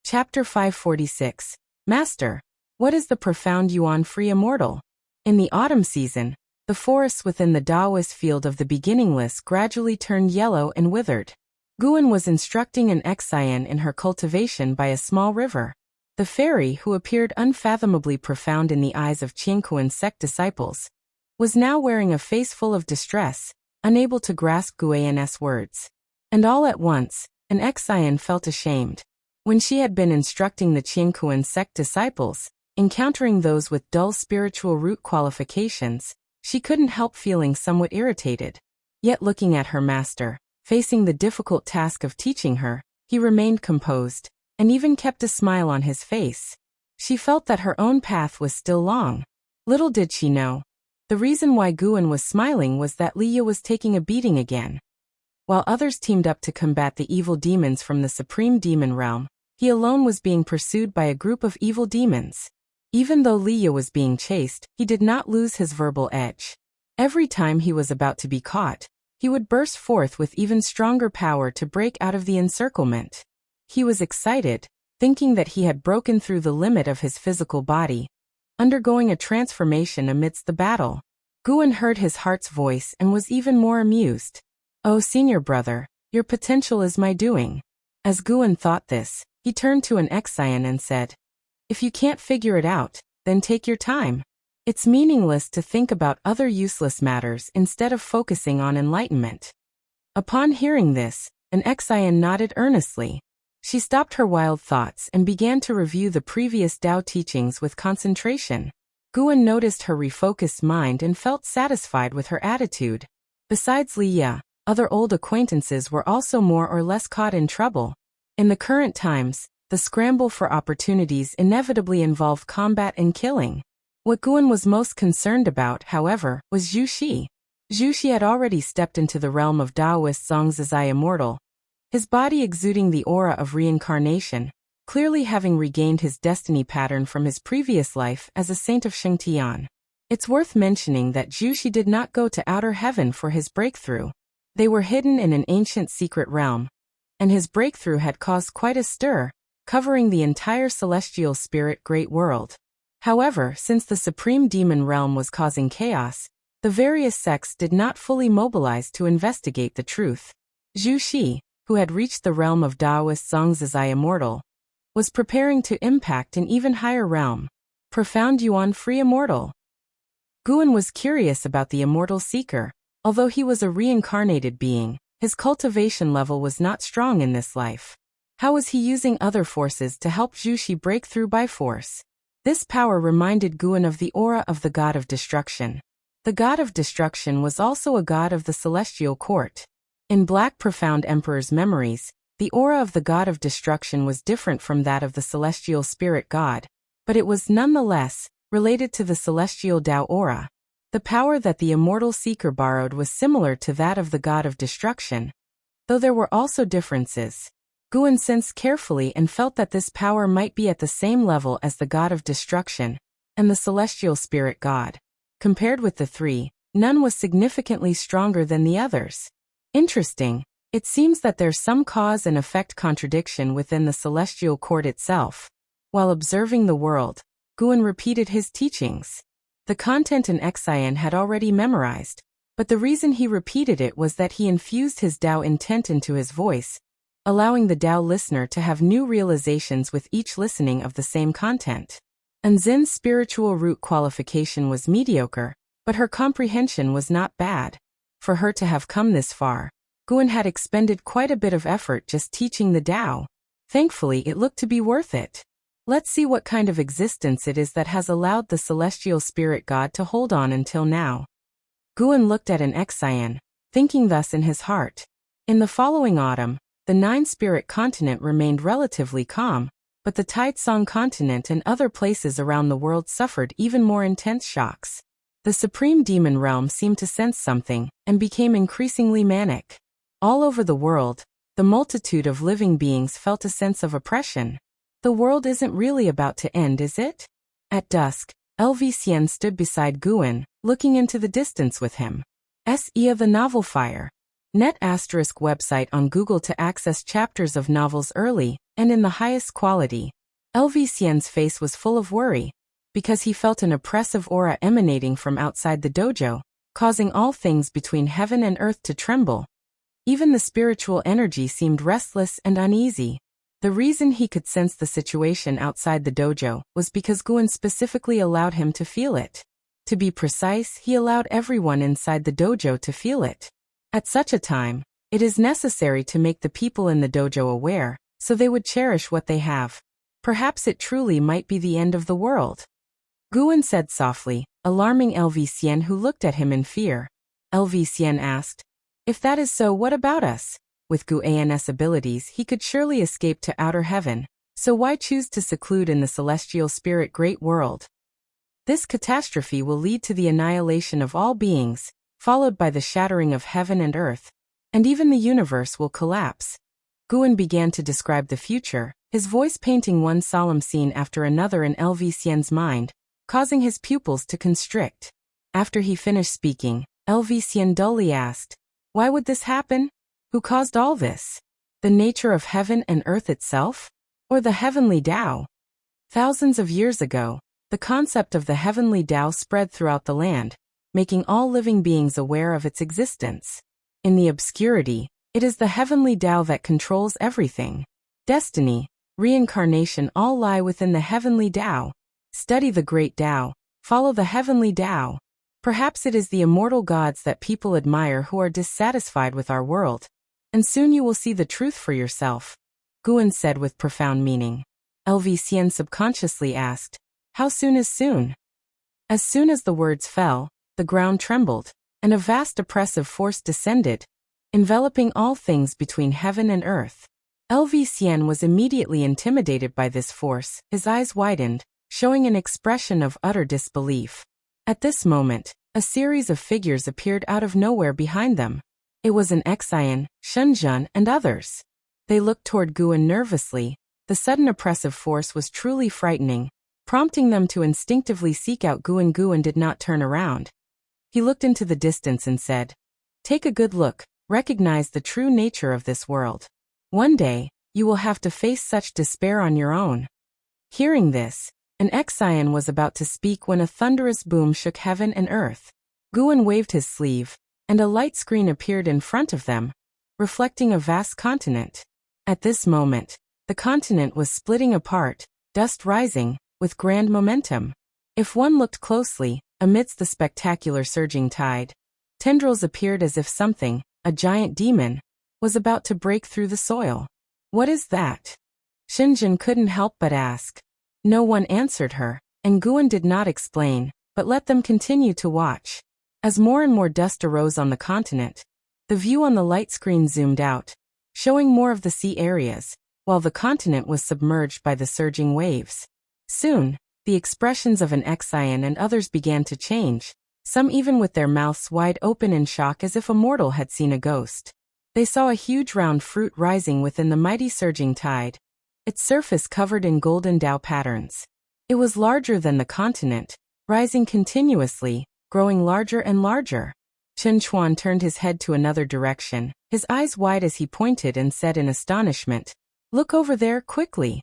Speaker 1: Chapter 546. Master, what is the profound yuan-free immortal? In the autumn season, the forests within the Taoist field of the beginningless gradually turned yellow and withered. Guan was instructing an Xian in her cultivation by a small river. The fairy, who appeared unfathomably profound in the eyes of Qiankuan's sect disciples, was now wearing a face full of distress, unable to grasp Guan's words. And all at once, an Xian felt ashamed. When she had been instructing the Qiankuan sect disciples, encountering those with dull spiritual root qualifications, she couldn't help feeling somewhat irritated. Yet looking at her master, facing the difficult task of teaching her, he remained composed, and even kept a smile on his face. She felt that her own path was still long. Little did she know, the reason why Guan was smiling was that Liya was taking a beating again. While others teamed up to combat the evil demons from the supreme demon realm, he alone was being pursued by a group of evil demons. Even though Liya was being chased, he did not lose his verbal edge. Every time he was about to be caught, he would burst forth with even stronger power to break out of the encirclement. He was excited, thinking that he had broken through the limit of his physical body, undergoing a transformation amidst the battle. Guan heard his heart's voice and was even more amused. "Oh, senior brother, your potential is my doing." As Guan thought this, he turned to an Exian and said, "If you can't figure it out, then take your time. It's meaningless to think about other useless matters instead of focusing on enlightenment." Upon hearing this, an Exian nodded earnestly. She stopped her wild thoughts and began to review the previous Tao teachings with concentration. Guan noticed her refocused mind and felt satisfied with her attitude. Besides Liya, other old acquaintances were also more or less caught in trouble. In the current times, the scramble for opportunities inevitably involved combat and killing. What Guan was most concerned about, however, was Zhu Xi. Zhu Xi had already stepped into the realm of Taoist Zongzizai Immortal, his body exuding the aura of reincarnation, clearly having regained his destiny pattern from his previous life as a saint of Shengtian. It's worth mentioning that Zhu Xi did not go to outer heaven for his breakthrough. They were hidden in an ancient secret realm, and his breakthrough had caused quite a stir, covering the entire celestial spirit great world. However, since the supreme demon realm was causing chaos, the various sects did not fully mobilize to investigate the truth. Zhu Xi, who had reached the realm of Taoist Zongzizai Immortal, was preparing to impact an even higher realm, Profound Yuan Free Immortal. Guan was curious about the immortal seeker. Although he was a reincarnated being, his cultivation level was not strong in this life. How was he using other forces to help Zhu Xi break through by force? This power reminded Guan of the aura of the god of destruction. The god of destruction was also a god of the celestial court. In Black Profound Emperor's memories, the aura of the god of destruction was different from that of the celestial spirit god, but it was nonetheless related to the celestial Tao aura. The power that the immortal seeker borrowed was similar to that of the god of destruction, though there were also differences. Guan sensed carefully and felt that this power might be at the same level as the god of destruction and the celestial spirit god. Compared with the three, none was significantly stronger than the others. Interesting. It seems that there's some cause and effect contradiction within the celestial court itself. While observing the world, Guan repeated his teachings. The content an Exian had already memorized, but the reason he repeated it was that he infused his Tao intent into his voice, allowing the Tao listener to have new realizations with each listening of the same content. Anzin's spiritual root qualification was mediocre, but her comprehension was not bad. For her to have come this far, Guan had expended quite a bit of effort just teaching the Tao. Thankfully, it looked to be worth it. Let's see what kind of existence it is that has allowed the celestial spirit god to hold on until now. Guan looked at an Exian, thinking thus in his heart. In the following autumn, the nine-spirit continent remained relatively calm, but the Taitsong continent and other places around the world suffered even more intense shocks. The supreme demon realm seemed to sense something, and became increasingly manic. All over the world, the multitude of living beings felt a sense of oppression. The world isn't really about to end, is it? At dusk, Xian stood beside Guan, looking into the distance with him. Se of the Novel Fire. Net ** website on Google to access chapters of novels early, and in the highest quality. Xian's face was full of worry, because he felt an oppressive aura emanating from outside the dojo, causing all things between heaven and earth to tremble. Even the spiritual energy seemed restless and uneasy. The reason he could sense the situation outside the dojo was because Guan specifically allowed him to feel it. To be precise, he allowed everyone inside the dojo to feel it. At such a time, it is necessary to make the people in the dojo aware, so they would cherish what they have. Perhaps it truly might be the end of the world. Guan said softly, alarming Xian, who looked at him in fear. Xian asked, "If that is so, what about us? With Guan's abilities, he could surely escape to outer heaven, so why choose to seclude in the celestial spirit great world? This catastrophe will lead to the annihilation of all beings, followed by the shattering of heaven and earth, and even the universe will collapse. Guan began to describe the future, his voice painting one solemn scene after another in Lv Xian's mind, causing his pupils to constrict. After he finished speaking, Lv Xian dully asked, "Why would this happen? Who caused all this? The nature of heaven and earth itself? Or the heavenly Tao?" Thousands of years ago, the concept of the heavenly Tao spread throughout the land, making all living beings aware of its existence. In the obscurity, it is the heavenly Tao that controls everything. Destiny, reincarnation all lie within the heavenly Tao. Study the great Tao, follow the heavenly Tao. Perhaps it is the immortal gods that people admire who are dissatisfied with our world. And soon you will see the truth for yourself, Guan said with profound meaning. Lv Xian subconsciously asked, "How soon is soon?" As soon as the words fell, the ground trembled, and a vast oppressive force descended, enveloping all things between heaven and earth. Lv Xian was immediately intimidated by this force, his eyes widened, showing an expression of utter disbelief. At this moment, a series of figures appeared out of nowhere behind them. It was an Xian, Shenzhen, and others. They looked toward Guan nervously. The sudden oppressive force was truly frightening, prompting them to instinctively seek out Guan. Guan did not turn around. He looked into the distance and said, "Take a good look, recognize the true nature of this world. One day, you will have to face such despair on your own." Hearing this, an Xian was about to speak when a thunderous boom shook heaven and earth. Guan waved his sleeve, and a light screen appeared in front of them, reflecting a vast continent. At this moment, the continent was splitting apart, dust rising, with grand momentum. If one looked closely, amidst the spectacular surging tide, tendrils appeared as if something, a giant demon, was about to break through the soil. "What is that?" Shenzhen couldn't help but ask. No one answered her, and Guan did not explain, but let them continue to watch. As more and more dust arose on the continent, the view on the light screen zoomed out, showing more of the sea areas, while the continent was submerged by the surging waves. Soon, the expressions of an Xian and others began to change, some even with their mouths wide open in shock as if a mortal had seen a ghost. They saw a huge round fruit rising within the mighty surging tide, its surface covered in golden Tao patterns. It was larger than the continent, rising continuously, growing larger and larger. Chen Chuan turned his head to another direction, his eyes wide as he pointed and said in astonishment, "Look over there, quickly."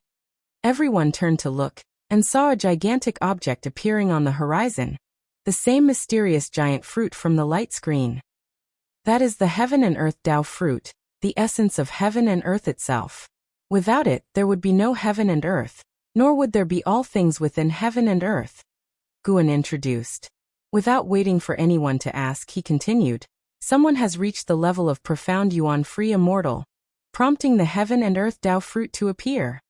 Speaker 1: Everyone turned to look, and saw a gigantic object appearing on the horizon, the same mysterious giant fruit from the light screen. That is the heaven and earth Tao fruit, the essence of heaven and earth itself. Without it, there would be no heaven and earth, nor would there be all things within heaven and earth, Guan introduced. Without waiting for anyone to ask, he continued, "Someone has reached the level of profound Yuan free immortal, prompting the heaven and earth Tao fruit to appear."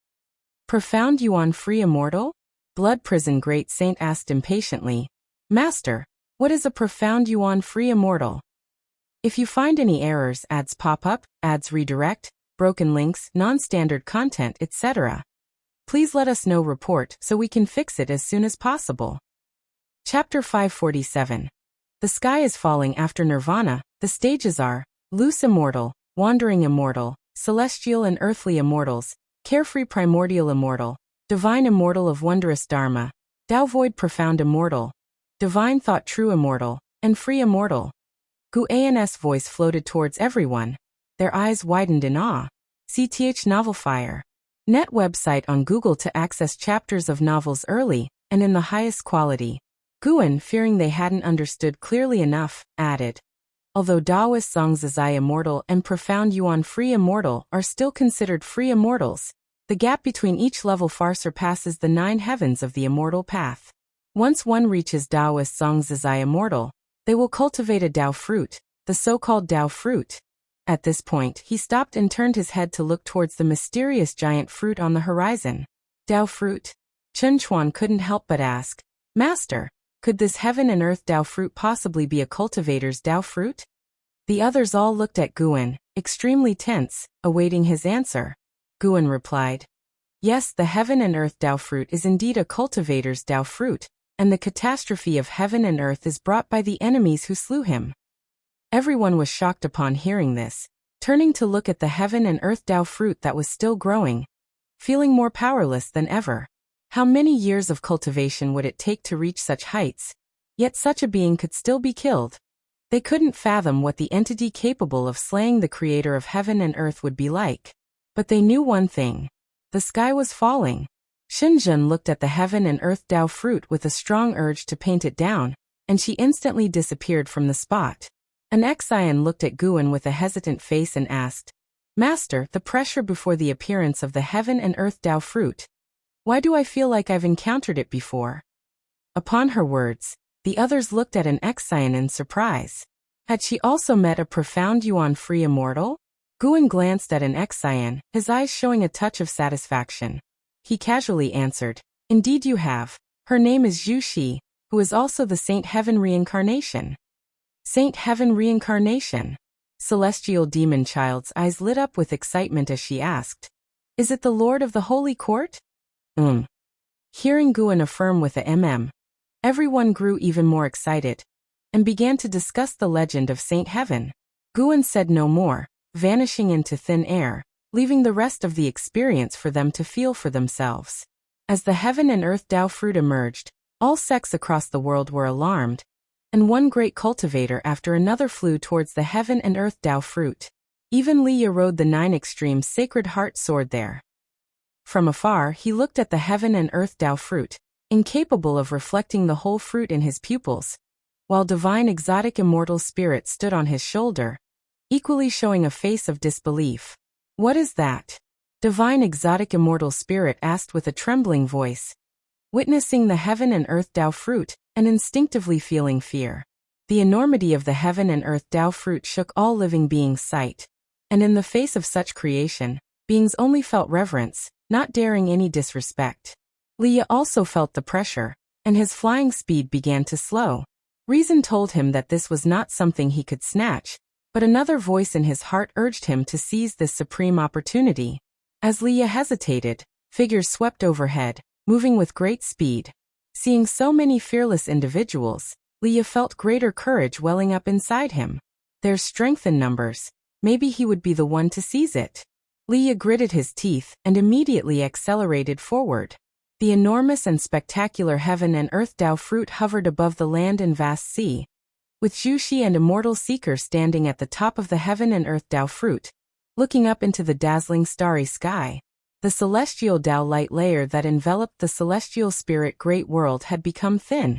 Speaker 1: Profound Yuan free immortal? Blood Prison Great Saint asked impatiently, "Master, what is a profound Yuan free immortal?" If you find any errors, ads pop up, ads redirect, broken links, non-standard content, etc., please let us know. Report so we can fix it as soon as possible. Chapter 547. The sky is falling after nirvana. The stages are loose immortal, wandering immortal, celestial and earthly immortals, carefree primordial immortal, divine immortal of wondrous dharma, Tao void profound immortal, divine thought true immortal, and free immortal. Guan's voice floated towards everyone. Their eyes widened in awe. CTH Novel Fire. Net website on Google to access chapters of novels early and in the highest quality. Guan, fearing they hadn't understood clearly enough, added, "Although Taoist Zongzai immortal and profound Yuan free immortal are still considered free immortals, the gap between each level far surpasses the 9 heavens of the immortal path. Once one reaches Taoist Zongzai immortal, they will cultivate a Tao fruit, the so-called Tao fruit." At this point, he stopped and turned his head to look towards the mysterious giant fruit on the horizon. Tao fruit? Chen Chuan couldn't help but ask, "Master, could this heaven and earth Tao fruit possibly be a cultivator's Tao fruit?" The others all looked at Guan, extremely tense, awaiting his answer. Guan replied, "Yes, the heaven and earth Tao fruit is indeed a cultivator's Tao fruit, and the catastrophe of heaven and earth is brought by the enemies who slew him." Everyone was shocked upon hearing this, turning to look at the heaven and earth Tao fruit that was still growing, feeling more powerless than ever. How many years of cultivation would it take to reach such heights? Yet such a being could still be killed. They couldn't fathom what the entity capable of slaying the creator of heaven and earth would be like. But they knew one thing. The sky was falling. Shenzhen looked at the heaven and earth Tao fruit with a strong urge to paint it down, and she instantly disappeared from the spot. An Xian looked at Guan with a hesitant face and asked, "Master, the pressure before the appearance of the heaven and earth Tao fruit. Why do I feel like I've encountered it before?" Upon her words, the others looked at an Xian in surprise. Had she also met a profound yuan-free immortal? Guan glanced at an Xian, his eyes showing a touch of satisfaction. He casually answered, "Indeed you have. Her name is Zhu Shi, who is also the Saint Heaven reincarnation." Saint Heaven reincarnation? Celestial demon child's eyes lit up with excitement as she asked, "Is it the Lord of the Holy Court?" Hearing Guan affirm with a everyone grew even more excited and began to discuss the legend of Saint Heaven. Guan said no more, vanishing into thin air, leaving the rest of the experience for them to feel for themselves. As the heaven and earth Tao fruit emerged, all sects across the world were alarmed, and one great cultivator after another flew towards the heaven and earth Tao fruit. Even Liya rode the 9 extreme sacred heart sword there. From afar he looked at the heaven and earth Tao fruit, incapable of reflecting the whole fruit in his pupils, while divine exotic immortal spirit stood on his shoulder, equally showing a face of disbelief. "What is that?" Divine exotic immortal spirit asked with a trembling voice, witnessing the heaven and earth Tao fruit, and instinctively feeling fear. The enormity of the heaven and earth Tao fruit shook all living beings' sight, and in the face of such creation, beings only felt reverence, not daring any disrespect. Liya also felt the pressure, and his flying speed began to slow. Reason told him that this was not something he could snatch, but another voice in his heart urged him to seize this supreme opportunity. As Liya hesitated, figures swept overhead, moving with great speed. Seeing so many fearless individuals, Liya felt greater courage welling up inside him. There's strength in numbers. Maybe he would be the one to seize it. Liya gritted his teeth and immediately accelerated forward. The enormous and spectacular heaven and earth Tao fruit hovered above the land and vast sea, with Zhu Shi and Immortal Seeker standing at the top of the heaven and earth Tao fruit, looking up into the dazzling starry sky. The celestial Tao light layer that enveloped the celestial spirit great world had become thin,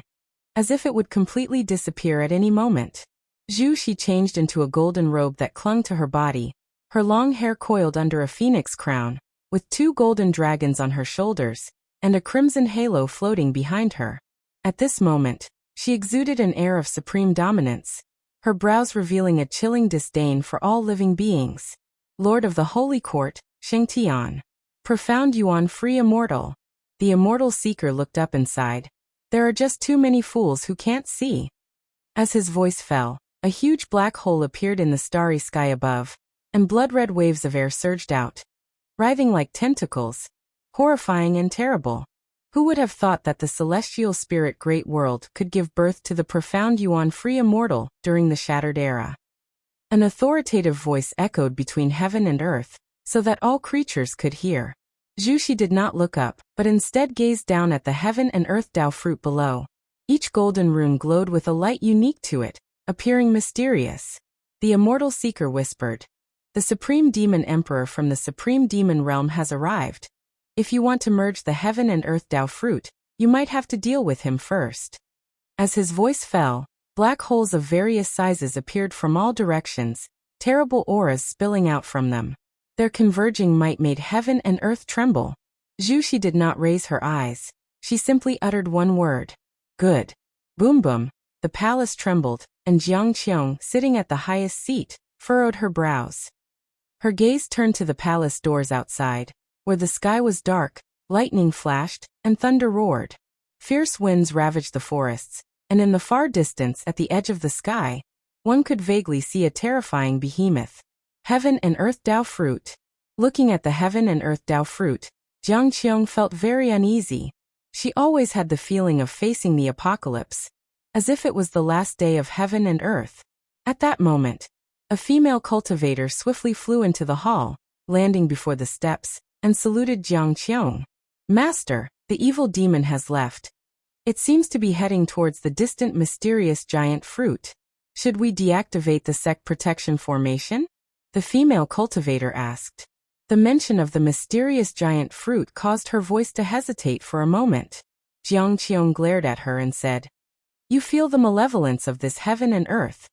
Speaker 1: as if it would completely disappear at any moment. Zhu Shi changed into a golden robe that clung to her body, her long hair coiled under a phoenix crown, with 2 golden dragons on her shoulders, and a crimson halo floating behind her. At this moment, she exuded an air of supreme dominance, her brows revealing a chilling disdain for all living beings. Lord of the Holy Court, Shengtian. Profound yuan-free immortal. The Immortal Seeker looked up inside. There are just too many fools who can't see. As his voice fell, a huge black hole appeared in the starry sky above, and blood-red waves of air surged out, writhing like tentacles, horrifying and terrible. Who would have thought that the celestial spirit great world could give birth to the profound yuan-free immortal during the shattered era? An authoritative voice echoed between heaven and earth, so that all creatures could hear. Zhu Shi did not look up, but instead gazed down at the heaven and earth Tao fruit below. Each golden rune glowed with a light unique to it, appearing mysterious. The Immortal Seeker whispered, "The Supreme Demon Emperor from the Supreme Demon Realm has arrived. If you want to merge the heaven and earth Tao fruit, you might have to deal with him first." As his voice fell, black holes of various sizes appeared from all directions, terrible auras spilling out from them. Their converging might made heaven and earth tremble. Zhu Shi did not raise her eyes. She simply uttered one word. "Good." Boom boom. The palace trembled, and Jiang Qiong, sitting at the highest seat, furrowed her brows. Her gaze turned to the palace doors outside, where the sky was dark, lightning flashed, and thunder roared. Fierce winds ravaged the forests, and in the far distance at the edge of the sky, one could vaguely see a terrifying behemoth. Heaven and earth Tao fruit. Looking at the heaven and earth Tao fruit, Jiang Qiong felt very uneasy. She always had the feeling of facing the apocalypse, as if it was the last day of heaven and earth. At that moment, A female cultivator swiftly flew into the hall, landing before the steps, and saluted Jiang Qiong. Master, the evil demon has left. It seems to be heading towards the distant mysterious giant fruit. Should we deactivate the sect protection formation? The female cultivator asked. The mention of the mysterious giant fruit caused her voice to hesitate for a moment. Jiang Qiong glared at her and said, "You feel the malevolence of this heaven and earth.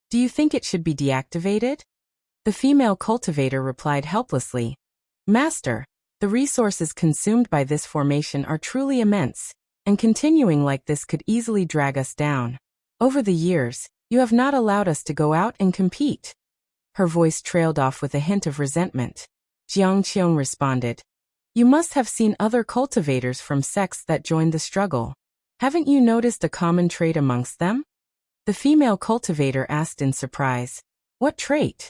Speaker 1: Do you think it should be deactivated?" The female cultivator replied helplessly, "Master, the resources consumed by this formation are truly immense, and continuing like this could easily drag us down. Over the years, you have not allowed us to go out and compete." Her voice trailed off with a hint of resentment. Jiang Qiong responded, "You must have seen other cultivators from sects that joined the struggle. Haven't you noticed a common trait amongst them?" The female cultivator asked in surprise, "What trait?"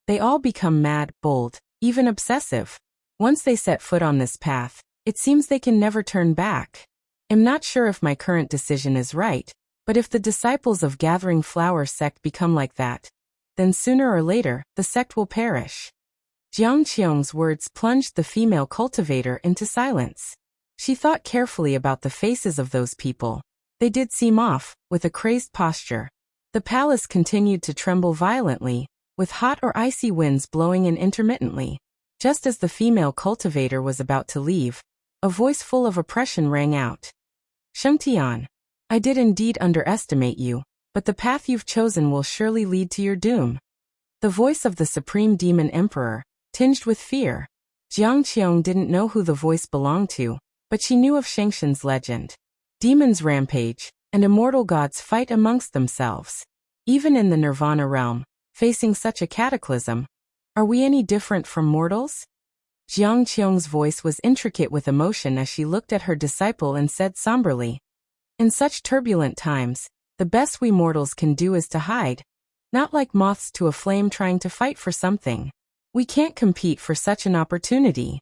Speaker 1: "They all become mad, bold, even obsessive. Once they set foot on this path, it seems they can never turn back. I'm not sure if my current decision is right, but if the disciples of Gathering Flower sect become like that, then sooner or later, the sect will perish." Jiang Qiong's words plunged the female cultivator into silence. She thought carefully about the faces of those people. They did seem off, with a crazed posture. The palace continued to tremble violently, with hot or icy winds blowing in intermittently. Just as the female cultivator was about to leave, a voice full of oppression rang out. "Shengtian, I did indeed underestimate you, but the path you've chosen will surely lead to your doom." The voice of the Supreme Demon Emperor, tinged with fear. Jiang Qiong didn't know who the voice belonged to, but she knew of Shengshen's legend. Demons rampage, and immortal gods fight amongst themselves. Even in the Nirvana realm, facing such a cataclysm, are we any different from mortals? Jiang Qiong's voice was intricate with emotion as she looked at her disciple and said somberly, "In such turbulent times, the best we mortals can do is to hide, not like moths to a flame trying to fight for something. We can't compete for such an opportunity."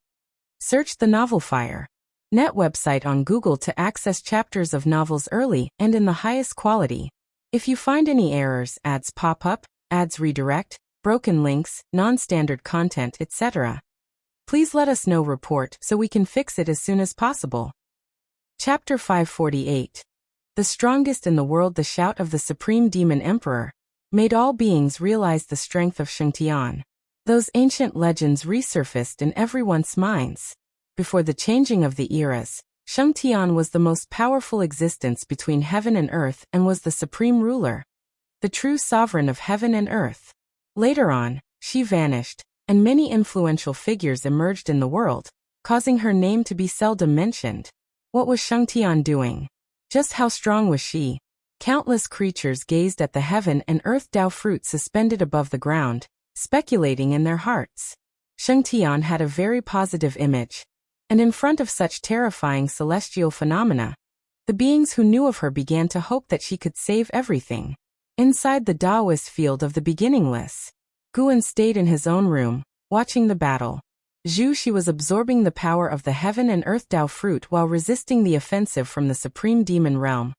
Speaker 1: Search the novel Fire Net website on Google to access chapters of novels early and in the highest quality. If you find any errors, ads pop up, ads redirect, broken links, non-standard content, etc., please let us know. Report so we can fix it as soon as possible. Chapter 548. The strongest in the world. The shout of the Supreme Demon Emperor made all beings realize the strength of Shengtian. Those ancient legends resurfaced in everyone's minds. Before the changing of the eras, Shengtian was the most powerful existence between heaven and earth and was the supreme ruler, the true sovereign of heaven and earth. Later on, she vanished, and many influential figures emerged in the world, causing her name to be seldom mentioned. What was Shengtian doing? Just how strong was she? Countless creatures gazed at the heaven and earth Dao fruit suspended above the ground, speculating in their hearts. Shengtian had a very positive image, and in front of such terrifying celestial phenomena, the beings who knew of her began to hope that she could save everything. Inside the Taoist field of the beginningless, Guan stayed in his own room, watching the battle. Zhu Shi was absorbing the power of the heaven and earth Dao fruit while resisting the offensive from the supreme demon realm.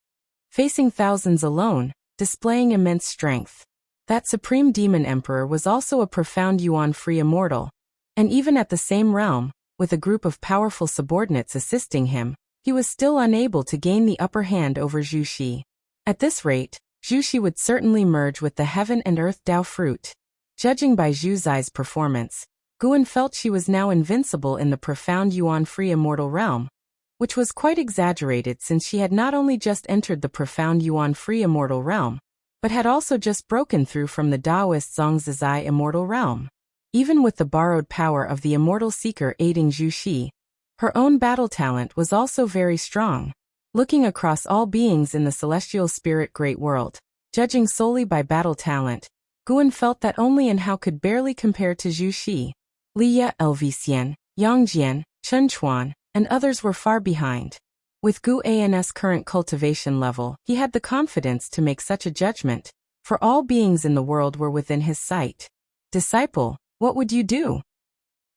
Speaker 1: Facing thousands alone, displaying immense strength. That supreme demon emperor was also a profound yuan-free immortal, and even at the same realm, with a group of powerful subordinates assisting him, he was still unable to gain the upper hand over Zhu Shi. At this rate, Zhu Shi would certainly merge with the heaven and earth Dao fruit. Judging by Zhu Zai's performance, Guan felt she was now invincible in the profound yuan-free immortal realm, which was quite exaggerated since she had not only just entered the profound yuan-free immortal realm, but had also just broken through from the Taoist Zhongzhizai immortal realm. Even with the borrowed power of the immortal seeker aiding Zhu Shi, her own battle talent was also very strong. Looking across all beings in the celestial spirit great world, judging solely by battle talent, Guan felt that only and how could barely compare to Zhu Shi. Liya, Elvisian, Yang Jian, Chen Chuan, and others were far behind. With Gu An's current cultivation level, he had the confidence to make such a judgment, for all beings in the world were within his sight. "Disciple, what would you do?"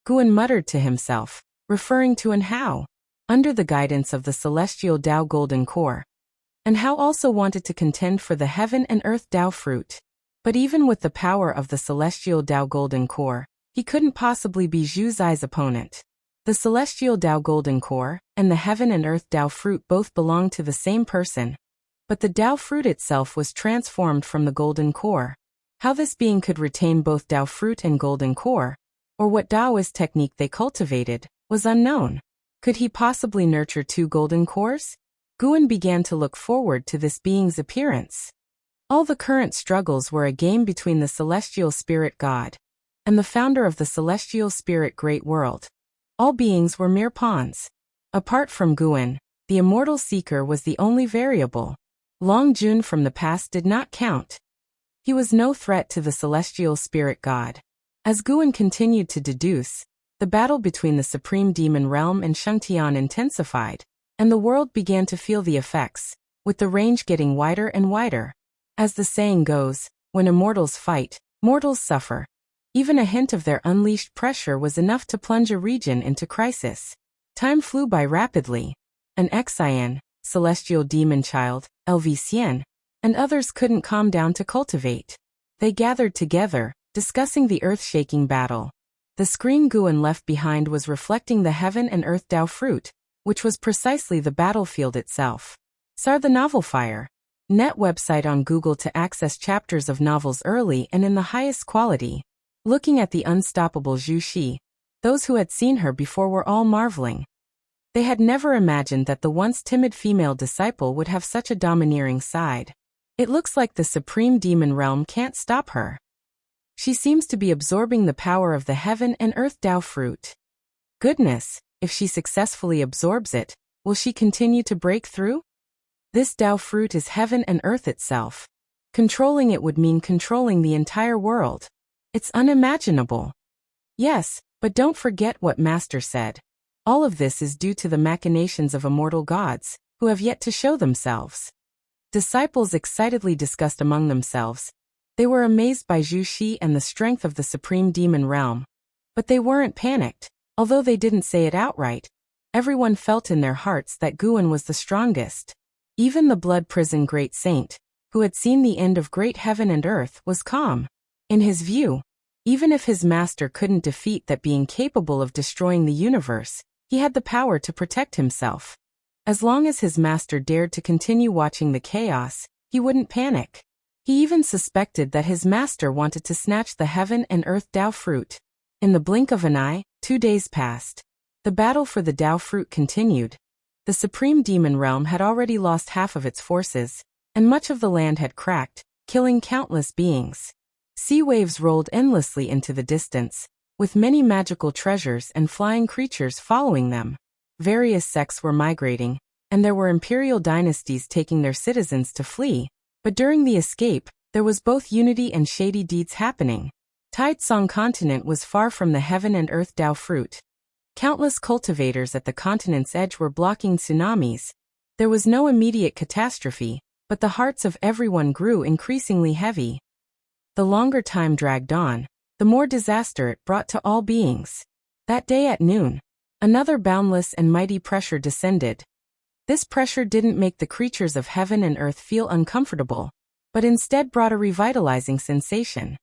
Speaker 1: Guan muttered to himself, referring to An Hao, under the guidance of the celestial Dao Golden Core. And Hao also wanted to contend for the heaven and earth Dao fruit. But even with the power of the celestial Dao Golden Core, he couldn't possibly be Zhu Zai's opponent. The celestial Dao Golden Core and the heaven and earth Dao fruit both belonged to the same person, but the Dao fruit itself was transformed from the golden core. How this being could retain both Dao fruit and golden core, or what Daoist technique they cultivated, was unknown. Could he possibly nurture two golden cores? Guan began to look forward to this being's appearance. All the current struggles were a game between the celestial spirit god and the founder of the celestial spirit great world. All beings were mere pawns. Apart from Guan, the immortal seeker was the only variable. Long Jun from the past did not count. He was no threat to the celestial spirit god. As Guan continued to deduce, the battle between the supreme demon realm and Shengtian intensified, and the world began to feel the effects, with the range getting wider and wider. As the saying goes, when immortals fight, mortals suffer. Even a hint of their unleashed pressure was enough to plunge a region into crisis. Time flew by rapidly. An Xian, celestial demon child, Lv-Xian, and others couldn't calm down to cultivate. They gathered together, discussing the earth-shaking battle. The screen Guan left behind was reflecting the heaven and earth Dao fruit, which was precisely the battlefield itself. Sar the Novel Fire. Net website on Google to access chapters of novels early and in the highest quality. Looking at the unstoppable Zhu Xi, those who had seen her before were all marveling. They had never imagined that the once timid female disciple would have such a domineering side. It looks like the supreme demon realm can't stop her. She seems to be absorbing the power of the heaven and earth Dao fruit. Goodness, if she successfully absorbs it, will she continue to break through? This Dao fruit is heaven and earth itself. Controlling it would mean controlling the entire world. It's unimaginable. Yes, but don't forget what Master said. All of this is due to the machinations of immortal gods, who have yet to show themselves. Disciples excitedly discussed among themselves. They were amazed by Zhu Xi and the strength of the supreme demon realm. But they weren't panicked, although they didn't say it outright. Everyone felt in their hearts that Guan was the strongest. Even the blood prison great saint, who had seen the end of great heaven and earth, was calm. In his view, even if his master couldn't defeat that being capable of destroying the universe, he had the power to protect himself. As long as his master dared to continue watching the chaos, he wouldn't panic. He even suspected that his master wanted to snatch the heaven and earth Dao fruit. In the blink of an eye, 2 days passed. The battle for the Dao fruit continued. The supreme demon realm had already lost half of its forces, and much of the land had cracked, killing countless beings. Sea waves rolled endlessly into the distance, with many magical treasures and flying creatures following them. Various sects were migrating, and there were imperial dynasties taking their citizens to flee. But during the escape, there was both unity and shady deeds happening. Taitsong continent was far from the heaven and earth Dao fruit. Countless cultivators at the continent's edge were blocking tsunamis. There was no immediate catastrophe, but the hearts of everyone grew increasingly heavy. The longer time dragged on, the more disaster it brought to all beings. That day at noon, another boundless and mighty pressure descended. This pressure didn't make the creatures of heaven and earth feel uncomfortable, but instead brought a revitalizing sensation.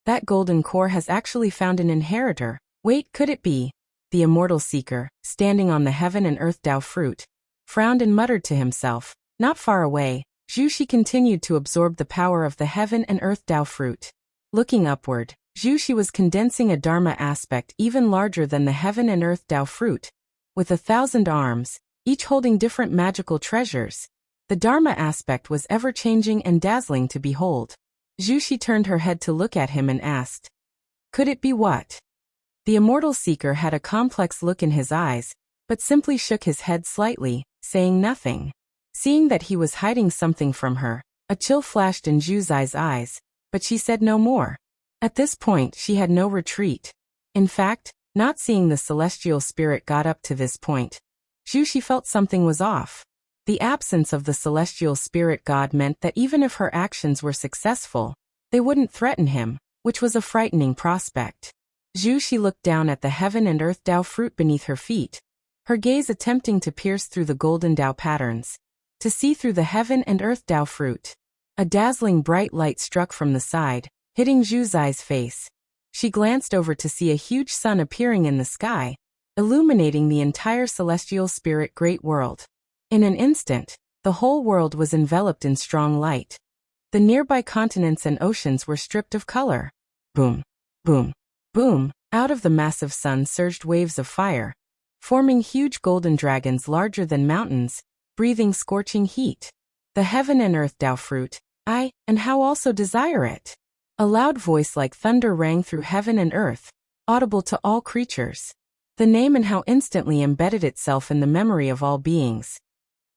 Speaker 1: That golden core has actually found an inheritor. Wait, could it be? The immortal seeker, standing on the heaven and earth Dao fruit, frowned and muttered to himself. Not far away, Zhu Xi continued to absorb the power of the heaven and earth Dao fruit. Looking upward, Zhu Xi was condensing a Dharma aspect even larger than the heaven and earth Dao fruit. With 1,000 arms, each holding different magical treasures, the Dharma aspect was ever-changing and dazzling to behold. Zhu Xi turned her head to look at him and asked, "Could it be what?" The immortal seeker had a complex look in his eyes, but simply shook his head slightly, saying nothing. Seeing that he was hiding something from her, a chill flashed in Zhu Zai's eyes, but she said no more. At this point she had no retreat. In fact, not seeing the celestial spirit god up to this point, Zhu Xi felt something was off. The absence of the celestial spirit god meant that even if her actions were successful, they wouldn't threaten him, which was a frightening prospect. Zhu Xi looked down at the heaven and earth Dao fruit beneath her feet, her gaze attempting to pierce through the golden Dao patterns, to see through the heaven and earth Dao fruit. A dazzling bright light struck from the side, hitting Zhu Zai's face. She glanced over to see a huge sun appearing in the sky, illuminating the entire celestial spirit great world. In an instant, the whole world was enveloped in strong light. The nearby continents and oceans were stripped of color. Boom, boom, boom, out of the massive sun surged waves of fire, forming huge golden dragons larger than mountains, breathing scorching heat. The heaven and earth Tao fruit, and how also desire it. A loud voice like thunder rang through heaven and earth, audible to all creatures. The name and how instantly embedded itself in the memory of all beings.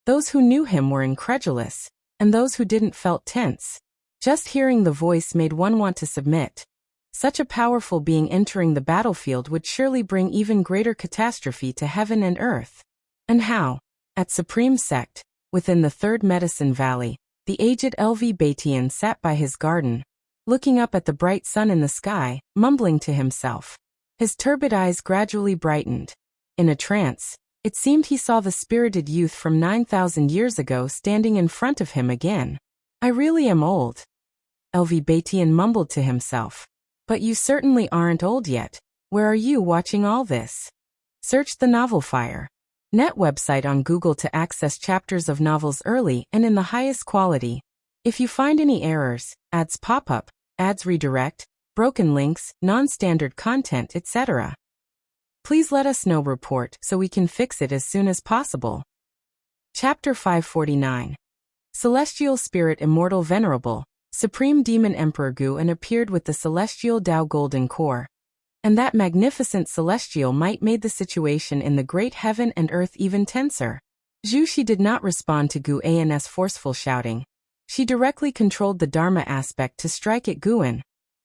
Speaker 1: Those who knew him were incredulous, and those who didn't felt tense. Just hearing the voice made one want to submit. Such a powerful being entering the battlefield would surely bring even greater catastrophe to heaven and earth. And how? At Supreme Sect, within the Third Medicine Valley, the aged LV Batian sat by his garden, looking up at the bright sun in the sky, mumbling to himself. His turbid eyes gradually brightened. In a trance, it seemed he saw the spirited youth from 9,000 years ago standing in front of him again. I really am old. LV Batian mumbled to himself. But you certainly aren't old yet. Where are you watching all this? Search the Novel Fire Net website on Google to access chapters of novels early and in the highest quality. If you find any errors, ads pop up, ads redirect, broken links, non-standard content, etc., please let us know. Report so we can fix it as soon as possible. Chapter 549. Celestial Spirit Immortal Venerable, Supreme Demon Emperor Guan appeared with the Celestial Tao Golden Core. And that magnificent celestial might made the situation in the great heaven and earth even tenser. Zhu Xi did not respond to Gu An's forceful shouting. She directly controlled the Dharma aspect to strike at Guan,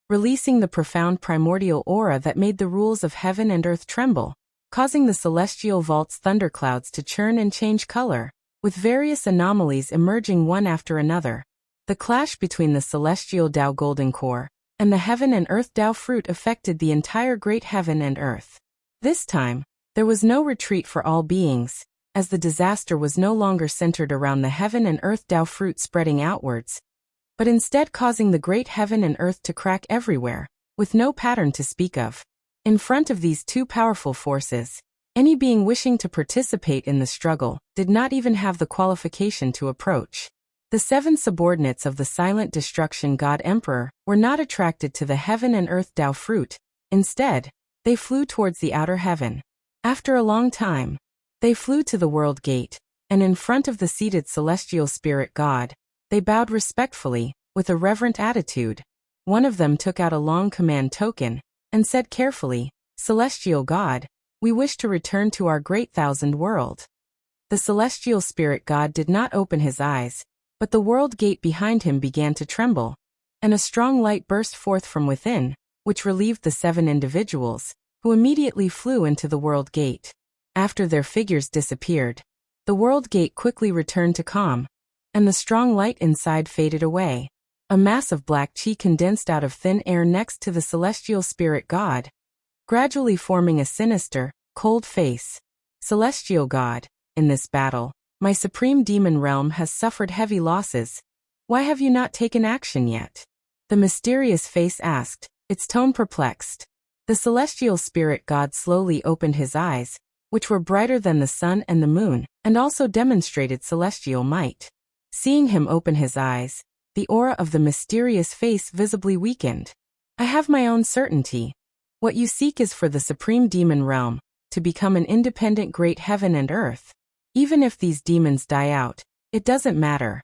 Speaker 1: releasing the profound primordial aura that made the rules of heaven and earth tremble, causing the celestial vault's thunderclouds to churn and change color, with various anomalies emerging one after another. The clash between the celestial Tao Golden Core and the heaven and earth Tao fruit affected the entire great heaven and earth. This time, there was no retreat for all beings, as the disaster was no longer centered around the heaven and earth Tao fruit spreading outwards, but instead causing the great heaven and earth to crack everywhere, with no pattern to speak of. In front of these two powerful forces, any being wishing to participate in the struggle did not even have the qualification to approach. The 7 subordinates of the silent destruction god emperor were not attracted to the heaven and earth Tao fruit. Instead, they flew towards the outer heaven. After a long time, they flew to the world gate, and in front of the seated celestial spirit god, they bowed respectfully, with a reverent attitude. One of them took out a long command token, and said carefully, "Celestial God, we wish to return to our great thousand world." The celestial spirit god did not open his eyes, but the world gate behind him began to tremble, and a strong light burst forth from within, which relieved the 7 individuals, who immediately flew into the world gate. After their figures disappeared, the world gate quickly returned to calm, and the strong light inside faded away. A mass of black chi condensed out of thin air next to the celestial spirit god, gradually forming a sinister, cold face. Celestial God, in this battle, my supreme demon realm has suffered heavy losses. Why have you not taken action yet? The mysterious face asked, its tone perplexed. The celestial spirit god slowly opened his eyes, which were brighter than the sun and the moon, and also demonstrated celestial might. Seeing him open his eyes, the aura of the mysterious face visibly weakened. I have my own certainty. What you seek is for the supreme demon realm, to become an independent great heaven and earth. Even if these demons die out, it doesn't matter.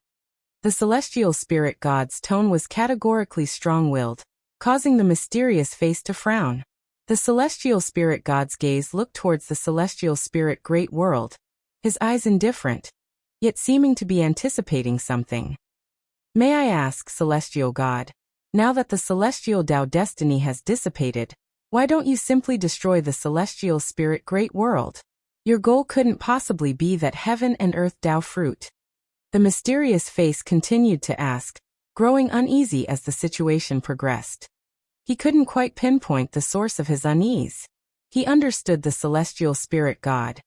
Speaker 1: The celestial spirit god's tone was categorically strong-willed, causing the mysterious face to frown. The celestial spirit god's gaze looked towards the celestial spirit great world, his eyes indifferent, yet seeming to be anticipating something. May I ask, celestial god, now that the celestial Tao destiny has dissipated, why don't you simply destroy the celestial spirit great world? Your goal couldn't possibly be that heaven and earth Tao fruit. The mysterious face continued to ask, growing uneasy as the situation progressed. He couldn't quite pinpoint the source of his unease. He understood the celestial spirit god.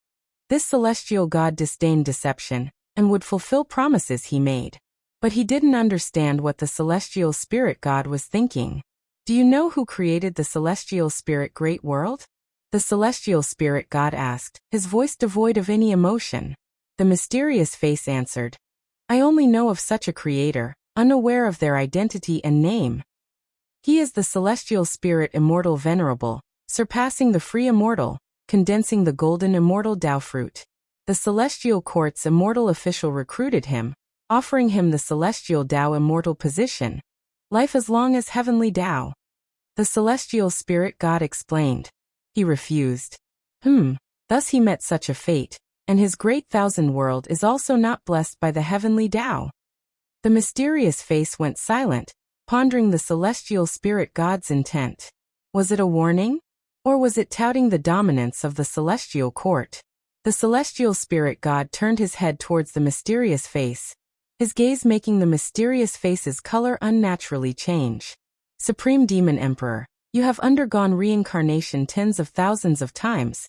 Speaker 1: This celestial god disdained deception, and would fulfill promises he made. But he didn't understand what the celestial spirit god was thinking. Do you know who created the celestial spirit great world? The celestial spirit god asked, his voice devoid of any emotion. The mysterious face answered, I only know of such a creator, unaware of their identity and name. He is the celestial spirit immortal venerable, surpassing the free immortal, condensing the golden immortal Tao fruit. The celestial court's immortal official recruited him, offering him the celestial Tao immortal position, life as long as heavenly Tao. The celestial spirit god explained. He refused. Thus he met such a fate, and his great thousand world is also not blessed by the heavenly Tao. The mysterious face went silent, pondering the celestial spirit god's intent. Was it a warning? Or was it touting the dominance of the celestial court? The celestial spirit god turned his head towards the mysterious face, his gaze making the mysterious face's color unnaturally change. Supreme Demon Emperor, you have undergone reincarnation tens of thousands of times,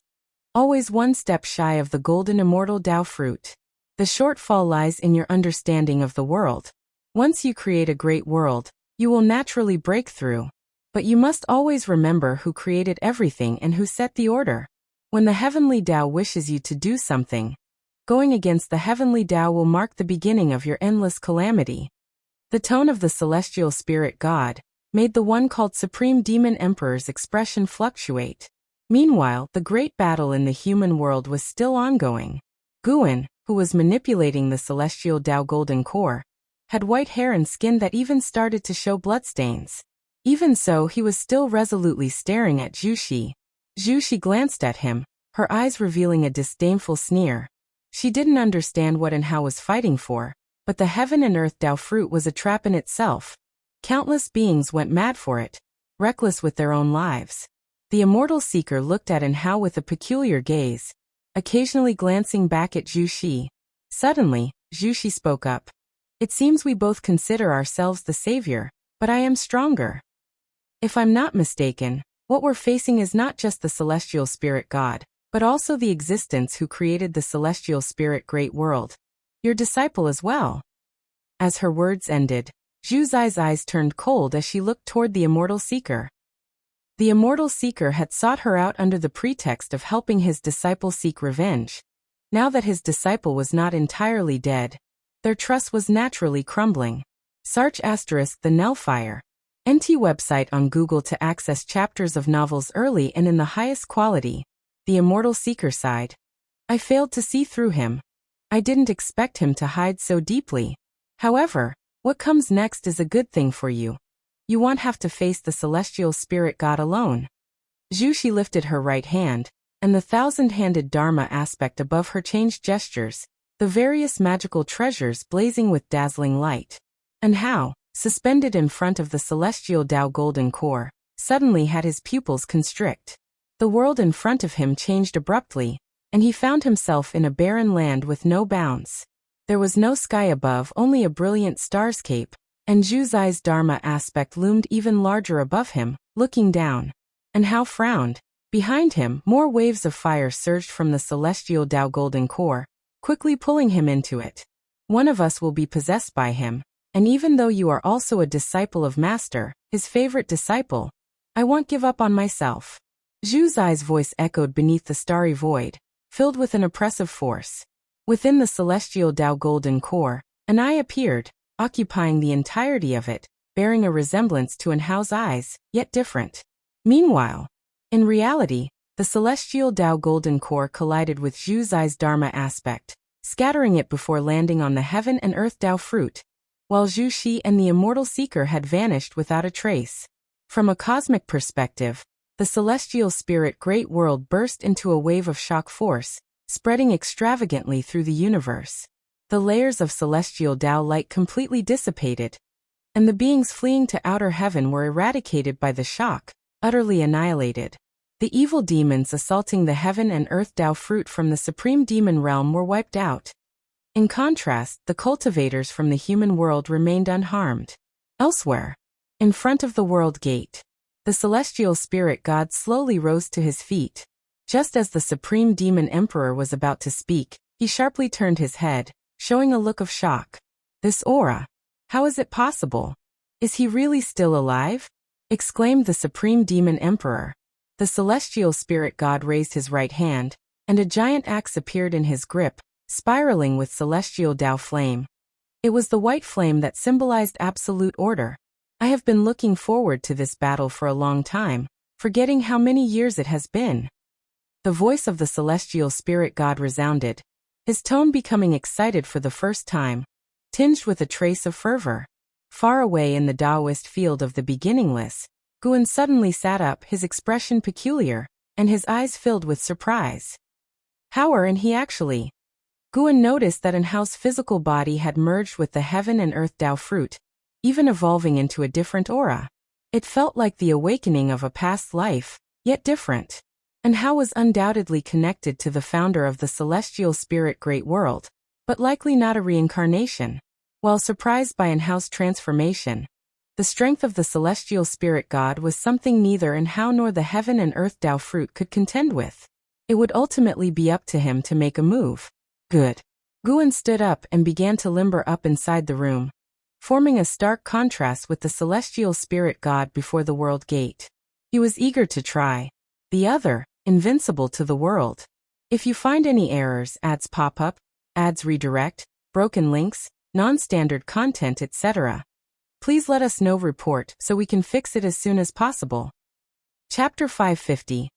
Speaker 1: always one step shy of the golden immortal Tao fruit. The shortfall lies in your understanding of the world. Once you create a great world, you will naturally break through. But you must always remember who created everything and who set the order. When the heavenly Tao wishes you to do something, going against the heavenly Tao will mark the beginning of your endless calamity. The tone of the celestial spirit god made the one called Supreme Demon Emperor's expression fluctuate. Meanwhile, the great battle in the human world was still ongoing. Guan, who was manipulating the celestial Tao golden core, had white hair and skin that even started to show bloodstains. Even so, he was still resolutely staring at Zhu Xi. Zhu Xi glanced at him, her eyes revealing a disdainful sneer. She didn't understand what and how was fighting for, but the heaven and earth Tao fruit was a trap in itself. Countless beings went mad for it, reckless with their own lives. The immortal seeker looked at Enhao with a peculiar gaze, occasionally glancing back at Zhu Xi. Suddenly, Zhu Xi spoke up. It seems we both consider ourselves the savior, but I am stronger. If I'm not mistaken, what we're facing is not just the celestial spirit god, but also the existence who created the celestial spirit great world. Your disciple as well. As her words ended, Zhu Zai's eyes turned cold as she looked toward the immortal seeker. The immortal seeker had sought her out under the pretext of helping his disciple seek revenge. Now that his disciple was not entirely dead, their trust was naturally crumbling. Search *the Nellfire. NT website on Google to access chapters of novels early and in the highest quality. The immortal seeker sighed. I failed to see through him. I didn't expect him to hide so deeply. However, what comes next is a good thing for you. You won't have to face the celestial spirit god alone. Zhu Xi lifted her right hand, and the thousand-handed Dharma aspect above her changed gestures, the various magical treasures blazing with dazzling light. And how, suspended in front of the celestial Tao golden core, suddenly had his pupils constrict. The world in front of him changed abruptly, and he found himself in a barren land with no bounds. There was no sky above, only a brilliant starscape, and Zhu Zai's Dharma aspect loomed even larger above him, looking down. And Hao frowned. Behind him, more waves of fire surged from the celestial Tao golden core, quickly pulling him into it. One of us will be possessed by him, and even though you are also a disciple of Master, his favorite disciple, I won't give up on myself. Zhu Zai's voice echoed beneath the starry void, filled with an oppressive force. Within the celestial Tao golden core, an eye appeared, occupying the entirety of it, bearing a resemblance to Enhao's eyes, yet different. Meanwhile, in reality, the celestial Tao golden core collided with Zhu Zai's Dharma aspect, scattering it before landing on the heaven and earth Tao fruit, while Zhu Xi and the immortal seeker had vanished without a trace. From a cosmic perspective, the celestial spirit great world burst into a wave of shock force, spreading extravagantly through the universe. The layers of celestial Tao light completely dissipated, and the beings fleeing to outer heaven were eradicated by the shock, utterly annihilated. The evil demons assaulting the heaven and earth Tao fruit from the supreme demon realm were wiped out. In contrast, the cultivators from the human world remained unharmed. Elsewhere, in front of the world gate, the celestial spirit god slowly rose to his feet. Just as the supreme demon emperor was about to speak, he sharply turned his head, showing a look of shock. This aura, How is it possible? Is he really still alive? Exclaimed the Supreme Demon Emperor. The celestial spirit god raised his right hand, and a giant axe appeared in his grip, spiraling with celestial Tao flame. It was the white flame that symbolized absolute order. I have been looking forward to this battle for a long time, forgetting how many years it has been. The voice of the celestial spirit god resounded, his tone becoming excited for the first time, tinged with a trace of fervor. Far away in the Taoist field of the beginningless, Guan suddenly sat up, his expression peculiar, and his eyes filled with surprise. How are he actually? Guan noticed that Enhao's physical body had merged with the heaven and earth Tao fruit, even evolving into a different aura. It felt like the awakening of a past life, yet different. Enhao was undoubtedly connected to the founder of the celestial spirit great world, but likely not a reincarnation. While surprised by Enhao's transformation, the strength of the celestial spirit god was something neither Enhao nor the heaven and earth Tao fruit could contend with. It would ultimately be up to him to make a move. Good. Guan stood up and began to limber up inside the room, forming a stark contrast with the celestial spirit god before the world gate. He was eager to try. The other, invincible to the world. If you find any errors, ads pop up, ads redirect, broken links, non-standard content, etc., please let us know. Report so we can fix it as soon as possible. Chapter 550.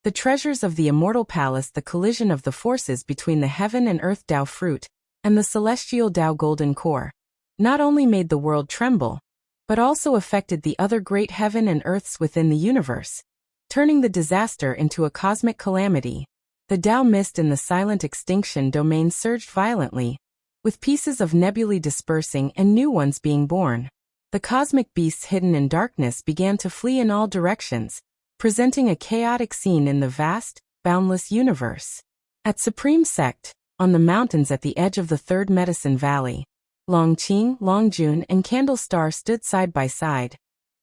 Speaker 1: The Treasures of the Immortal Palace. The collision of the forces between the heaven and earth Tao fruit and the celestial Tao golden core not only made the world tremble, but also affected the other great heaven and earths within the universe, turning the disaster into a cosmic calamity. The Tao mist in the silent extinction domain surged violently, with pieces of nebulae dispersing and new ones being born. The cosmic beasts hidden in darkness began to flee in all directions, presenting a chaotic scene in the vast, boundless universe. At Supreme Sect, on the mountains at the edge of the Third Medicine Valley, Longqing, Longjun, and Candlestar stood side by side,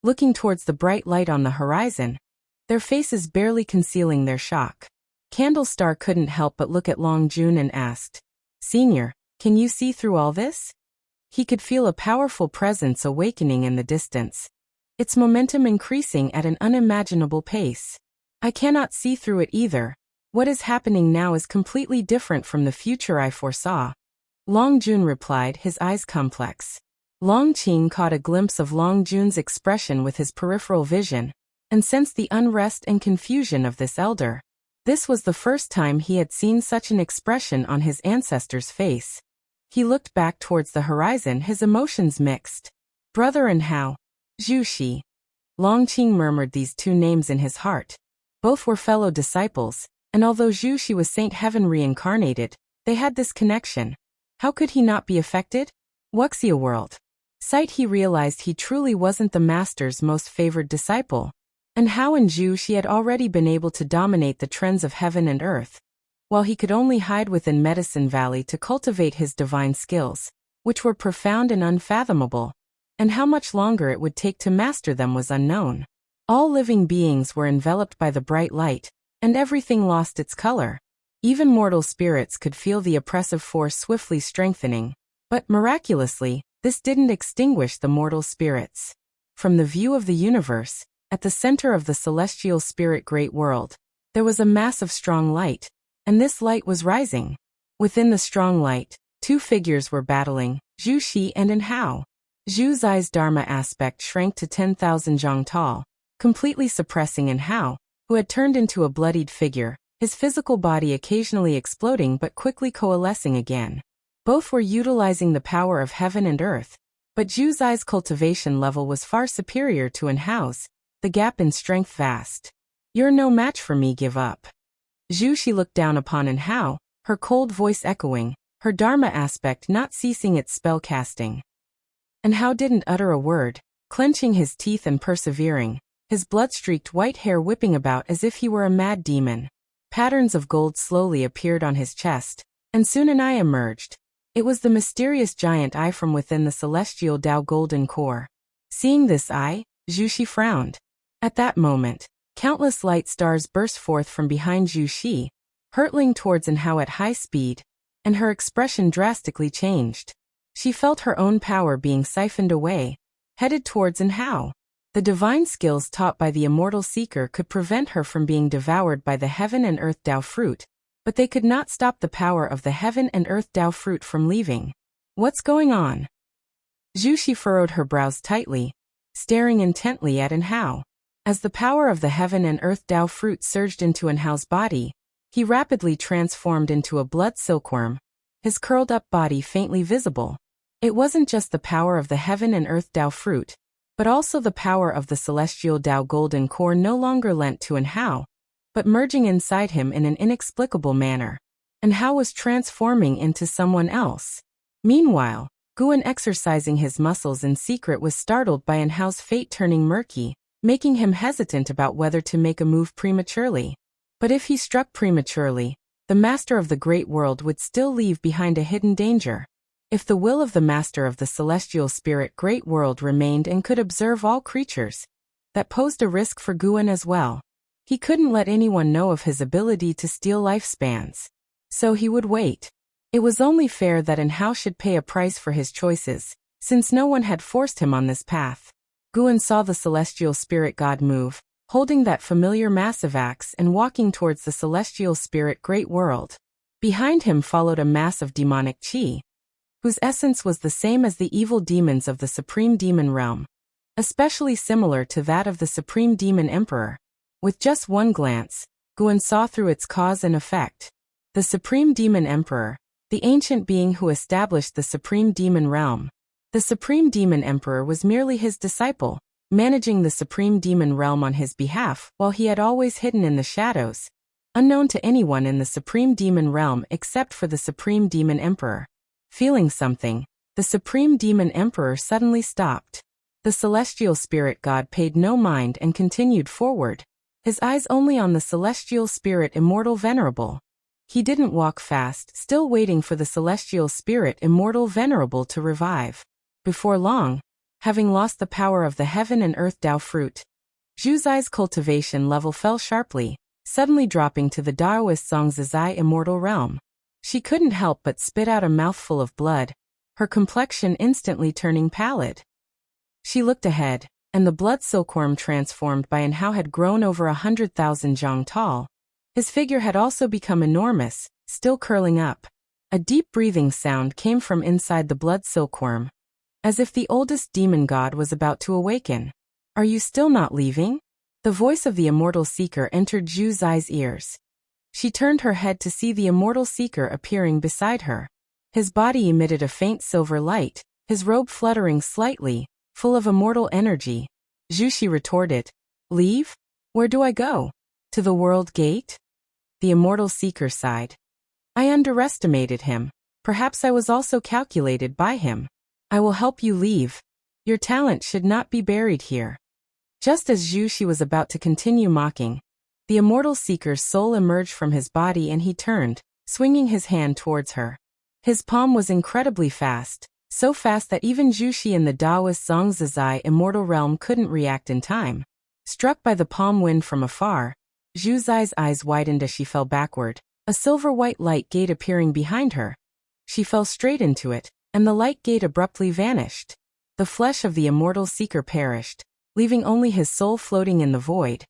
Speaker 1: looking towards the bright light on the horizon, their faces barely concealing their shock. Candlestar couldn't help but look at Longjun and asked, "Senior, can you see through all this?" He could feel a powerful presence awakening in the distance, its momentum increasing at an unimaginable pace. "I cannot see through it either. What is happening now is completely different from the future I foresaw," Longjun replied, his eyes complex. Longqing caught a glimpse of Longjun's expression with his peripheral vision, and sensed the unrest and confusion of this elder. This was the first time he had seen such an expression on his ancestor's face. He looked back towards the horizon, his emotions mixed. "Brother Enhao, Zhu Shi." Longqing murmured these two names in his heart. Both were fellow disciples, and although Zhu Shi was Saint Heaven reincarnated, they had this connection. How could he not be affected? Wuxia world. Sight he realized he truly wasn't the master's most favored disciple. Enhao and Zhu Shi had already been able to dominate the trends of heaven and earth, while he could only hide within Medicine Valley to cultivate his divine skills, which were profound and unfathomable, and how much longer it would take to master them was unknown. All living beings were enveloped by the bright light, and everything lost its color. Even mortal spirits could feel the oppressive force swiftly strengthening, but miraculously, this didn't extinguish the mortal spirits. From the view of the universe, at the center of the celestial spirit great world, there was a mass of strong light, and this light was rising. Within the strong light, two figures were battling, Zhu Shi and Enhao. Zhu Zai's Dharma aspect shrank to 10,000 zhang tall, completely suppressing Enhao, who had turned into a bloodied figure, his physical body occasionally exploding but quickly coalescing again. Both were utilizing the power of heaven and earth, but Zhu Zai's cultivation level was far superior to Enhao's, the gap in strength vast. "You're no match for me, give up." Zhu Shi looked down upon Enhao, her cold voice echoing, her Dharma aspect not ceasing its spell casting. Enhao didn't utter a word, clenching his teeth and persevering, his blood-streaked white hair whipping about as if he were a mad demon. Patterns of gold slowly appeared on his chest, and soon an eye emerged. It was the mysterious giant eye from within the celestial Tao golden core. Seeing this eye, Zhu Shi frowned. At that moment, countless light stars burst forth from behind Zhu Shi, hurtling towards Enhao at high speed, and her expression drastically changed. She felt her own power being siphoned away, headed towards Enhao. The divine skills taught by the immortal seeker could prevent her from being devoured by the heaven and earth Tao fruit, but they could not stop the power of the heaven and earth Tao fruit from leaving. What's going on? Zhu furrowed her brows tightly, staring intently at Enhao. As the power of the heaven and earth Tao fruit surged into Enhao's body, he rapidly transformed into a blood silkworm, his curled-up body faintly visible. It wasn't just the power of the heaven and earth Tao fruit, but also the power of the celestial Tao golden core no longer lent to Enhao, but merging inside him in an inexplicable manner. Enhao was transforming into someone else. Meanwhile, Guan, exercising his muscles in secret, was startled by Enhao's fate turning murky, making him hesitant about whether to make a move prematurely. But if he struck prematurely, the master of the great world would still leave behind a hidden danger. If the will of the master of the celestial spirit great world remained and could observe all creatures, that posed a risk for Guan as well. He couldn't let anyone know of his ability to steal lifespans. So he would wait. It was only fair that Enhao should pay a price for his choices, since no one had forced him on this path. Guan saw the celestial spirit god move, holding that familiar massive axe and walking towards the celestial spirit great world. Behind him followed a mass of demonic chi, whose essence was the same as the evil demons of the supreme demon realm, especially similar to that of the supreme demon emperor. With just one glance, Guan saw through its cause and effect. The supreme demon emperor, the ancient being who established the supreme demon realm. The supreme demon emperor was merely his disciple, managing the supreme demon realm on his behalf while he had always hidden in the shadows, unknown to anyone in the supreme demon realm except for the supreme demon emperor. Feeling something, the supreme demon emperor suddenly stopped. The celestial spirit god paid no mind and continued forward, his eyes only on the celestial spirit immortal venerable. He didn't walk fast, still waiting for the celestial spirit immortal venerable to revive. Before long, having lost the power of the heaven and earth Tao fruit, Zhu Zai's cultivation level fell sharply, suddenly dropping to the Daoist Zongzai immortal realm. She couldn't help but spit out a mouthful of blood, her complexion instantly turning pallid. She looked ahead, and the blood silkworm transformed by Enhao had grown over 100,000 zhang tall. His figure had also become enormous, still curling up. A deep breathing sound came from inside the blood silkworm, as if the oldest demon god was about to awaken. Are you still not leaving? The voice of the immortal seeker entered Zhu Zai's ears. She turned her head to see the immortal seeker appearing beside her. His body emitted a faint silver light, his robe fluttering slightly, full of immortal energy. Zhu retorted, "Leave? Where do I go? To the world gate?" The immortal seeker sighed. "I underestimated him. Perhaps I was also calculated by him. I will help you leave. Your talent should not be buried here." Just as Zhu was about to continue mocking, the immortal seeker's soul emerged from his body and he turned, swinging his hand towards her. His palm was incredibly fast, so fast that even Zhu in the Daoist Zongzai immortal realm couldn't react in time. Struck by the palm wind from afar, Zhu Zai's eyes widened as she fell backward, a silver-white light gate appearing behind her. She fell straight into it, and the light gate abruptly vanished. The flesh of the immortal seeker perished, leaving only his soul floating in the void,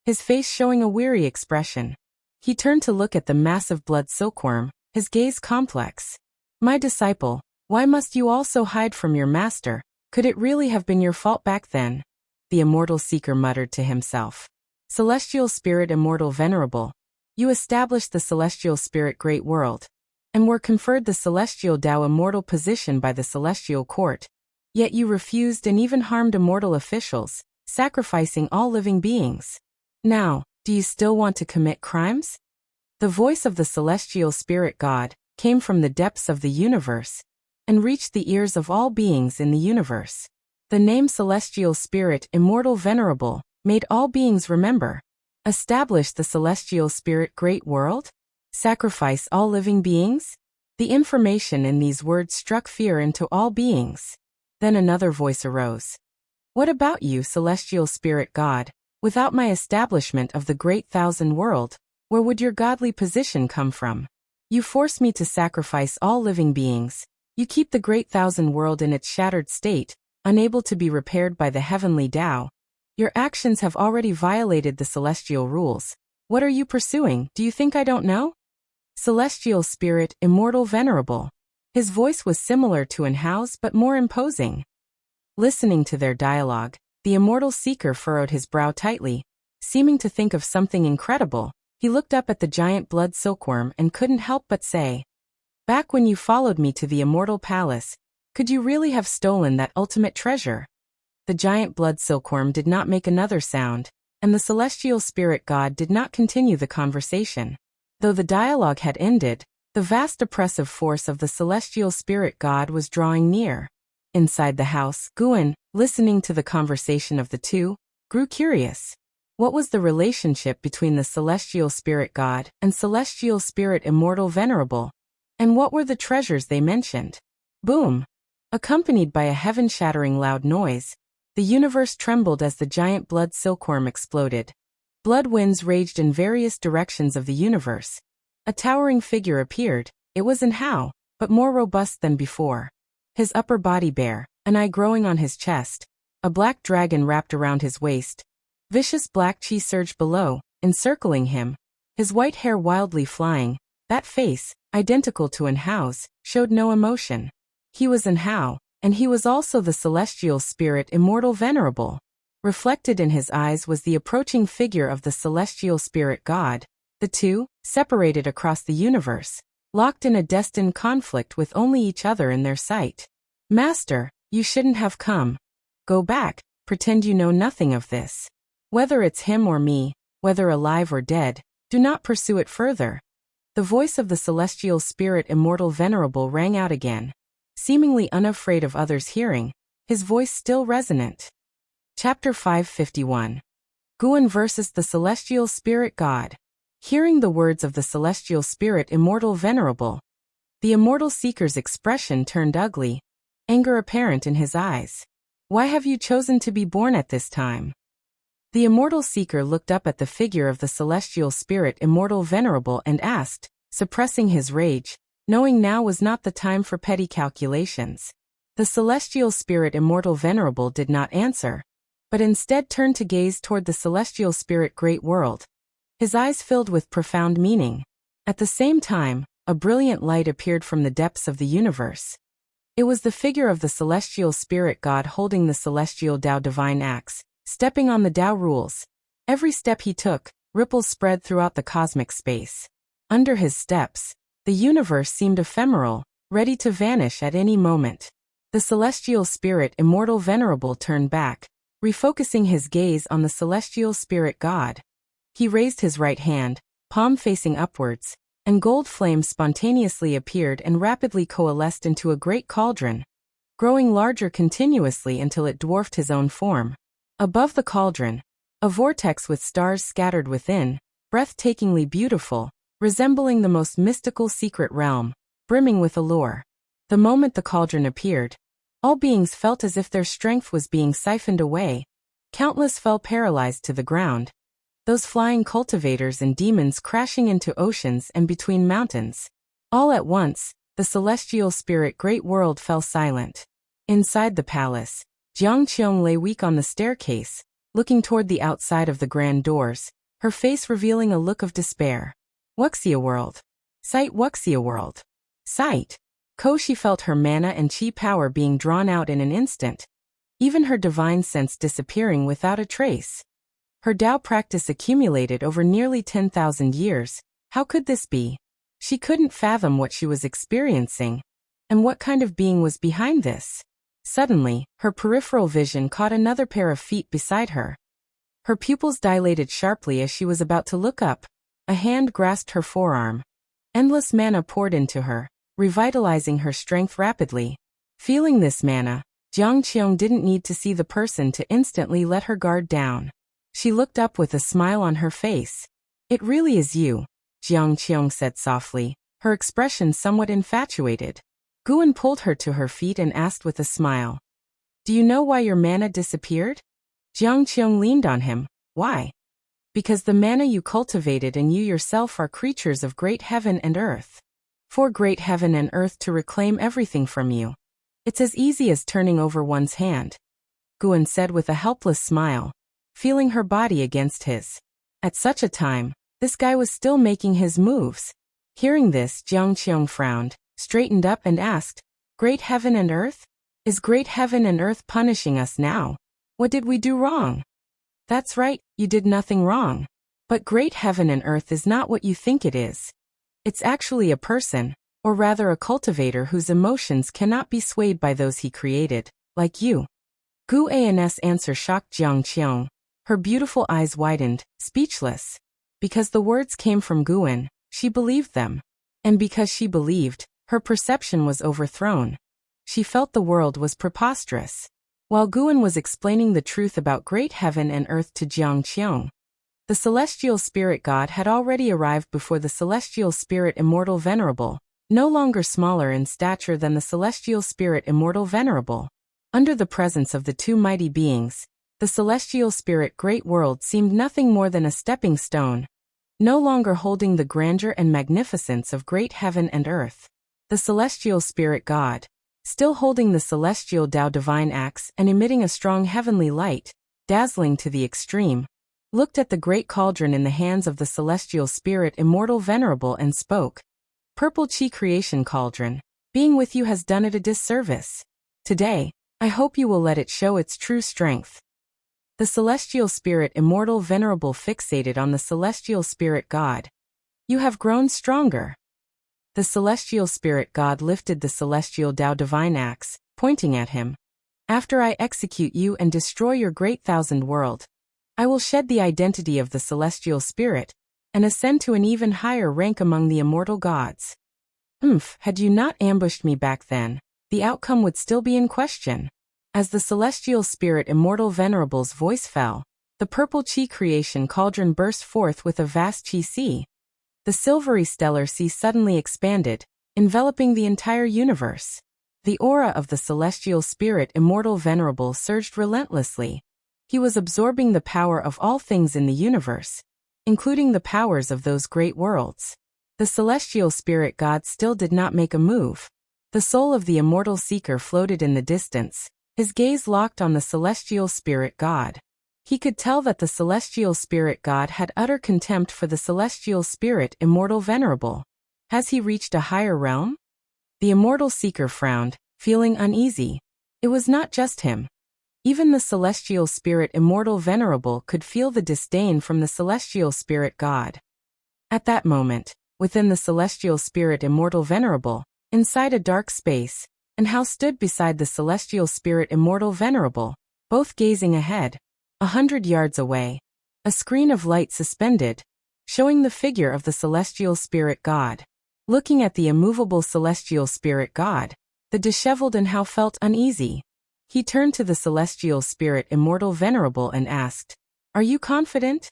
Speaker 1: his face showing a weary expression. He turned to look at the massive blood silkworm, his gaze complex. "My disciple, why must you also hide from your master? Could it really have been your fault back then?" The immortal seeker muttered to himself. "Celestial spirit immortal venerable, you established the celestial spirit great world, and were conferred the celestial Tao immortal position by the celestial court. Yet you refused and even harmed immortal officials, sacrificing all living beings. Now, do you still want to commit crimes?" The voice of the celestial spirit god came from the depths of the universe and reached the ears of all beings in the universe. The name celestial spirit immortal venerable made all beings remember. Establish the celestial spirit great world? Sacrifice all living beings? The information in these words struck fear into all beings. Then another voice arose. "What about you, celestial spirit god? Without my establishment of the great thousand world, where would your godly position come from? You force me to sacrifice all living beings, You keep the great thousand world in its shattered state, unable to be repaired by the heavenly Tao. Your actions have already violated the celestial rules. What are you pursuing? Do you think I don't know? Celestial spirit, immortal venerable. His voice was similar to Enhao's but more imposing. Listening to their dialogue, the immortal seeker furrowed his brow tightly, seeming to think of something incredible. He looked up at the giant blood silkworm and couldn't help but say, "Back when you followed me to the immortal palace, could you really have stolen that ultimate treasure?" The giant blood silkworm did not make another sound, and the celestial spirit god did not continue the conversation. Though the dialogue had ended, the vast oppressive force of the celestial spirit god was drawing near. Inside the house, Guan, listening to the conversation of the two, grew curious. What was the relationship between the celestial spirit god and celestial spirit immortal venerable? And what were the treasures they mentioned? Boom! Accompanied by a heaven-shattering loud noise, the universe trembled as the giant blood silkworm exploded. Blood winds raged in various directions of the universe. A towering figure appeared. It was Enhao, but more robust than before. His upper body bare, an eye growing on his chest, a black dragon wrapped around his waist. Vicious black chi surged below, encircling him, his white hair wildly flying. That face, identical to Enhao's, showed no emotion. He was Enhao, and he was also the celestial spirit immortal venerable. Reflected in his eyes was the approaching figure of the celestial spirit god. The two, separated across the universe, locked in a destined conflict with only each other in their sight. "Master, you shouldn't have come. Go back, pretend you know nothing of this. Whether it's him or me, whether alive or dead, do not pursue it further." The voice of the celestial spirit immortal venerable rang out again. Seemingly unafraid of others hearing, his voice still resonant. Chapter 551. Guan versus the celestial spirit god. Hearing the words of the celestial spirit immortal venerable, the immortal seeker's expression turned ugly, anger apparent in his eyes. "Why have you chosen to be born at this time?" The immortal seeker looked up at the figure of the celestial spirit immortal venerable and asked, suppressing his rage, knowing now was not the time for petty calculations. The celestial spirit immortal venerable did not answer, but instead turned to gaze toward the celestial spirit great world. His eyes filled with profound meaning. At the same time, a brilliant light appeared from the depths of the universe. It was the figure of the celestial spirit god holding the celestial Tao divine axe, stepping on the Tao rules. Every step he took, ripples spread throughout the cosmic space. Under his steps, the universe seemed ephemeral, ready to vanish at any moment. The celestial spirit immortal venerable turned back, refocusing his gaze on the celestial spirit god. He raised his right hand, palm facing upwards, and gold flames spontaneously appeared and rapidly coalesced into a great cauldron, growing larger continuously until it dwarfed his own form. Above the cauldron, a vortex with stars scattered within, breathtakingly beautiful, resembling the most mystical secret realm, brimming with allure. The moment the cauldron appeared, all beings felt as if their strength was being siphoned away. Countless fell paralyzed to the ground, those flying cultivators and demons crashing into oceans and between mountains. All at once, the celestial spirit great world fell silent. Inside the palace, Jiang Qiong lay weak on the staircase, looking toward the outside of the grand doors, her face revealing a look of despair. Wuxia world. Sight Wuxia world. Sight. She felt her mana and chi power being drawn out in an instant, even her divine sense disappearing without a trace. Her Tao practice accumulated over nearly 10,000 years. How could this be? She couldn't fathom what she was experiencing, and what kind of being was behind this. Suddenly, her peripheral vision caught another pair of feet beside her. Her pupils dilated sharply as she was about to look up. A hand grasped her forearm. Endless mana poured into her, revitalizing her strength rapidly. Feeling this mana, Jiang Qiong didn't need to see the person to instantly let her guard down. She looked up with a smile on her face. "It really is you," Jiang Qiong said softly, her expression somewhat infatuated. Guan pulled her to her feet and asked with a smile, "Do you know why your mana disappeared?" Jiang Qiong leaned on him. "Why?" "Because the mana you cultivated and you yourself are creatures of great heaven and earth. for great heaven and earth to reclaim everything from you. It's as easy as turning over one's hand, Guan said with a helpless smile, feeling her body against his. At such a time, this guy was still making his moves. Hearing this, Jiang Qiong frowned, straightened up and asked, Great heaven and earth? Is great heaven and earth punishing us now? What did we do wrong? That's right, you did nothing wrong. But great heaven and earth is not what you think it is. It's actually a person, or rather a cultivator whose emotions cannot be swayed by those he created, like you. Gu An's answer shocked Jiang Qiong. Her beautiful eyes widened, speechless. Because the words came from Guan, she believed them. And because she believed, her perception was overthrown. She felt the world was preposterous. While Guan was explaining the truth about great heaven and earth to Jiang Qiong, the celestial spirit god had already arrived before the celestial spirit immortal venerable, no longer smaller in stature than the celestial spirit immortal venerable. Under the presence of the two mighty beings, the celestial spirit great world seemed nothing more than a stepping stone, no longer holding the grandeur and magnificence of great heaven and earth. The celestial spirit god, still holding the celestial Tao divine axe and emitting a strong heavenly light, dazzling to the extreme, looked at the great cauldron in the hands of the celestial spirit immortal venerable and spoke. Purple Chi creation cauldron, being with you has done it a disservice. Today, I hope you will let it show its true strength. The celestial spirit immortal venerable fixated on the celestial spirit god. You have grown stronger. The celestial spirit god lifted the celestial Tao divine axe, pointing at him. After I execute you and destroy your great thousand world, I will shed the identity of the celestial spirit, and ascend to an even higher rank among the immortal gods. Had you not ambushed me back then, the outcome would still be in question. As the celestial spirit immortal venerable's voice fell, the purple Chi creation cauldron burst forth with a vast Chi sea. The silvery stellar sea suddenly expanded, enveloping the entire universe. The aura of the celestial spirit immortal venerable surged relentlessly. He was absorbing the power of all things in the universe, including the powers of those great worlds. The celestial spirit god still did not make a move. The soul of the immortal seeker floated in the distance, his gaze locked on the celestial spirit god. He could tell that the celestial spirit god had utter contempt for the celestial spirit immortal venerable. Has he reached a higher realm? The immortal seeker frowned, feeling uneasy. It was not just him. Even the celestial spirit immortal venerable could feel the disdain from the celestial spirit god. At that moment, within the celestial spirit immortal venerable, inside a dark space, and Hao stood beside the celestial spirit immortal venerable, both gazing ahead. 100 yards away, a screen of light suspended, showing the figure of the celestial spirit god. Looking at the immovable celestial spirit god, the disheveled and Hao felt uneasy. He turned to the celestial spirit immortal venerable and asked, Are you confident?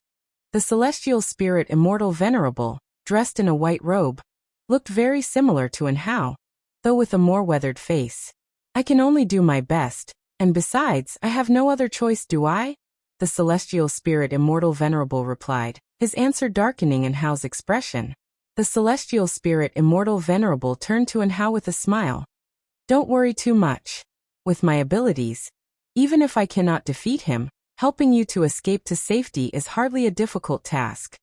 Speaker 1: The celestial spirit immortal venerable, dressed in a white robe, looked very similar to an Hao, though with a more weathered face. I can only do my best, and besides, I have no other choice, do I? The celestial spirit immortal venerable replied, his answer darkening in Hao's expression. The celestial spirit immortal venerable turned to Hao with a smile. Don't worry too much. With my abilities, even if I cannot defeat him, helping you to escape to safety is hardly a difficult task.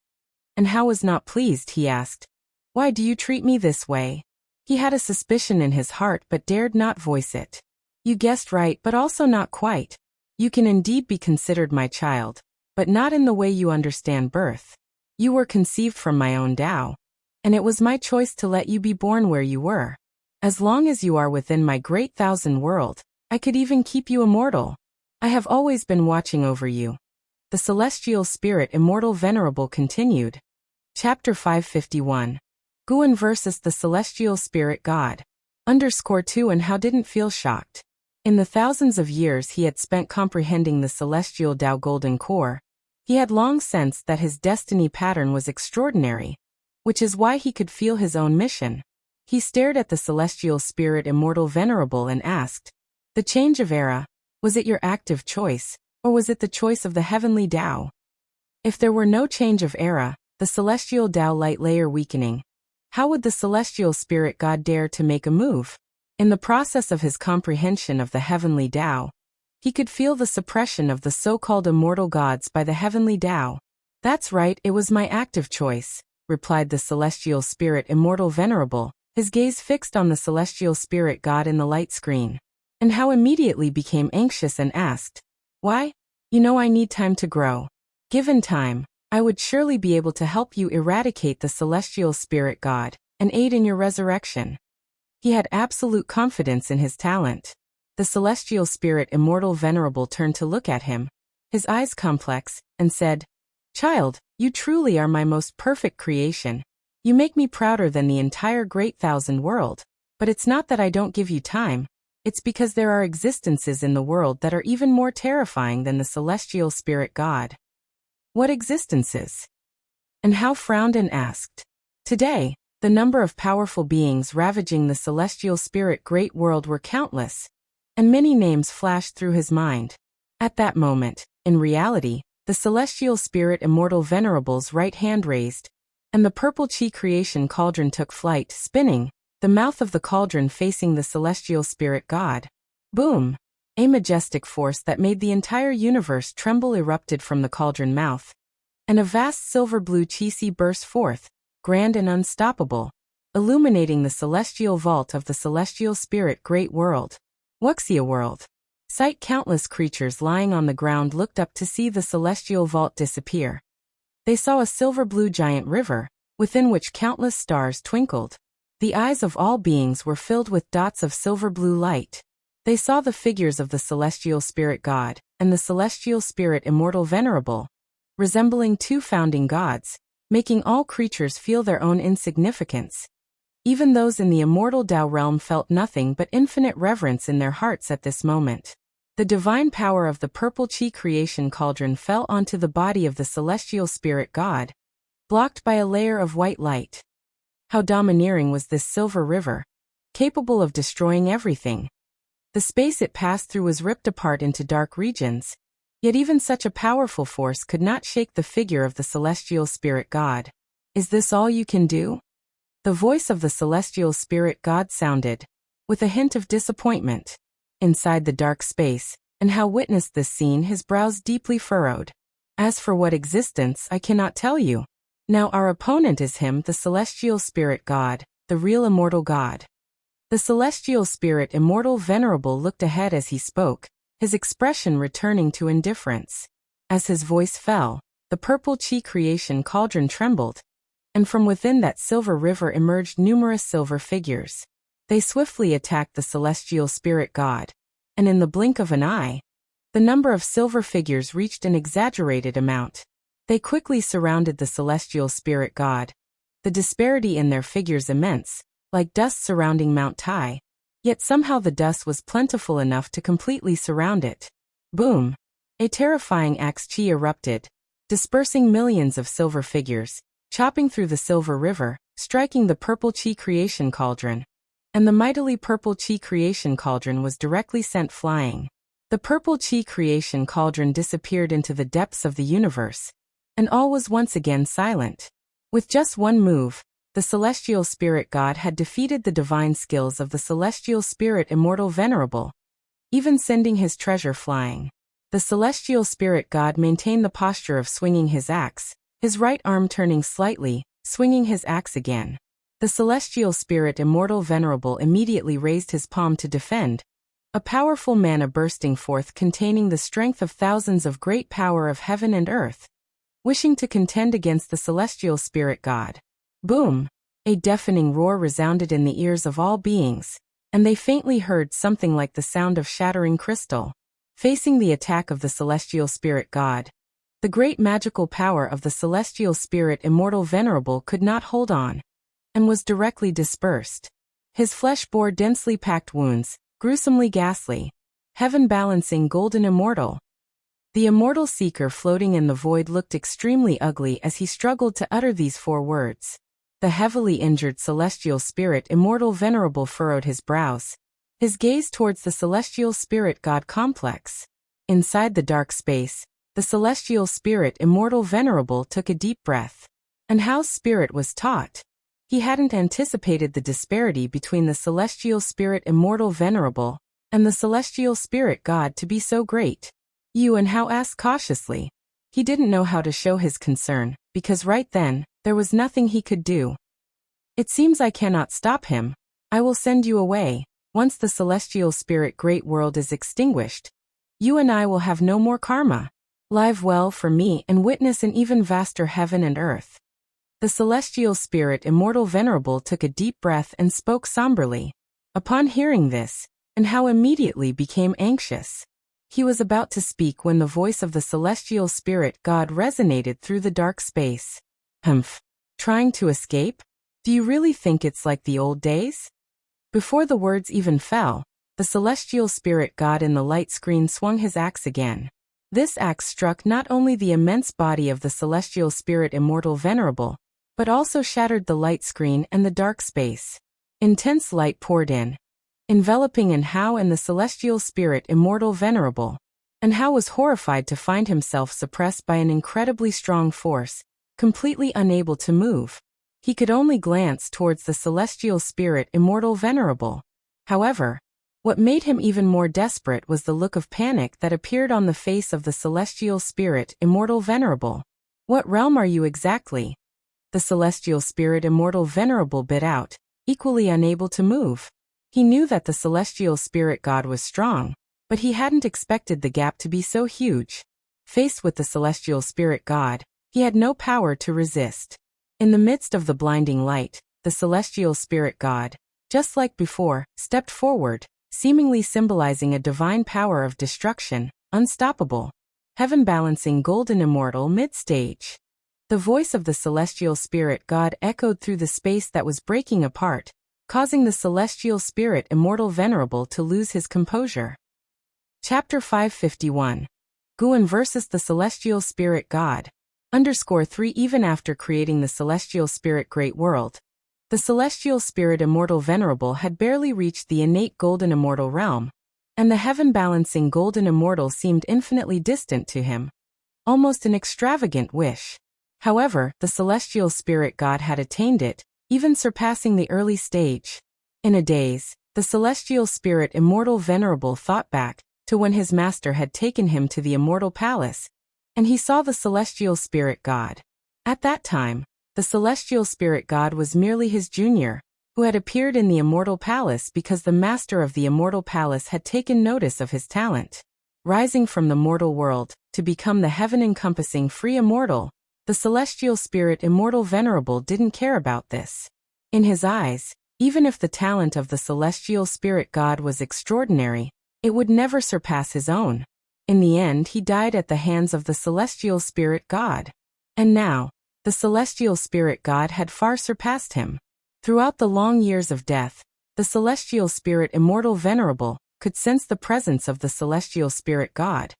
Speaker 1: And Hao was not pleased, he asked. Why do you treat me this way? He had a suspicion in his heart but dared not voice it. You guessed right, but also not quite. You can indeed be considered my child, but not in the way you understand birth. You were conceived from my own Tao, and it was my choice to let you be born where you were. As long as you are within my great thousand world, I could even keep you immortal. I have always been watching over you. The celestial spirit immortal venerable continued. Chapter 551. Guan versus the celestial spirit god. _2 And Hao didn't feel shocked. In the thousands of years he had spent comprehending the celestial Tao golden core, he had long sensed that his destiny pattern was extraordinary, which is why he could feel his own mission. He stared at the celestial spirit immortal venerable and asked, The change of era, was it your active choice, or was it the choice of the heavenly Tao? If there were no change of era, the celestial Tao light layer weakening, How would the celestial spirit god dare to make a move? In the process of his comprehension of the heavenly Tao, he could feel the suppression of the so-called immortal gods by the heavenly Tao. That's right, it was my active choice, replied the celestial spirit immortal venerable, his gaze fixed on the celestial spirit god in the light screen. And how immediately became anxious and asked, "Why? You know I need time to grow. Given time, I would surely be able to help you eradicate the celestial spirit god and aid in your resurrection." He had absolute confidence in his talent. The celestial spirit immortal venerable turned to look at him, his eyes complex, and said, "Child, you truly are my most perfect creation. You make me prouder than the entire great thousand world. But it's not that I don't give you time. It's because there are existences in the world that are even more terrifying than the celestial spirit god." What existences? And how frowned and asked. Today, the number of powerful beings ravaging the celestial spirit great world were countless, and many names flashed through his mind. At that moment, in reality, the celestial spirit immortal venerable's right hand raised, and the purple chi creation cauldron took flight, spinning, the mouth of the cauldron facing the celestial spirit god. Boom! A majestic force that made the entire universe tremble erupted from the cauldron mouth, and a vast silver-blue chi burst forth, grand and unstoppable, illuminating the celestial vault of the celestial spirit great world. Wuxia world. Sight countless creatures lying on the ground looked up to see the celestial vault disappear. They saw a silver-blue giant river, within which countless stars twinkled. The eyes of all beings were filled with dots of silver-blue light. They saw the figures of the celestial spirit god, and the celestial spirit immortal venerable, resembling two founding gods, making all creatures feel their own insignificance. Even those in the immortal Tao realm felt nothing but infinite reverence in their hearts at this moment. The divine power of the purple chi creation cauldron fell onto the body of the celestial spirit god, blocked by a layer of white light. How domineering was this silver river, capable of destroying everything. The space it passed through was ripped apart into dark regions, yet even such a powerful force could not shake the figure of the celestial spirit god. "Is this all you can do?" The voice of the celestial spirit god sounded, with a hint of disappointment. Inside the dark space, and how witnessed this scene, his brows deeply furrowed. "As for what existence, I cannot tell you. Now our opponent is him, the celestial spirit god, the real immortal god." The celestial spirit immortal venerable looked ahead as he spoke, his expression returning to indifference. As his voice fell, the purple chi creation cauldron trembled, and from within that silver river emerged numerous silver figures. They swiftly attacked the celestial spirit god, and in the blink of an eye, the number of silver figures reached an exaggerated amount. They quickly surrounded the celestial spirit god, the disparity in their figures immense, like dust surrounding Mount Tai, yet somehow the dust was plentiful enough to completely surround it. Boom! A terrifying axe chi erupted, dispersing millions of silver figures, chopping through the silver river, striking the purple chi creation cauldron. And the mightily purple chi creation cauldron was directly sent flying. The purple chi creation cauldron disappeared into the depths of the universe, and all was once again silent. With just one move, the celestial spirit god had defeated the divine skills of the celestial spirit immortal venerable, even sending his treasure flying. The celestial spirit god maintained the posture of swinging his axe, his right arm turning slightly, swinging his axe again. The celestial spirit immortal venerable immediately raised his palm to defend, a powerful mana bursting forth containing the strength of thousands of great power of heaven and earth, wishing to contend against the celestial spirit god. Boom! A deafening roar resounded in the ears of all beings, and they faintly heard something like the sound of shattering crystal. Facing the attack of the celestial spirit god, the great magical power of the celestial spirit immortal venerable could not hold on, and was directly dispersed. His flesh bore densely packed wounds, gruesomely ghastly, heaven balancing golden immortal. The immortal seeker floating in the void looked extremely ugly as he struggled to utter these four words. The heavily injured celestial spirit immortal venerable furrowed his brows, his gaze towards the celestial spirit god complex. Inside the dark space, the celestial spirit immortal venerable took a deep breath. And Hao's spirit was taut. He hadn't anticipated the disparity between the celestial spirit immortal venerable and the celestial spirit god to be so great. Yuan Hao asked cautiously. He didn't know how to show his concern, because right then, there was nothing he could do. It seems I cannot stop him. I will send you away. Once the celestial spirit great world is extinguished, you and I will have no more karma. Live well for me and witness an even vaster heaven and earth. The celestial spirit immortal venerable took a deep breath and spoke somberly. Upon hearing this, and how immediately became anxious. He was about to speak when the voice of the celestial spirit god resonated through the dark space. Humph. Trying to escape? Do you really think it's like the old days? Before the words even fell, the celestial spirit god in the light screen swung his axe again. This axe struck not only the immense body of the celestial spirit immortal venerable, but also shattered the light screen and the dark space. Intense light poured in, enveloping Hao and the celestial spirit immortal venerable. Hao was horrified to find himself suppressed by an incredibly strong force, completely unable to move. He could only glance towards the celestial spirit immortal venerable. However, what made him even more desperate was the look of panic that appeared on the face of the celestial spirit immortal venerable. What realm are you exactly? The celestial spirit immortal venerable bit out, equally unable to move. He knew that the celestial spirit god was strong, but he hadn't expected the gap to be so huge. Faced with the celestial spirit god, he had no power to resist. In the midst of the blinding light, the celestial spirit god, just like before, stepped forward, seemingly symbolizing a divine power of destruction, unstoppable. Heaven-balancing golden immortal mid-stage. The voice of the celestial spirit god echoed through the space that was breaking apart, causing the celestial spirit immortal venerable to lose his composure. Chapter 551. Guan versus the celestial spirit god. _3 Even after creating the celestial spirit great world, the celestial spirit immortal venerable had barely reached the innate golden immortal realm, and the heaven-balancing golden immortal seemed infinitely distant to him. Almost an extravagant wish. However, the celestial spirit god had attained it, even surpassing the early stage. In a daze, the celestial spirit immortal venerable thought back to when his master had taken him to the immortal palace, and he saw the celestial spirit god. At that time, the celestial spirit god was merely his junior, who had appeared in the immortal palace because the master of the immortal palace had taken notice of his talent. Rising from the mortal world, to become the heaven-encompassing free immortal, the celestial spirit immortal venerable didn't care about this. In his eyes, even if the talent of the celestial spirit god was extraordinary, it would never surpass his own. In the end, he died at the hands of the celestial spirit god. And now, the celestial spirit god had far surpassed him. Throughout the long years of death, the celestial spirit immortal venerable could sense the presence of the celestial spirit god.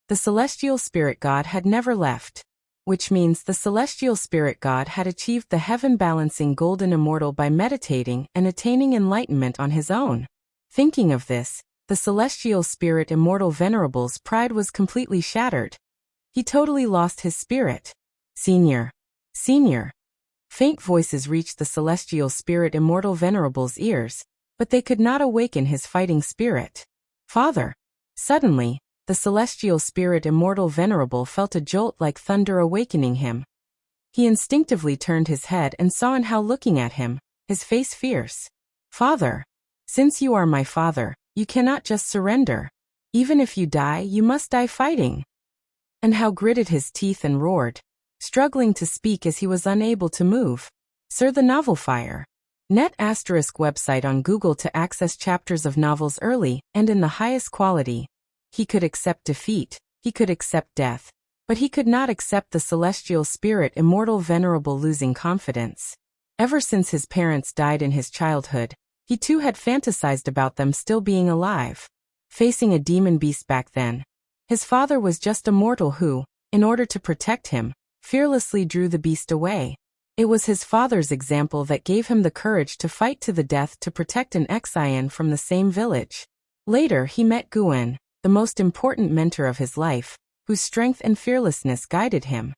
Speaker 1: The celestial spirit god had never left, which means the celestial spirit god had achieved the heaven-balancing golden immortal by meditating and attaining enlightenment on his own. Thinking of this, the celestial spirit immortal venerable's pride was completely shattered. He totally lost his spirit. Senior. Senior. Faint voices reached the celestial spirit immortal venerable's ears, but they could not awaken his fighting spirit. Father. Suddenly, the celestial spirit immortal venerable felt a jolt like thunder awakening him. He instinctively turned his head and saw Hao looking at him, his face fierce. Father. Since you are my father, you cannot just surrender. Even if you die, you must die fighting. Hao gritted his teeth and roared, struggling to speak as he was unable to move. Sir, the novel Fire. Net ** website on Google to access chapters of novels early and in the highest quality. He could accept defeat, he could accept death, but he could not accept the celestial spirit immortal venerable losing confidence. Ever since his parents died in his childhood, he too had fantasized about them still being alive. Facing a demon beast back then, his father was just a mortal who, in order to protect him, fearlessly drew the beast away. It was his father's example that gave him the courage to fight to the death to protect an Xian from the same village. Later he met Guan, the most important mentor of his life, whose strength and fearlessness guided him.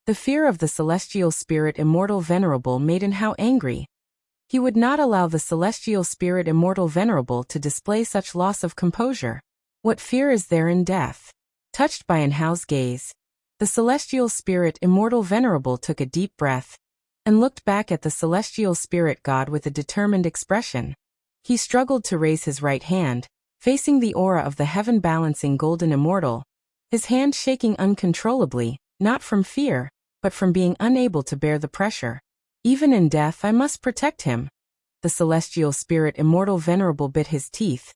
Speaker 1: The fear of the celestial spirit immortal venerable made Enhao angry. He would not allow the celestial spirit immortal venerable to display such loss of composure. What fear is there in death? Touched by Enhao's gaze, the celestial spirit immortal venerable took a deep breath and looked back at the celestial spirit god with a determined expression. He struggled to raise his right hand, facing the aura of the heaven-balancing golden immortal, his hand shaking uncontrollably, not from fear, but from being unable to bear the pressure. Even in death I must protect him. The celestial spirit immortal venerable bit his teeth,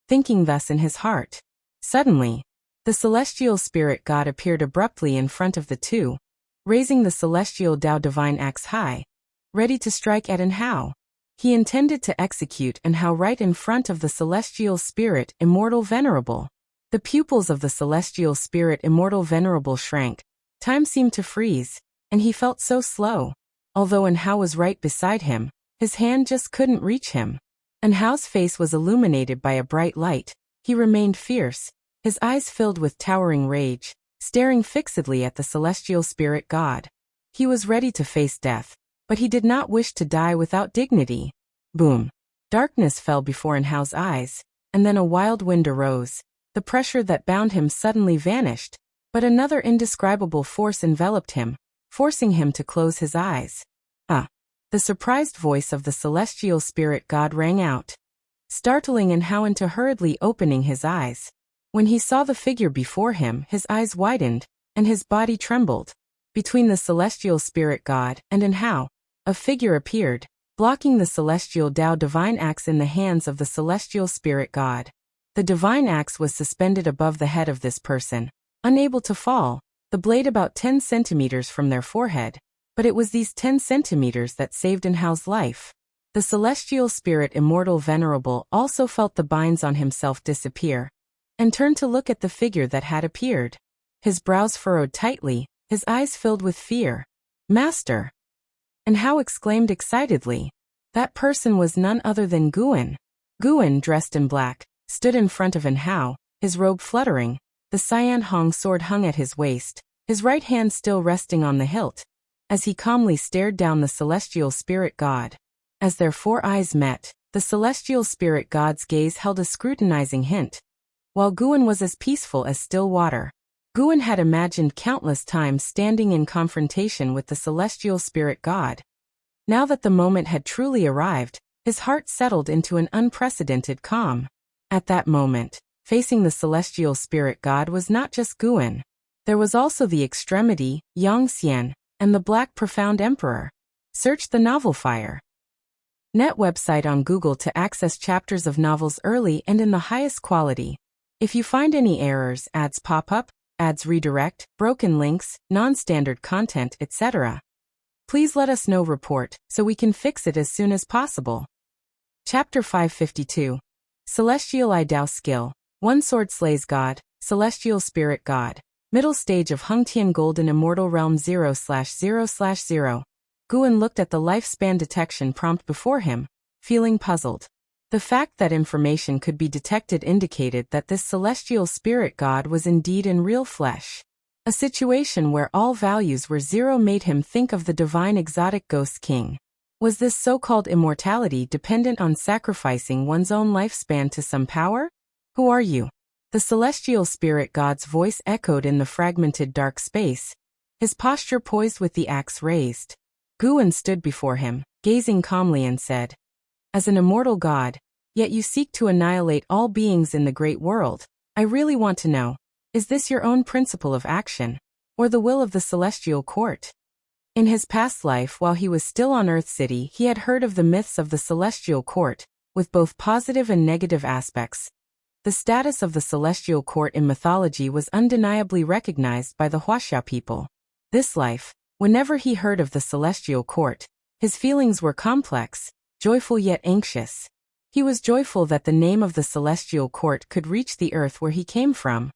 Speaker 1: thinking thus in his heart. Suddenly, the celestial spirit god appeared abruptly in front of the two, raising the celestial Tao divine axe high, ready to strike at Enhao. He intended to execute Enhao right in front of the celestial spirit immortal venerable. The pupils of the celestial spirit immortal venerable shrank. Time seemed to freeze, and he felt so slow. Although Enhao was right beside him, his hand just couldn't reach him. Enhao's face was illuminated by a bright light. He remained fierce, his eyes filled with towering rage, staring fixedly at the celestial spirit god. He was ready to face death, but he did not wish to die without dignity. Boom! Darkness fell before Enhao's eyes, and then a wild wind arose. The pressure that bound him suddenly vanished, but another indescribable force enveloped him, forcing him to close his eyes. Ah! The surprised voice of the celestial spirit god rang out, startling Enhao into hurriedly opening his eyes. When he saw the figure before him, his eyes widened, and his body trembled. Between the celestial spirit god and Enhao, a figure appeared, blocking the celestial Tao divine axe in the hands of the celestial spirit god. The divine axe was suspended above the head of this person, unable to fall, the blade about 10 centimeters from their forehead, but it was these 10 centimeters that saved Enhao's life. The celestial spirit immortal venerable also felt the binds on himself disappear, and turned to look at the figure that had appeared. His brows furrowed tightly, his eyes filled with fear. Master! Enhao exclaimed excitedly. That person was none other than Guan. Guan, dressed in black, stood in front of Enhao, his robe fluttering, the Cyan Hong sword hung at his waist, his right hand still resting on the hilt, as he calmly stared down the celestial spirit god. As their four eyes met, the celestial spirit god's gaze held a scrutinizing hint, while Guan was as peaceful as still water. Guan had imagined countless times standing in confrontation with the celestial spirit god. Now that the moment had truly arrived, his heart settled into an unprecedented calm. At that moment, facing the celestial spirit god was not just Guan. There was also the extremity, Yangxian, and the Black Profound Emperor. Search the novel Fire. Net website on Google to access chapters of novels early and in the highest quality. If you find any errors, ads pop up, ads redirect, broken links, non-standard content, etc., please let us know report so we can fix it as soon as possible. Chapter 552. Celestial Idao Skill. One sword slays God, Celestial Spirit God. Middle stage of Hengtian Golden Immortal Realm 0/0/0. Guan looked at the lifespan detection prompt before him, feeling puzzled. The fact that information could be detected indicated that this celestial spirit god was indeed in real flesh. A situation where all values were zero made him think of the divine exotic ghost king. Was this so-called immortality dependent on sacrificing one's own lifespan to some power? Who are you? The celestial spirit god's voice echoed in the fragmented dark space, his posture poised with the axe raised. Guan stood before him, gazing calmly and said, as an immortal god, yet you seek to annihilate all beings in the great world. I really want to know, is this your own principle of action, or the will of the celestial court? In his past life while he was still on Earth City, he had heard of the myths of the celestial court, with both positive and negative aspects. The status of the celestial court in mythology was undeniably recognized by the Huaxia people. This life, whenever he heard of the celestial court, his feelings were complex, joyful yet anxious. He was joyful that the name of the celestial court could reach the earth where he came from.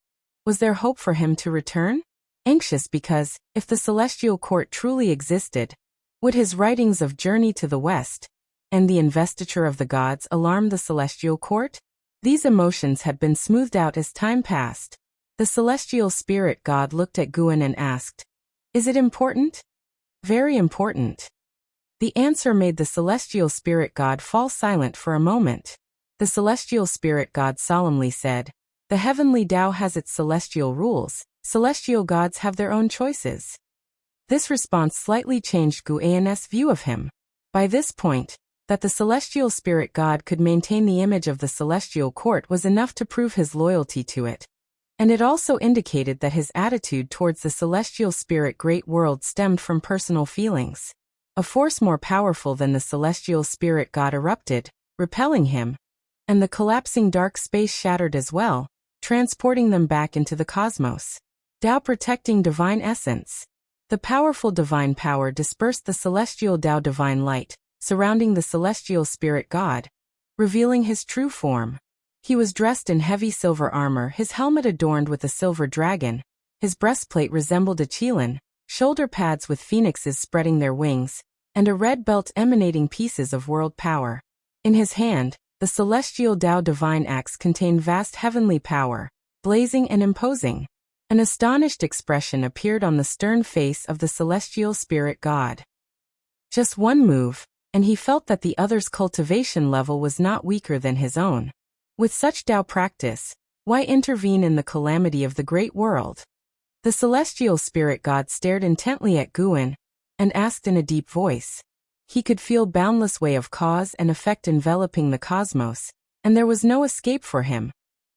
Speaker 1: Was there hope for him to return? Anxious because, if the celestial court truly existed, would his writings of Journey to the West and the investiture of the gods alarm the celestial court? These emotions had been smoothed out as time passed. The celestial spirit god looked at Guan and asked, Is it important? Very important. The answer made the celestial spirit god fall silent for a moment. The celestial spirit god solemnly said, "The heavenly Tao has its celestial rules. Celestial gods have their own choices." This response slightly changed Guan's view of him. By this point, that the celestial spirit god could maintain the image of the celestial court was enough to prove his loyalty to it. And it also indicated that his attitude towards the celestial spirit great world stemmed from personal feelings. A force more powerful than the celestial spirit god erupted, repelling him, and the collapsing dark space shattered as well, transporting them back into the cosmos. Tao protecting divine essence. The powerful divine power dispersed the celestial Tao divine light, surrounding the celestial spirit god, revealing his true form. He was dressed in heavy silver armor, his helmet adorned with a silver dragon, his breastplate resembled a qilin, shoulder pads with phoenixes spreading their wings, and a red belt emanating pieces of world power. In his hand, the celestial Tao divine axe contained vast heavenly power, blazing and imposing. An astonished expression appeared on the stern face of the celestial spirit god. Just one move, and he felt that the other's cultivation level was not weaker than his own. With such Tao practice, why intervene in the calamity of the great world? The celestial spirit god stared intently at Guan, and asked in a deep voice. He could feel boundless way of cause and effect enveloping the cosmos, and there was no escape for him.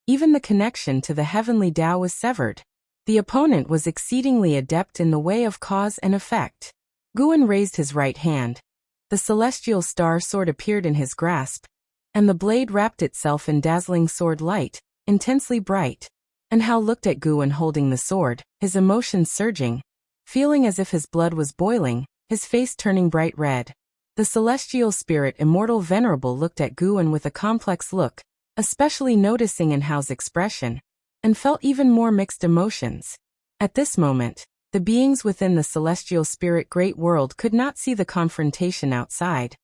Speaker 1: Even the connection to the heavenly Tao was severed. The opponent was exceedingly adept in the way of cause and effect. Guan raised his right hand. The celestial star sword appeared in his grasp, and the blade wrapped itself in dazzling sword light, intensely bright. And Hao looked at Guan holding the sword, his emotions surging, feeling as if his blood was boiling, his face turning bright red. The celestial spirit immortal venerable looked at Guan with a complex look, especially noticing in Hao's expression, and felt even more mixed emotions. At this moment, the beings within the celestial spirit great world could not see the confrontation outside.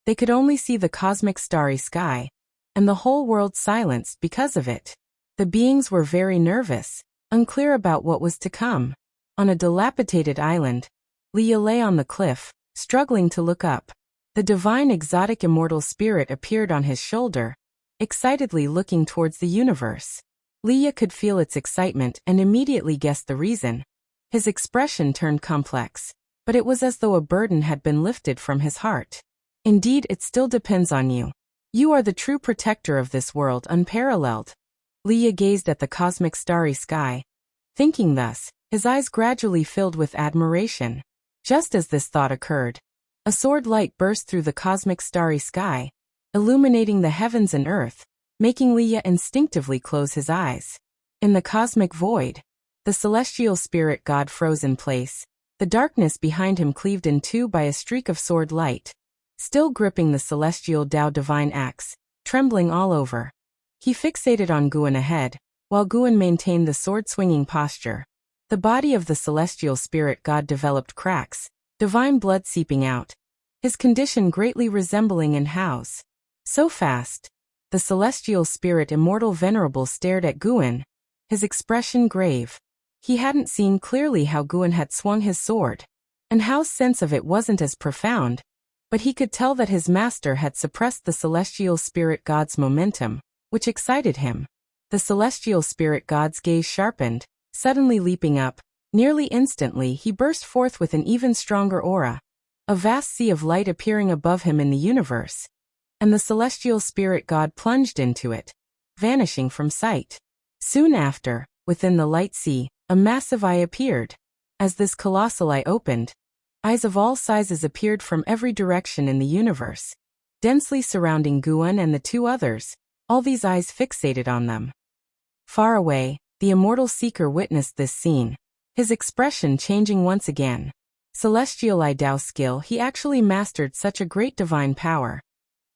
Speaker 1: They could only see the cosmic starry sky, and the whole world silenced because of it. The beings were very nervous, unclear about what was to come. On a dilapidated island, Leah lay on the cliff, struggling to look up. The divine exotic immortal spirit appeared on his shoulder, excitedly looking towards the universe. Leah could feel its excitement and immediately guessed the reason. His expression turned complex, but it was as though a burden had been lifted from his heart. Indeed, it still depends on you. You are the true protector of this world, unparalleled. Leah gazed at the cosmic starry sky. Thinking thus, his eyes gradually filled with admiration. Just as this thought occurred, a sword light burst through the cosmic starry sky, illuminating the heavens and earth, making Leah instinctively close his eyes. In the cosmic void, the celestial spirit god froze in place, the darkness behind him cleaved in two by a streak of sword light. Still gripping the celestial Tao divine axe, trembling all over. He fixated on Guan ahead, while Guan maintained the sword-swinging posture. The body of the celestial spirit god developed cracks, divine blood seeping out, his condition greatly resembling in Hao's. So fast. The celestial spirit immortal venerable stared at Guan, his expression grave. He hadn't seen clearly how Guan had swung his sword, and Hao's sense of it wasn't as profound, but he could tell that his master had suppressed the celestial spirit god's momentum, which excited him. The celestial spirit god's gaze sharpened, suddenly leaping up. Nearly instantly he burst forth with an even stronger aura, a vast sea of light appearing above him in the universe, and the celestial spirit god plunged into it, vanishing from sight. Soon after, within the light sea, a massive eye appeared. As this colossal eye opened, eyes of all sizes appeared from every direction in the universe, densely surrounding Guan and the two others, all these eyes fixated on them. Far away, the immortal seeker witnessed this scene, his expression changing once again. Celestial Eye Tao skill, he actually mastered such a great divine power.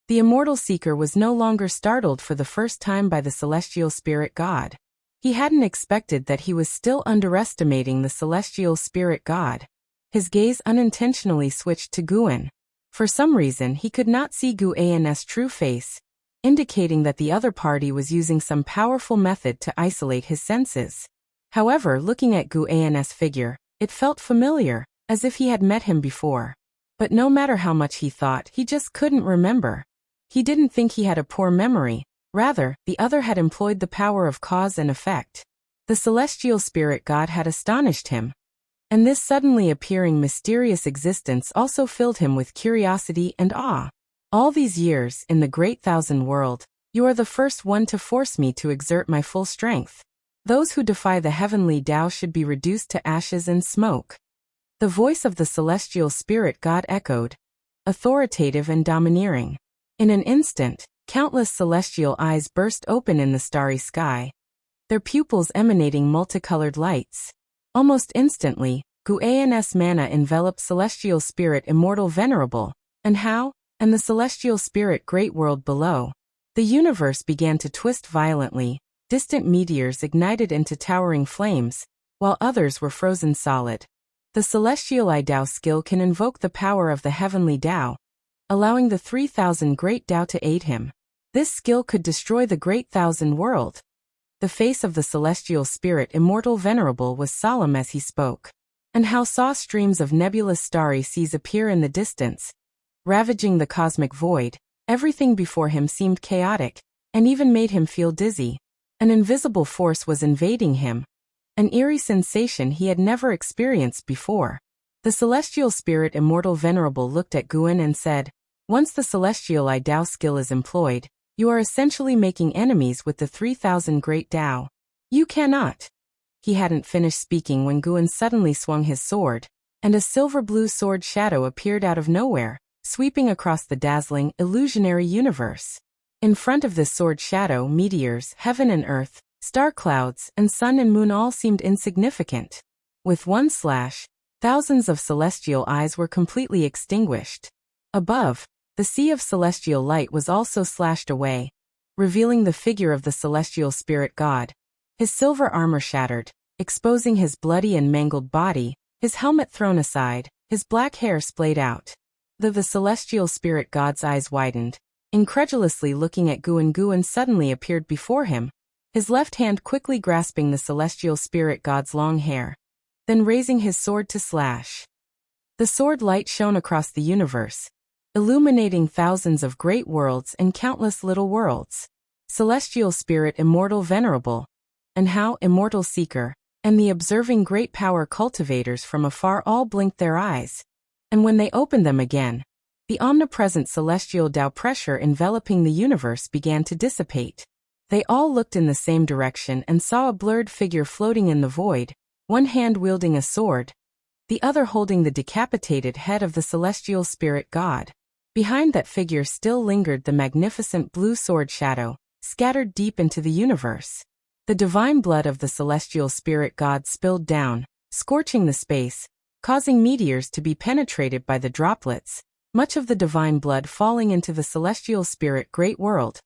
Speaker 1: The immortal seeker was no longer startled for the first time by the celestial spirit god. He hadn't expected that he was still underestimating the celestial spirit god. His gaze unintentionally switched to Guan. For some reason he could not see Guan's true face, indicating that the other party was using some powerful method to isolate his senses. However, looking at Guan's figure, It felt familiar, as if he had met him before. But no matter how much he thought, he just couldn't remember. He didn't think he had a poor memory. Rather, the other had employed the power of cause and effect. The celestial spirit god had astonished him. And this suddenly appearing mysterious existence also filled him with curiosity and awe. All these years, in the great thousand world, you are the first one to force me to exert my full strength. Those who defy the heavenly Tao should be reduced to ashes and smoke. The voice of the celestial spirit god echoed, authoritative and domineering. In an instant, countless celestial eyes burst open in the starry sky, their pupils emanating multicolored lights. Almost instantly, Guan's mana enveloped celestial spirit immortal venerable, and the celestial spirit great world below. The universe began to twist violently, distant meteors ignited into towering flames, while others were frozen solid. The celestial Tao skill can invoke the power of the heavenly Tao, allowing the 3,000 great Tao to aid him. This skill could destroy the great thousand world. The face of the celestial spirit immortal venerable was solemn as he spoke. And saw streams of nebulous starry seas appear in the distance, ravaging the cosmic void. Everything before him seemed chaotic, and even made him feel dizzy. An invisible force was invading him, an eerie sensation he had never experienced before. The celestial spirit immortal venerable looked at Guan and said, once the celestial Tao skill is employed, you are essentially making enemies with the 3,000 great Tao. You cannot. He hadn't finished speaking when Guan suddenly swung his sword, and a silver-blue sword shadow appeared out of nowhere, sweeping across the dazzling, illusionary universe. In front of this sword shadow, meteors, heaven and earth, star clouds, and sun and moon all seemed insignificant. With one slash, thousands of celestial eyes were completely extinguished. Above, the sea of celestial light was also slashed away, revealing the figure of the celestial spirit god. His silver armor shattered, exposing his bloody and mangled body, his helmet thrown aside, his black hair splayed out. The celestial spirit god's eyes widened, incredulously looking at Guan. Guan suddenly appeared before him, his left hand quickly grasping the celestial spirit god's long hair, then raising his sword to slash. The sword light shone across the universe, illuminating thousands of great worlds and countless little worlds. Celestial spirit immortal venerable, and immortal seeker, and the observing great power cultivators from afar all blinked their eyes. And when they opened them again, the omnipresent celestial Tao pressure enveloping the universe began to dissipate. They all looked in the same direction and saw a blurred figure floating in the void, one hand wielding a sword, the other holding the decapitated head of the celestial spirit god. Behind that figure still lingered the magnificent blue sword shadow, scattered deep into the universe. The divine blood of the celestial spirit god spilled down, scorching the space, causing meteors to be penetrated by the droplets, much of the divine blood falling into the celestial spirit great world,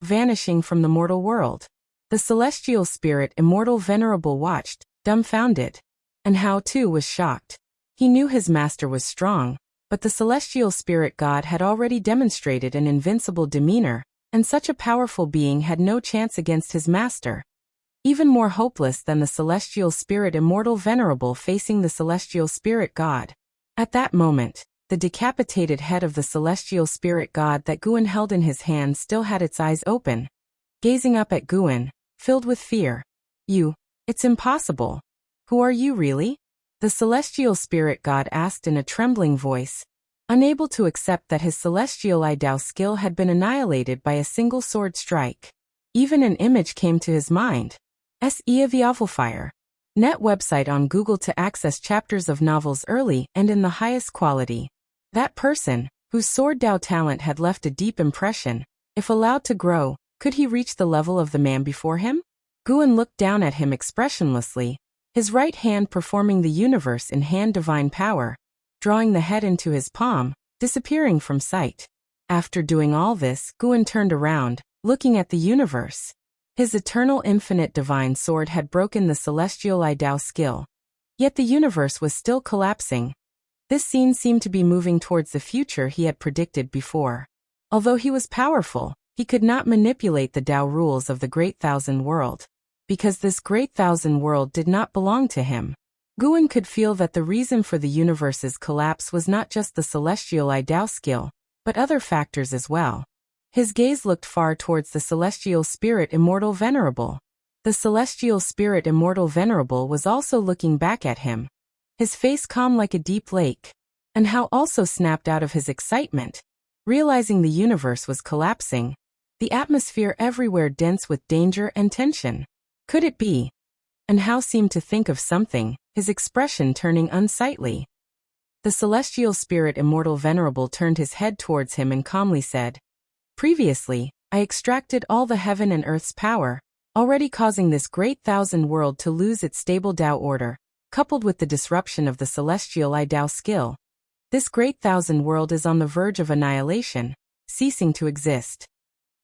Speaker 1: vanishing from the mortal world. The celestial spirit immortal venerable watched, dumbfounded. And too was shocked. He knew his master was strong, but the celestial spirit god had already demonstrated an invincible demeanor, and such a powerful being had no chance against his master. Even more hopeless than the celestial spirit immortal venerable facing the celestial spirit god. At that moment, the decapitated head of the celestial spirit god that Guan held in his hand still had its eyes open, gazing up at Guan, filled with fear. It's impossible. Who are you really? The celestial spirit god asked in a trembling voice, unable to accept that his celestial Tao skill had been annihilated by a single sword strike. Even an image came to his mind. Fire. Net website on Google to access chapters of novels early and in the highest quality. That person, whose sword Tao talent had left a deep impression, if allowed to grow, could he reach the level of the man before him? Guan looked down at him expressionlessly, his right hand performing the universe in hand divine power, drawing the head into his palm, disappearing from sight. After doing all this, Guan turned around, looking at the universe. His eternal infinite divine sword had broken the celestial Tao skill. Yet the universe was still collapsing. This scene seemed to be moving towards the future he had predicted before. Although he was powerful, he could not manipulate the Tao rules of the Great Thousand World, because this Great Thousand World did not belong to him. Guan could feel that the reason for the universe's collapse was not just the celestial I Dao skill, but other factors as well. His gaze looked far towards the celestial spirit immortal venerable. The celestial spirit immortal venerable was also looking back at him, his face calm like a deep lake. And Hao also snapped out of his excitement, realizing the universe was collapsing, the atmosphere everywhere dense with danger and tension. Could it be? And Hao seemed to think of something, his expression turning unsightly. The celestial spirit immortal venerable turned his head towards him and calmly said, "Previously, I extracted all the heaven and earth's power, already causing this great thousand world to lose its stable Dao order, coupled with the disruption of the celestial I Dao skill. This great thousand world is on the verge of annihilation, ceasing to exist."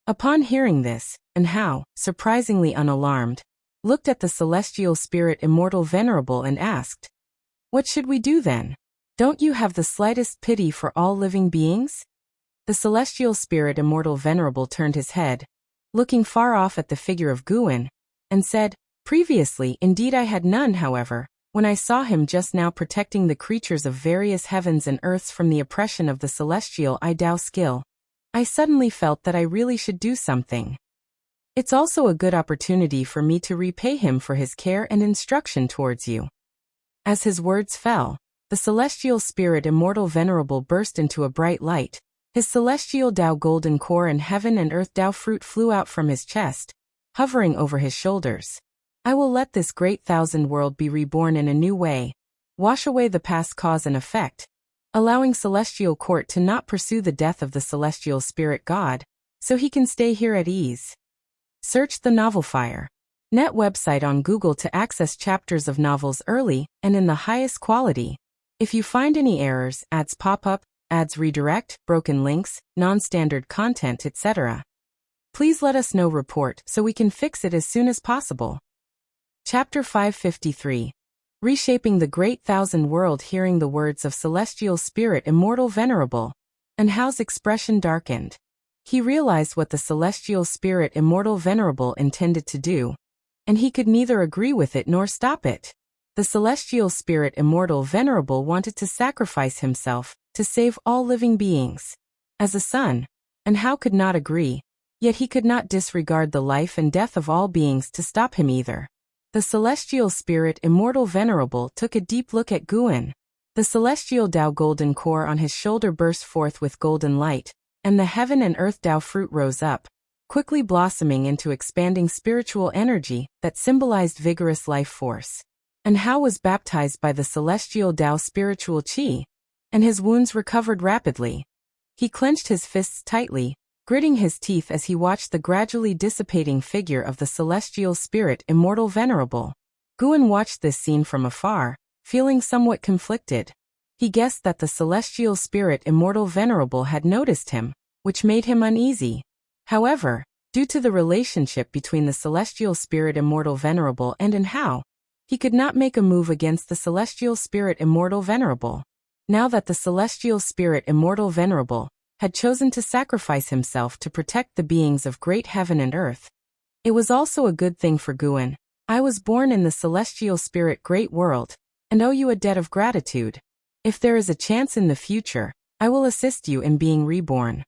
Speaker 1: Upon hearing this, and Hao, surprisingly unalarmed, looked at the celestial spirit immortal venerable and asked, "What should we do then? Don't you have the slightest pity for all living beings?" The celestial spirit immortal venerable turned his head, looking far off at the figure of Guan, and said, "Previously, indeed I had none. However, when I saw him just now protecting the creatures of various heavens and earths from the oppression of the celestial I Dao skill, I suddenly felt that I really should do something. It's also a good opportunity for me to repay him for his care and instruction towards you." As his words fell, the celestial spirit immortal venerable burst into a bright light. His celestial Dao golden core and heaven and earth Dao fruit flew out from his chest, hovering over his shoulders. "I will let this great thousand world be reborn in a new way, wash away the past cause and effect, allowing celestial court to not pursue the death of the celestial spirit god, so he can stay here at ease." Search the novel Fire Net website on Google to access chapters of novels early and in the highest quality. If you find any errors, ads pop up, ads redirect, broken links, non-standard content, etc., please let us know. Report so we can fix it as soon as possible. Chapter 553. Reshaping the Great Thousand World. Hearing the words of celestial spirit immortal venerable, and Hao's expression darkened. He realized what the celestial spirit immortal venerable intended to do, and he could neither agree with it nor stop it. The celestial spirit immortal venerable wanted to sacrifice himself to save all living beings. As a son, and Hao could not agree, yet he could not disregard the life and death of all beings to stop him either. The celestial spirit immortal venerable took a deep look at Guan. The celestial Dao golden core on his shoulder burst forth with golden light, and the heaven and earth Dao fruit rose up, quickly blossoming into expanding spiritual energy that symbolized vigorous life force. And Hao was baptized by the celestial Dao spiritual qi, and his wounds recovered rapidly. He clenched his fists tightly, gritting his teeth as he watched the gradually dissipating figure of the celestial spirit immortal venerable. Guan watched this scene from afar, feeling somewhat conflicted. He guessed that the celestial spirit immortal venerable had noticed him, which made him uneasy. However, due to the relationship between the celestial spirit immortal venerable and Hao, he could not make a move against the celestial spirit immortal venerable. Now that the celestial spirit immortal venerable had chosen to sacrifice himself to protect the beings of great heaven and earth, it was also a good thing for Guan. "I was born in the celestial spirit great world, and owe you a debt of gratitude. If there is a chance in the future, I will assist you in being reborn."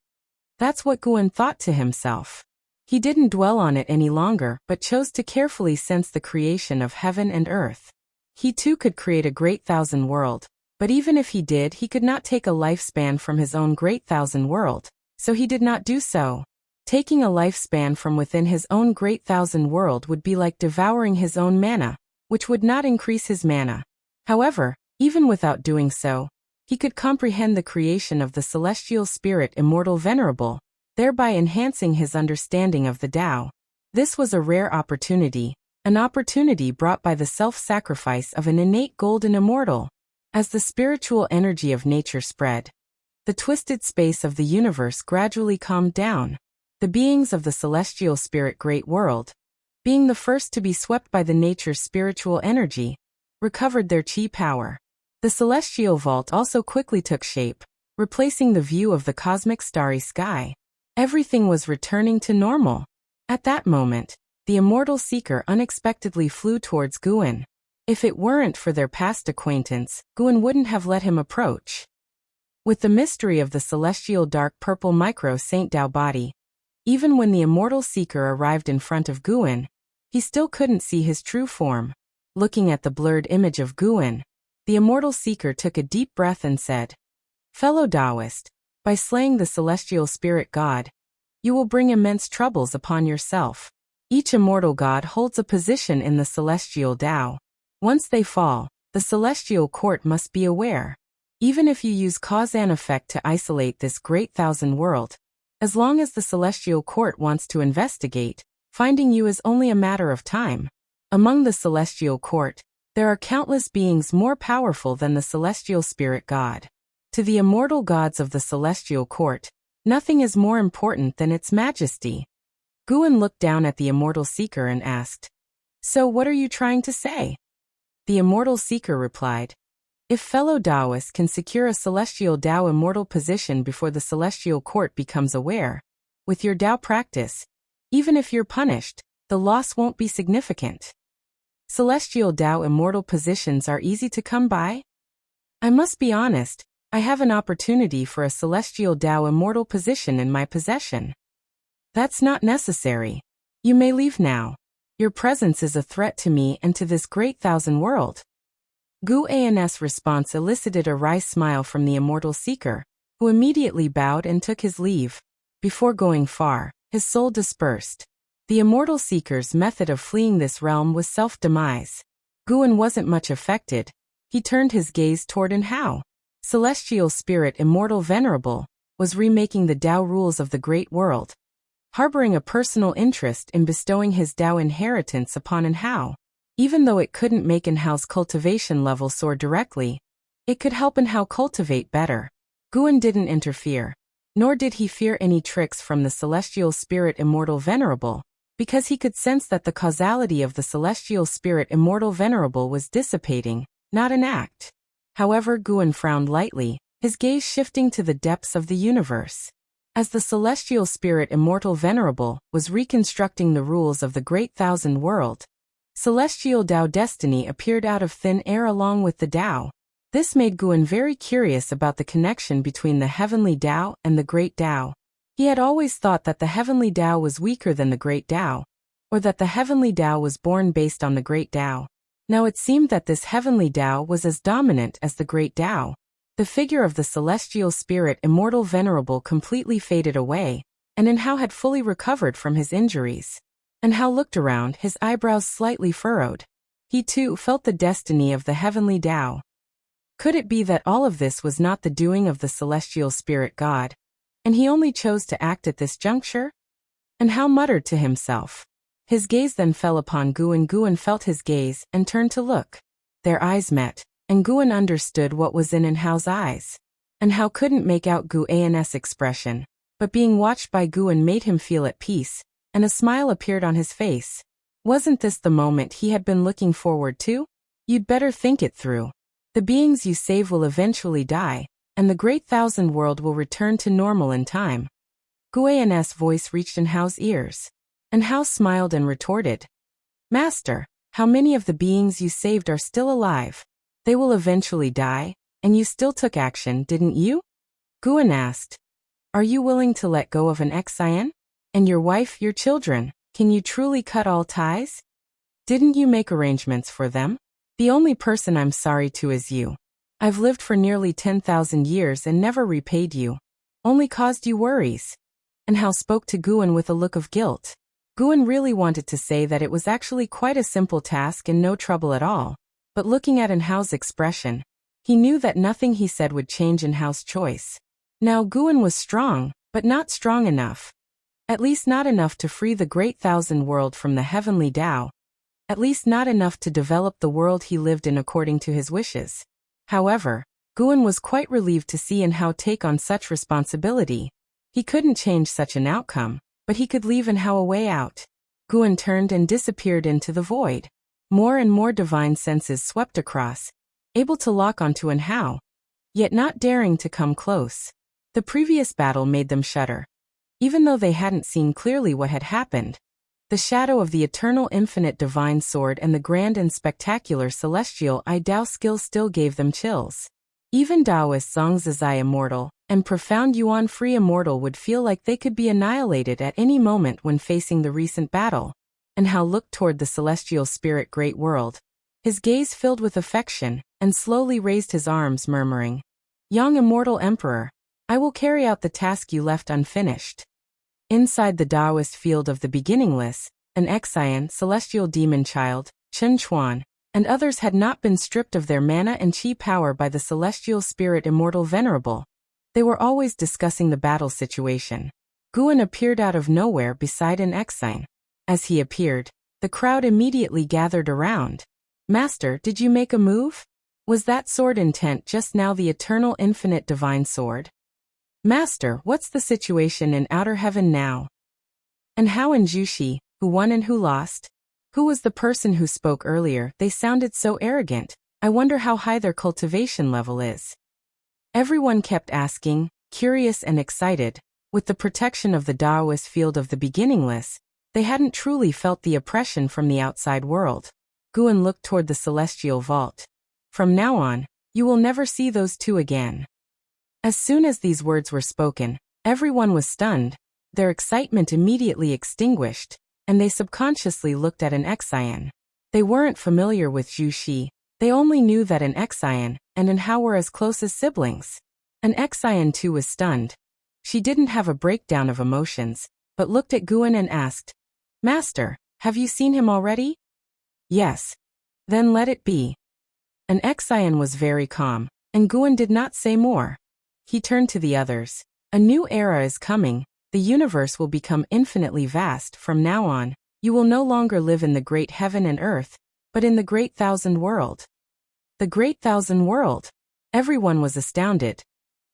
Speaker 1: That's what Guan thought to himself. He didn't dwell on it any longer, but chose to carefully sense the creation of heaven and earth. He too could create a great thousand world, but even if he did, he could not take a lifespan from his own great thousand world, so he did not do so. Taking a lifespan from within his own great thousand world would be like devouring his own mana, which would not increase his mana. However, even without doing so, he could comprehend the creation of the celestial spirit immortal venerable, thereby enhancing his understanding of the Tao. This was a rare opportunity, an opportunity brought by the self-sacrifice of an innate golden immortal. As the spiritual energy of nature spread, the twisted space of the universe gradually calmed down. The beings of the celestial spirit great world, being the first to be swept by the nature's spiritual energy, recovered their chi power. The celestial vault also quickly took shape, replacing the view of the cosmic starry sky. Everything was returning to normal. At that moment, the immortal seeker unexpectedly flew towards Guan. If it weren't for their past acquaintance, Guan wouldn't have let him approach. With the mystery of the celestial dark purple micro Saint Dao body, even when the immortal seeker arrived in front of Guan, he still couldn't see his true form. Looking at the blurred image of Guan, the immortal seeker took a deep breath and said, "Fellow Taoist, by slaying the celestial spirit god, you will bring immense troubles upon yourself. Each immortal god holds a position in the celestial Tao. Once they fall, the celestial court must be aware. Even if you use cause and effect to isolate this great thousand world, as long as the celestial court wants to investigate, finding you is only a matter of time. Among the celestial court, there are countless beings more powerful than the celestial spirit god. To the immortal gods of the celestial court, nothing is more important than its majesty." Guan looked down at the immortal seeker and asked, "So what are you trying to say?" The immortal seeker replied, "If fellow Taoists can secure a celestial Tao immortal position before the celestial court becomes aware, with your Tao practice, even if you're punished, the loss won't be significant. Celestial Tao immortal positions are easy to come by? I must be honest, I have an opportunity for a celestial Tao immortal position in my possession." "That's not necessary. You may leave now. Your presence is a threat to me and to this great thousand world." Guan's response elicited a wry smile from the immortal seeker, who immediately bowed and took his leave. Before going far, his soul dispersed. The immortal seeker's method of fleeing this realm was self-demise. Guan wasn't much affected. He turned his gaze toward Enhao. Celestial spirit immortal venerable, was remaking the Tao rules of the great world, harboring a personal interest in bestowing his Tao inheritance upon Enhao. Even though it couldn't make Enhao's cultivation level soar directly, it could help Enhao cultivate better. Guan didn't interfere, nor did he fear any tricks from the celestial spirit immortal venerable, because he could sense that the causality of the celestial spirit immortal venerable was dissipating, not an act. However, Guan frowned lightly, his gaze shifting to the depths of the universe. As the celestial spirit immortal venerable was reconstructing the rules of the great thousand world, celestial Tao destiny appeared out of thin air along with the Tao. This made Guan very curious about the connection between the heavenly Tao and the great Tao. He had always thought that the heavenly Tao was weaker than the great Tao, or that the heavenly Tao was born based on the great Tao. Now it seemed that this heavenly Tao was as dominant as the great Tao. The figure of the celestial spirit immortal venerable completely faded away, and Enhao had fully recovered from his injuries. Enhao looked around, his eyebrows slightly furrowed. He too felt the destiny of the heavenly Tao. Could it be that all of this was not the doing of the celestial spirit god, and he only chose to act at this juncture? Enhao muttered to himself. His gaze then fell upon Guan. Guan felt his gaze and turned to look. Their eyes met, and Guan understood what was in Enhao's eyes. Enhao couldn't make out Guan's expression, but being watched by Guan made him feel at peace, and a smile appeared on his face. Wasn't this the moment he had been looking forward to? You'd better think it through. The beings you save will eventually die, and the great thousand world will return to normal in time. Guan's voice reached Enhao's ears. Enhao smiled and retorted, "Master, how many of the beings you saved are still alive? They will eventually die, and you still took action, didn't you?" Guan asked, "Are you willing to let go of an ex-Xian? And your wife, your children, can you truly cut all ties? Didn't you make arrangements for them? The only person I'm sorry to is you. I've lived for nearly 10,000 years and never repaid you. Only caused you worries." Enhao spoke to Guan with a look of guilt. Guan really wanted to say that it was actually quite a simple task and no trouble at all, but looking at Enhao's expression, he knew that nothing he said would change Enhao's choice. Now Guan was strong, but not strong enough. At least not enough to free the great thousand world from the heavenly Tao. At least not enough to develop the world he lived in according to his wishes. However, Guan was quite relieved to see Enhao take on such responsibility. He couldn't change such an outcome, but he could leave Enhao a way out. Guan turned and disappeared into the void. More and more divine senses swept across, able to lock onto Enhao, yet not daring to come close. The previous battle made them shudder. Even though they hadn't seen clearly what had happened, The shadow of the eternal infinite divine sword and the grand and spectacular celestial I Dao skill still gave them chills. Even Taoist Zhangzizai immortal and profound Yuan free immortal would feel like they could be annihilated at any moment when facing the recent battle. And Hao looked toward the celestial spirit great world, his gaze filled with affection, and slowly raised his arms murmuring, "Young immortal emperor, I will carry out the task you left unfinished." Inside the Taoist field of the beginningless, an Xian celestial demon child, Chen Chuan, and others had not been stripped of their mana and chi power by the celestial spirit immortal venerable. They were always discussing the battle situation. Guan appeared out of nowhere beside an Xian. As he appeared, the crowd immediately gathered around. "Master, did you make a move? Was that sword intent just now the eternal infinite divine sword? Master, what's the situation in outer heaven now? And how in Jushi, who won and who lost? Who was the person who spoke earlier? They sounded so arrogant. I wonder how high their cultivation level is." Everyone kept asking, curious and excited. With the protection of the Taoist field of the beginningless, they hadn't truly felt the oppression from the outside world. Guan looked toward the celestial vault. "From now on, you will never see those two again." As soon as these words were spoken, everyone was stunned, their excitement immediately extinguished, and they subconsciously looked at an Xian. They weren't familiar with Zhu Shi, they only knew that an Xian and an Hao were as close as siblings. An Xian too was stunned. She didn't have a breakdown of emotions, but looked at Guan and asked, "Master, have you seen him already?" "Yes." "Then let it be." An Xian was very calm, and Guan did not say more. He turned to the others. "A new era is coming. The universe will become infinitely vast from now on. You will no longer live in the great heaven and earth, but in the great thousand world." The great thousand world? Everyone was astounded.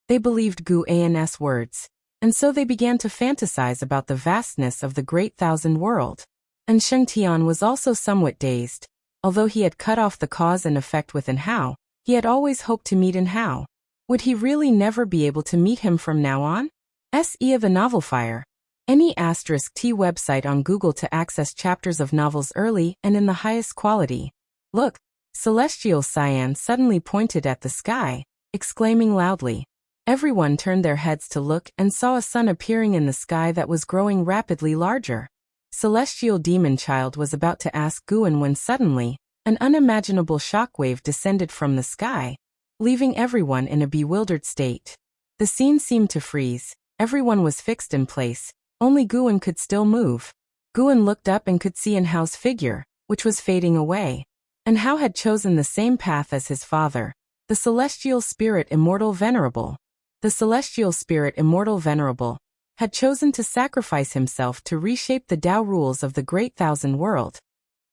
Speaker 1: They believed Gu An's words, and so they began to fantasize about the vastness of the great thousand world. And Sheng Tian was also somewhat dazed. Although he had cut off the cause and effect with An Hao, he had always hoped to meet An Hao. Would he really never be able to meet him from now on? SE of the Novel Fire. Any *T website on Google to access chapters of novels early and in the highest quality. Look! Celestial Cyan suddenly pointed at the sky, exclaiming loudly. Everyone turned their heads to look and saw a sun appearing in the sky that was growing rapidly larger. Celestial Demon Child was about to ask Guan when suddenly, an unimaginable shockwave descended from the sky, leaving everyone in a bewildered state. The scene seemed to freeze. Everyone was fixed in place. Only Guan could still move. Guan looked up and could see An Hao's figure, which was fading away. An Hao had chosen the same path as his father, the Celestial Spirit Immortal Venerable. The Celestial Spirit Immortal Venerable had chosen to sacrifice himself to reshape the Tao rules of the Great Thousand World.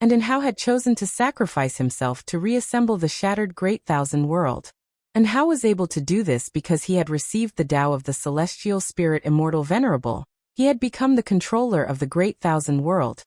Speaker 1: And An Hao had chosen to sacrifice himself to reassemble the shattered Great Thousand World. An Hao was able to do this because he had received the Tao of the Celestial Spirit Immortal Venerable. He had become the controller of the Great Thousand World.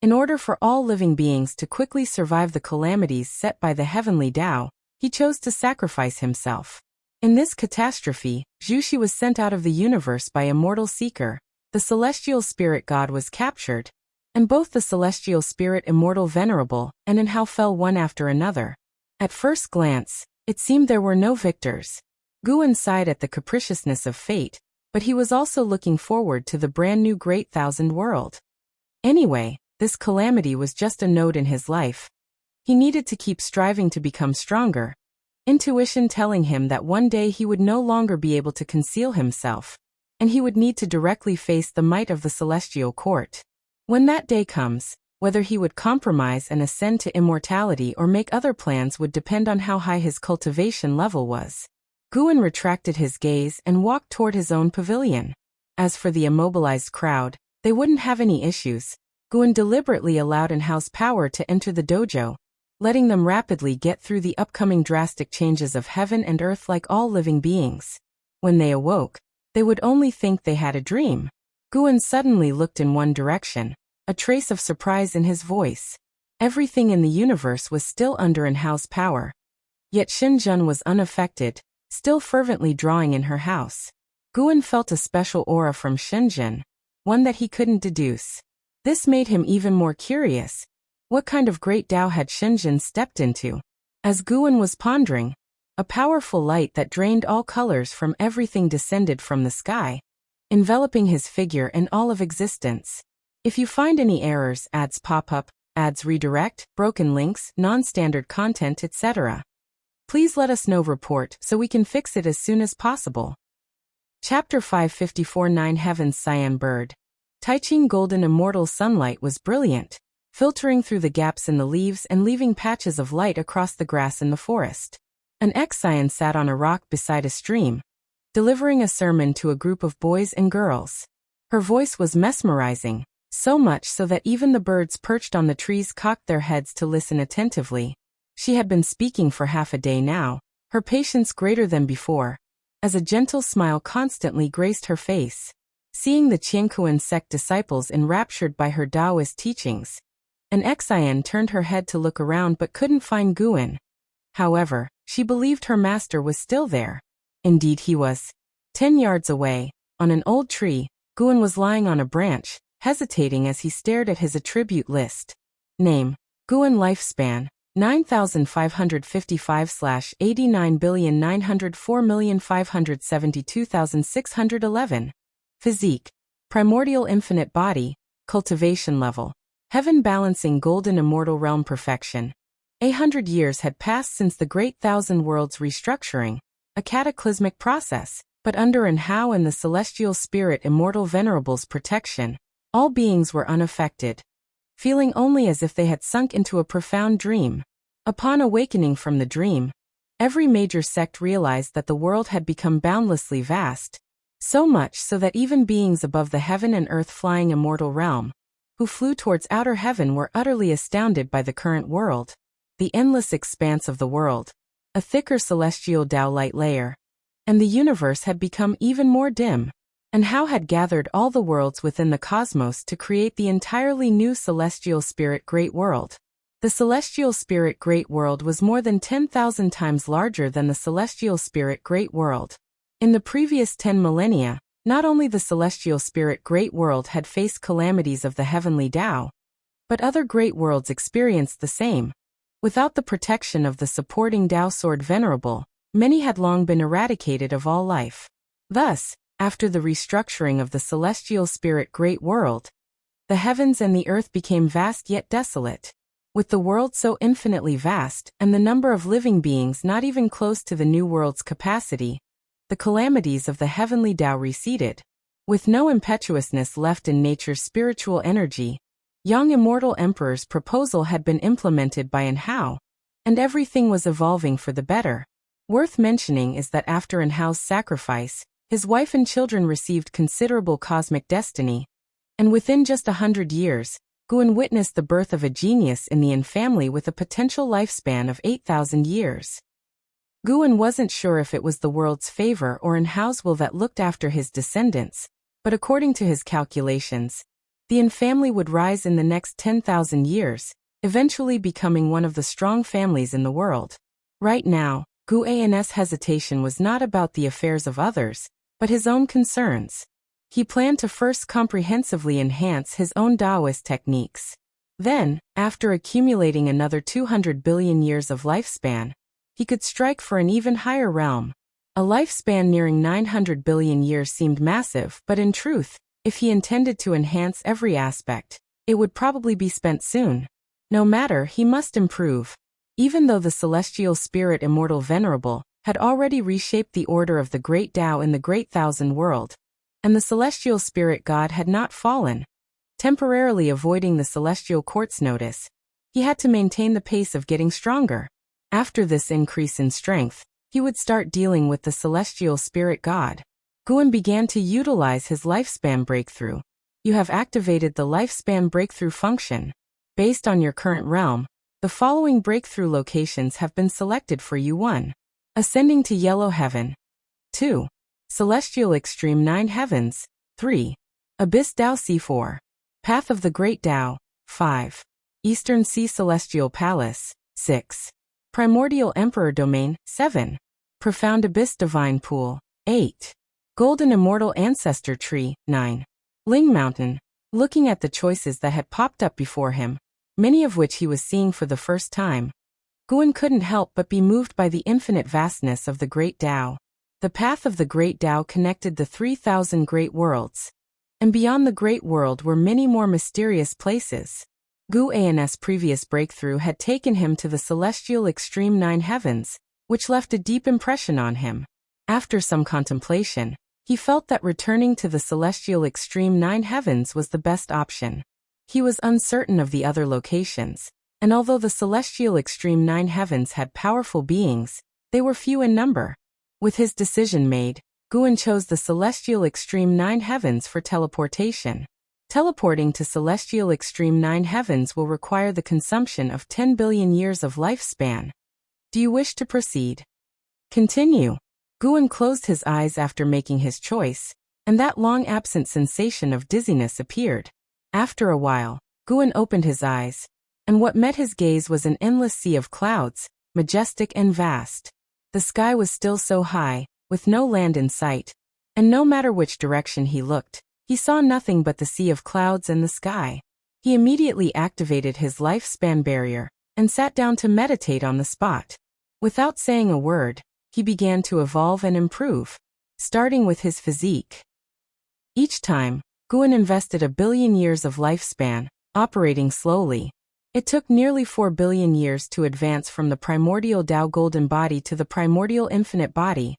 Speaker 1: In order for all living beings to quickly survive the calamities set by the heavenly Tao, he chose to sacrifice himself. In this catastrophe, Zhu Shi was sent out of the universe by Immortal Seeker. The Celestial Spirit God was captured, and both the Celestial Spirit Immortal Venerable and An Hao fell one after another. At first glance, it seemed there were no victors. Guan sighed at the capriciousness of fate, but he was also looking forward to the brand new Great Thousand World. Anyway, this calamity was just a node in his life. He needed to keep striving to become stronger. Intuition telling him that one day he would no longer be able to conceal himself, and he would need to directly face the might of the Celestial Court. When that day comes, whether he would compromise and ascend to immortality or make other plans would depend on how high his cultivation level was. Guan retracted his gaze and walked toward his own pavilion. As for the immobilized crowd, they wouldn't have any issues. Guan deliberately allowed An Hao's power to enter the dojo, letting them rapidly get through the upcoming drastic changes of heaven and earth like all living beings. When they awoke, they would only think they had a dream. Guan suddenly looked in one direction, a trace of surprise in his voice. Everything in the universe was still under An Hao's power. Yet Xinjun was unaffected, still fervently drawing in her house. Guan felt a special aura from Shenzhen, one that he couldn't deduce. This made him even more curious. What kind of great Tao had Shenzhen stepped into? As Guan was pondering, a powerful light that drained all colors from everything descended from the sky, enveloping his figure and all of existence. If you find any errors, ads pop up, ads redirect, broken links, non-standard content, etc., please let us know. Report so we can fix it as soon as possible. Chapter 554 Nine Heavens Cyan Bird. Taiching golden immortal sunlight was brilliant, filtering through the gaps in the leaves and leaving patches of light across the grass in the forest. An ex-Cyan sat on a rock beside a stream, delivering a sermon to a group of boys and girls. Her voice was mesmerizing, so much so that even the birds perched on the trees cocked their heads to listen attentively. She had been speaking for half a day now, her patience greater than before, as a gentle smile constantly graced her face. Seeing the Qiankuan sect disciples enraptured by her Taoist teachings, an ex-Cyan turned her head to look around but couldn't find Guan. However, she believed her master was still there. Indeed he was. 10 yards away, on an old tree, Guan was lying on a branch, hesitating as he stared at his attribute list. Name: Guan. Lifespan: 9,555/89,904,572,611. Physique: primordial infinite body. Cultivation level: heaven balancing golden immortal realm perfection. 800 years had passed since the Great Thousand Worlds restructuring, a cataclysmic process, but under and how and the celestial spirit immortal venerables protection, all beings were unaffected, feeling only as if they had sunk into a profound dream. Upon awakening from the dream, every major sect realized that the world had become boundlessly vast, so much so that even beings above the heaven and earth flying immortal realm, who flew towards outer heaven, were utterly astounded by the current world. The endless expanse of the world, a thicker celestial Tao light layer, and the universe had become even more dim. And how had gathered all the worlds within the cosmos to create the entirely new celestial spirit great world. The celestial spirit great world was more than 10,000 times larger than the celestial spirit great world. In the previous 10 millennia, not only the celestial spirit great world had faced calamities of the heavenly Tao, but other great worlds experienced the same. Without the protection of the supporting Tao Sword Venerable, many had long been eradicated of all life. Thus, after the restructuring of the celestial spirit great world, the heavens and the earth became vast yet desolate. With the world so infinitely vast, and the number of living beings not even close to the new world's capacity, the calamities of the heavenly Tao receded. With no impetuousness left in nature's spiritual energy, young immortal emperor's proposal had been implemented by Anhao, and everything was evolving for the better. Worth mentioning is that after Anhao's sacrifice, his wife and children received considerable cosmic destiny, and within just 100 years, Guan witnessed the birth of a genius in the An family with a potential lifespan of 8,000 years. Guan wasn't sure if it was the world's favor or Anhao's will that looked after his descendants, but according to his calculations, the An family would rise in the next 10,000 years, eventually becoming one of the strong families in the world. Right now, Guan's hesitation was not about the affairs of others, but his own concerns. He planned to first comprehensively enhance his own Taoist techniques. Then, after accumulating another 200 billion years of lifespan, he could strike for an even higher realm. A lifespan nearing 900 billion years seemed massive, but in truth, if he intended to enhance every aspect, it would probably be spent soon. No matter, he must improve. Even though the celestial spirit immortal venerable had already reshaped the order of the great Tao in the Great Thousand World, and the celestial spirit god had not fallen, temporarily avoiding the celestial court's notice, he had to maintain the pace of getting stronger. After this increase in strength, he would start dealing with the celestial spirit god. Guan began to utilize his lifespan breakthrough. You have activated the lifespan breakthrough function. Based on your current realm, the following breakthrough locations have been selected for you. 1. Ascending to Yellow Heaven. 2. Celestial Extreme 9 Heavens. 3. Abyss Tao C4. Path of the Great Tao. 5. Eastern Sea Celestial Palace. 6. Primordial Emperor Domain. 7. Profound Abyss Divine Pool. 8. Golden Immortal Ancestor Tree. 9. Ling Mountain. Looking at the choices that had popped up before him, many of which he was seeing for the first time, Guan couldn't help but be moved by the infinite vastness of the Great Tao. The path of the Great Tao connected the 3,000 great worlds, and beyond the Great World were many more mysterious places. Guan's previous breakthrough had taken him to the celestial extreme 9 heavens, which left a deep impression on him. After some contemplation, he felt that returning to the celestial extreme 9 heavens was the best option. He was uncertain of the other locations, and although the celestial extreme 9 heavens had powerful beings, they were few in number. With his decision made, Guan chose the celestial extreme 9 heavens for teleportation. Teleporting to celestial extreme 9 heavens will require the consumption of 10 billion years of lifespan. Do you wish to proceed? Continue. Guan closed his eyes after making his choice, and that long-absent sensation of dizziness appeared. After a while, Guan opened his eyes, and what met his gaze was an endless sea of clouds, majestic and vast. The sky was still so high, with no land in sight, and no matter which direction he looked, he saw nothing but the sea of clouds and the sky. He immediately activated his lifespan barrier, and sat down to meditate on the spot. Without saying a word, he began to evolve and improve, starting with his physique. Each time, Guan invested 1 billion years of lifespan, operating slowly. It took nearly 4 billion years to advance from the primordial Tao golden body to the primordial infinite body.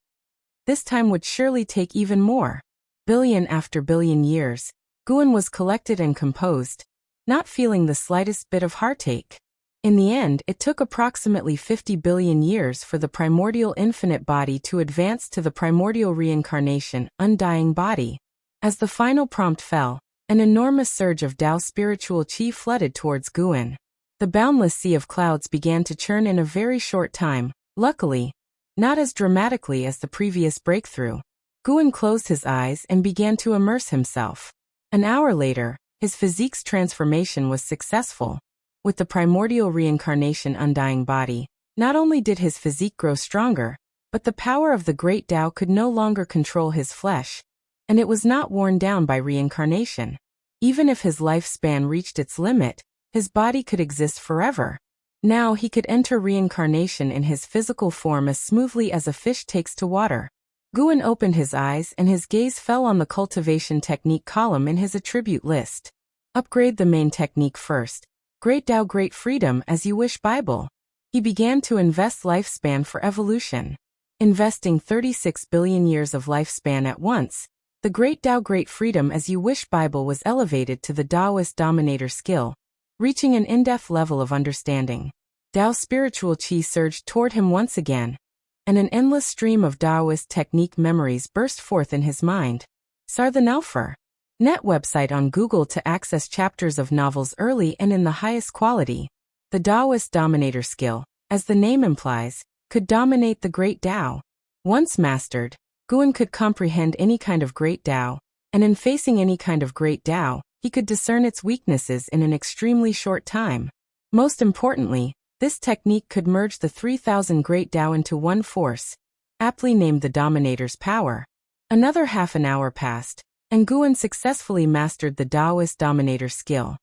Speaker 1: This time would surely take even more. Billion after billion years, Guan was collected and composed, not feeling the slightest bit of heartache. In the end, it took approximately 50 billion years for the primordial infinite body to advance to the primordial reincarnation, undying body. As the final prompt fell, an enormous surge of Tao spiritual qi flooded towards Guan. The boundless sea of clouds began to churn in a very short time, luckily, not as dramatically as the previous breakthrough. Guan closed his eyes and began to immerse himself. An hour later, his physique's transformation was successful. With the primordial reincarnation undying body, not only did his physique grow stronger, but the power of the Great Tao could no longer control his flesh, and it was not worn down by reincarnation. Even if his lifespan reached its limit, his body could exist forever. Now he could enter reincarnation in his physical form as smoothly as a fish takes to water. Guan opened his eyes and his gaze fell on the cultivation technique column in his attribute list. Upgrade the main technique first. Great Tao Great Freedom as you wish Bible. He began to invest lifespan for evolution. Investing 36 billion years of lifespan at once, the Great Tao Great Freedom as you wish Bible was elevated to the Taoist Dominator skill, reaching an in-depth level of understanding. Tao spiritual qi surged toward him once again, and an endless stream of Taoist technique memories burst forth in his mind. Sarthanelfer. Net website on Google to access chapters of novels early and in the highest quality. The Taoist Dominator skill, as the name implies, could dominate the Great Tao. Once mastered, Guan could comprehend any kind of Great Tao, and in facing any kind of Great Tao, he could discern its weaknesses in an extremely short time. Most importantly, this technique could merge the 3,000 Great Tao into one force, aptly named the Dominator's power. Another half an hour passed, and Guan successfully mastered the Taoist Dominator skill.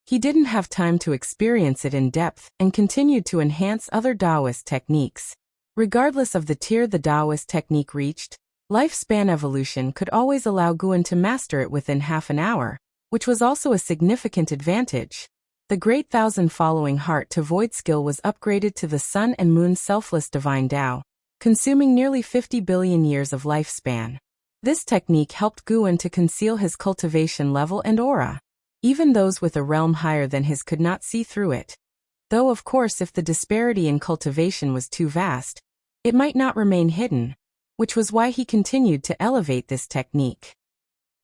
Speaker 1: He didn't have time to experience it in depth and continued to enhance other Taoist techniques. Regardless of the tier the Taoist technique reached, lifespan evolution could always allow Guan to master it within half an hour, which was also a significant advantage. The Great Thousand Following Heart to Void skill was upgraded to the Sun and Moon Selfless Divine Tao, consuming nearly 50 billion years of lifespan. This technique helped Guan to conceal his cultivation level and aura. Even those with a realm higher than his could not see through it. Though of course if the disparity in cultivation was too vast, it might not remain hidden, which was why he continued to elevate this technique.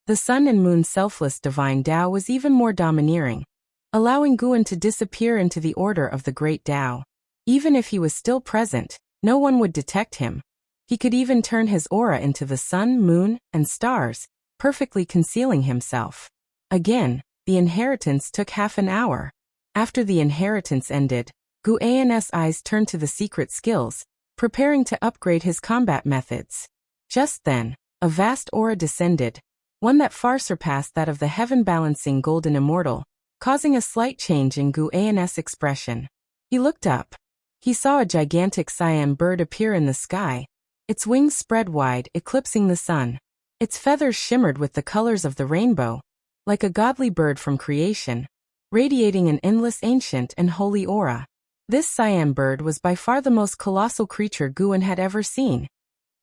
Speaker 1: The Sun and Moon Selfless Divine Tao was even more domineering, allowing Guan to disappear into the order of the Great Tao. Even if he was still present, no one would detect him. He could even turn his aura into the sun, moon, and stars, perfectly concealing himself. Again, the inheritance took half an hour. After the inheritance ended, Guan's eyes turned to the secret skills, preparing to upgrade his combat methods. Just then, a vast aura descended, one that far surpassed that of the heaven-balancing golden immortal, causing a slight change in Guan's expression. He looked up. He saw a gigantic Siam bird appear in the sky, its wings spread wide, eclipsing the sun. Its feathers shimmered with the colors of the rainbow, like a godly bird from creation, radiating an endless ancient and holy aura. This Siam bird was by far the most colossal creature Guan had ever seen.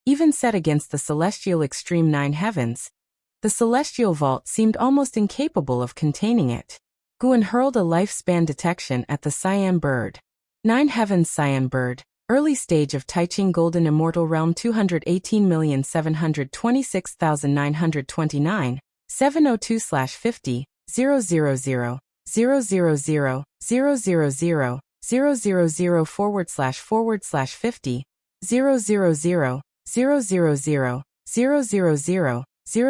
Speaker 1: Even set against the celestial extreme nine heavens, the celestial vault seemed almost incapable of containing it. Guan hurled a lifespan detection at the Siam bird. Nine heavens Siam bird, early stage of Taiching Golden Immortal Realm 218,726,929, 702/50, 000, 000, 000, 000, 000//50, 000,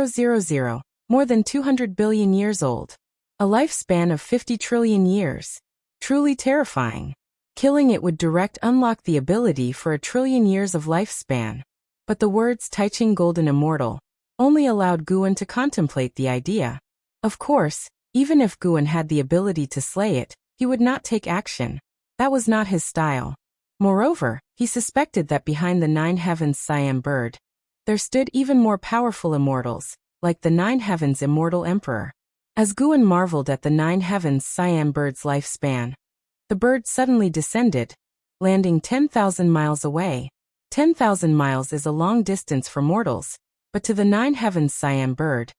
Speaker 1: 000, 000, more than 200 billion years old. A lifespan of 50 trillion years. Truly terrifying. Killing it would direct unlock the ability for a trillion years of lifespan. But the words Taiching Golden Immortal only allowed Guan to contemplate the idea. Of course, even if Guan had the ability to slay it, he would not take action. That was not his style. Moreover, he suspected that behind the nine heavens Siam bird, there stood even more powerful immortals, like the nine heavens immortal emperor. As Guan marveled at the nine heavens Siam bird's lifespan, the bird suddenly descended, landing 10,000 miles away. 10,000 miles is a long distance for mortals, but to the nine heavens Siam bird,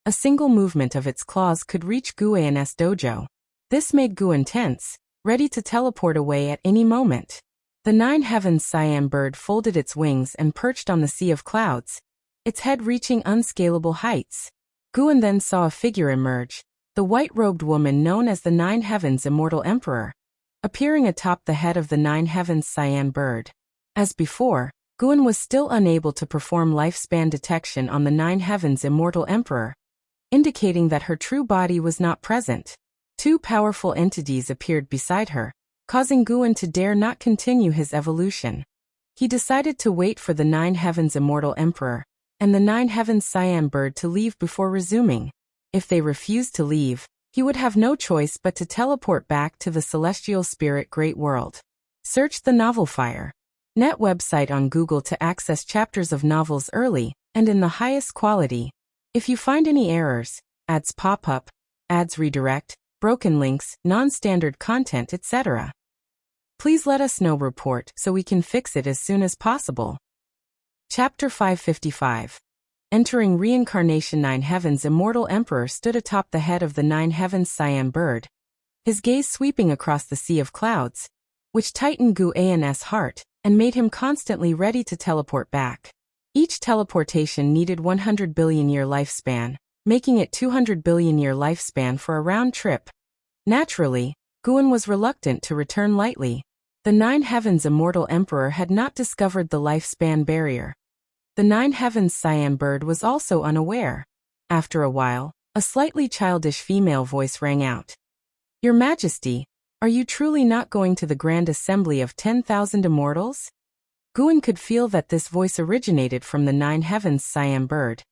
Speaker 1: a single movement of its claws could reach Guan's dojo. This made Guan tense, ready to teleport away at any moment. The nine heavens Siam bird folded its wings and perched on the sea of clouds, its head reaching unscalable heights. Guan then saw a figure emerge, the white-robed woman known as the nine heavens immortal emperor, appearing atop the head of the nine heavens Siam bird. As before, Guan was still unable to perform lifespan detection on the nine heavens immortal emperor, indicating that her true body was not present. Two powerful entities appeared beside her, causing Guan to dare not continue his evolution. He decided to wait for the nine heavens immortal emperor and the nine heavens Siam bird to leave before resuming. If they refused to leave, he would have no choice but to teleport back to the celestial spirit great world. Search the novel Fire Net website on Google to access chapters of novels early and in the highest quality. If you find any errors, ads pop up, ads redirect, broken links, non-standard content, etc., please let us know. Report so we can fix it as soon as possible. Chapter 555. Entering Reincarnation. Nine heavens immortal emperor stood atop the head of the nine heavens Siam bird, his gaze sweeping across the sea of clouds, which tightened Guan's heart and made him constantly ready to teleport back. Each teleportation needed 100 billion year lifespan, making it 200 billion year lifespan for a round trip. Naturally, Guan was reluctant to return lightly. The nine heavens immortal emperor had not discovered the lifespan barrier. The nine heavens Siam bird was also unaware. After a while, a slightly childish female voice rang out. "Your Majesty, are you truly not going to the grand assembly of 10,000 immortals?" Guan could feel that this voice originated from the nine heavens Siam bird.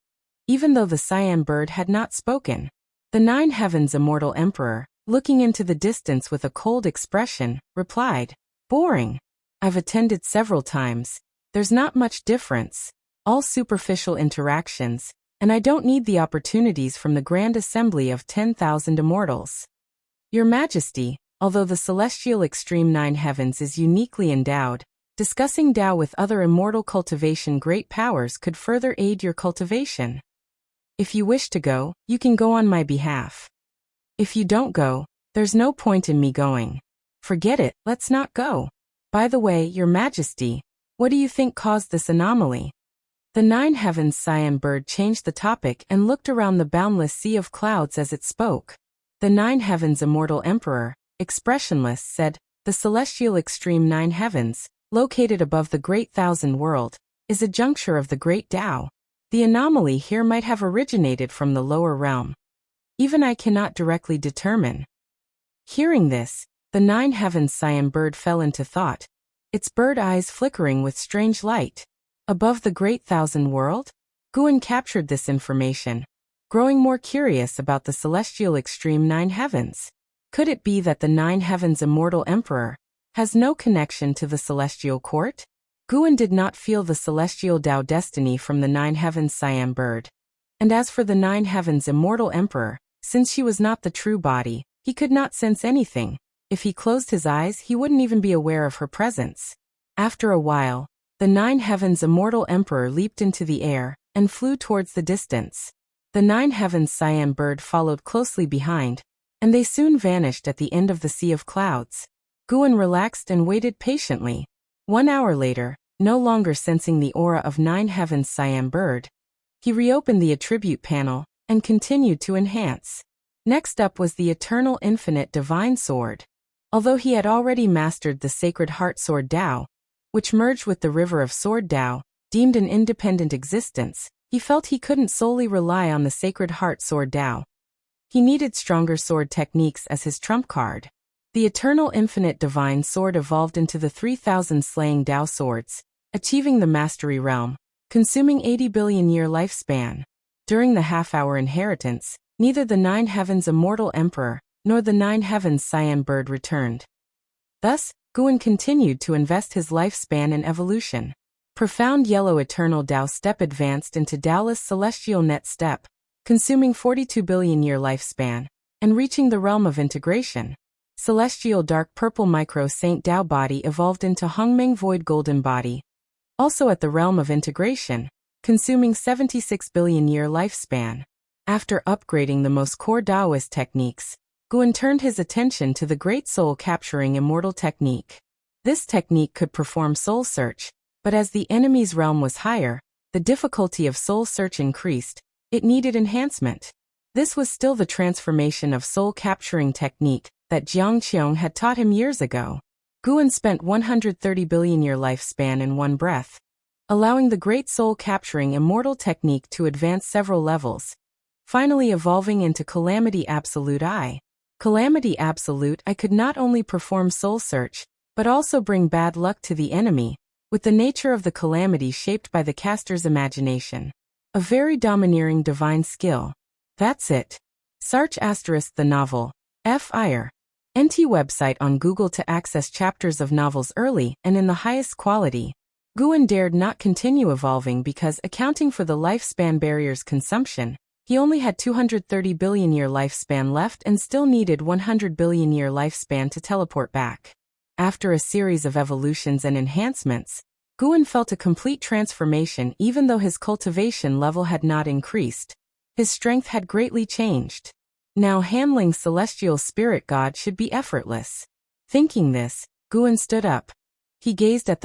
Speaker 1: Even though the Siam bird had not spoken, the nine heavens immortal emperor, looking into the distance with a cold expression, replied, "Boring. I've attended several times. There's not much difference. All superficial interactions, and I don't need the opportunities from the grand assembly of 10,000 immortals. Your Majesty, although the celestial extreme nine heavens is uniquely endowed, discussing Tao with other immortal cultivation great powers could further aid your cultivation. If you wish to go, you can go on my behalf. If you don't go, there's no point in me going. Forget it, let's not go. By the way, Your Majesty, what do you think caused this anomaly?" The nine heavens Siam bird changed the topic and looked around the boundless sea of clouds as it spoke. The nine heavens immortal emperor, expressionless, said, "The celestial extreme nine heavens, located above the great thousand world, is a juncture of the great Tao. The anomaly here might have originated from the lower realm. Even I cannot directly determine." Hearing this, the nine heavens Siam bird fell into thought, its bird eyes flickering with strange light. Above the great thousand world? Guan captured this information. growing more curious about the celestial extreme nine heavens. Could it be that the nine heavens immortal emperor has no connection to the celestial court? Guan did not feel the celestial Tao destiny from the nine heavens Siam bird. And as for the nine heavens immortal emperor, since she was not the true body, he could not sense anything. If he closed his eyes, he wouldn't even be aware of her presence. After a while, the nine heavens immortal emperor leaped into the air and flew towards the distance. The nine heavens Siam bird followed closely behind, and they soon vanished at the end of the sea of clouds. Guan relaxed and waited patiently. 1 hour later, no longer sensing the aura of nine heavens Siam bird, he reopened the attribute panel and continued to enhance. Next up was the eternal infinite divine sword. Although he had already mastered the sacred heart sword Tao, which merged with the river of sword Tao, deemed an independent existence, he felt he couldn't solely rely on the sacred heart sword Tao. He needed stronger sword techniques as his trump card. The eternal infinite divine sword evolved into the 3,000 slaying Tao swords, achieving the mastery realm, consuming 80 billion year lifespan. During the half-hour inheritance, neither the nine heavens immortal emperor nor the nine heavens Siam bird returned. Thus, Guan continued to invest his lifespan in evolution. Profound yellow eternal Tao step advanced into Taoless celestial net step, consuming 42 billion year lifespan, and reaching the realm of integration. Celestial dark purple micro Saint Tao body evolved into Hongmeng void golden body, also at the realm of integration, consuming 76 billion year lifespan. After upgrading the most core Taoist techniques, Guan turned his attention to the great soul capturing immortal technique. This technique could perform soul search, but as the enemy's realm was higher, the difficulty of soul search increased. It needed enhancement. This was still the transformation of soul capturing technique that Jiang Qiong had taught him years ago. Guan spent 130 billion year lifespan in one breath, allowing the great soul capturing immortal technique to advance several levels, finally evolving into Calamity Absolute I. Calamity Absolute I could not only perform soul search, but also bring bad luck to the enemy, with the nature of the calamity shaped by the caster's imagination. A very domineering divine skill. That's it. Search * the novel. F.I.R. NT website on Google to access chapters of novels early and in the highest quality. Guan dared not continue evolving because, accounting for the lifespan barrier's consumption, he only had 230 billion year lifespan left and still needed 100 billion year lifespan to teleport back. After a series of evolutions and enhancements, Guan felt a complete transformation even though his cultivation level had not increased. His strength had greatly changed. Now handling celestial spirit god should be effortless. Thinking this, Guan stood up. He gazed at the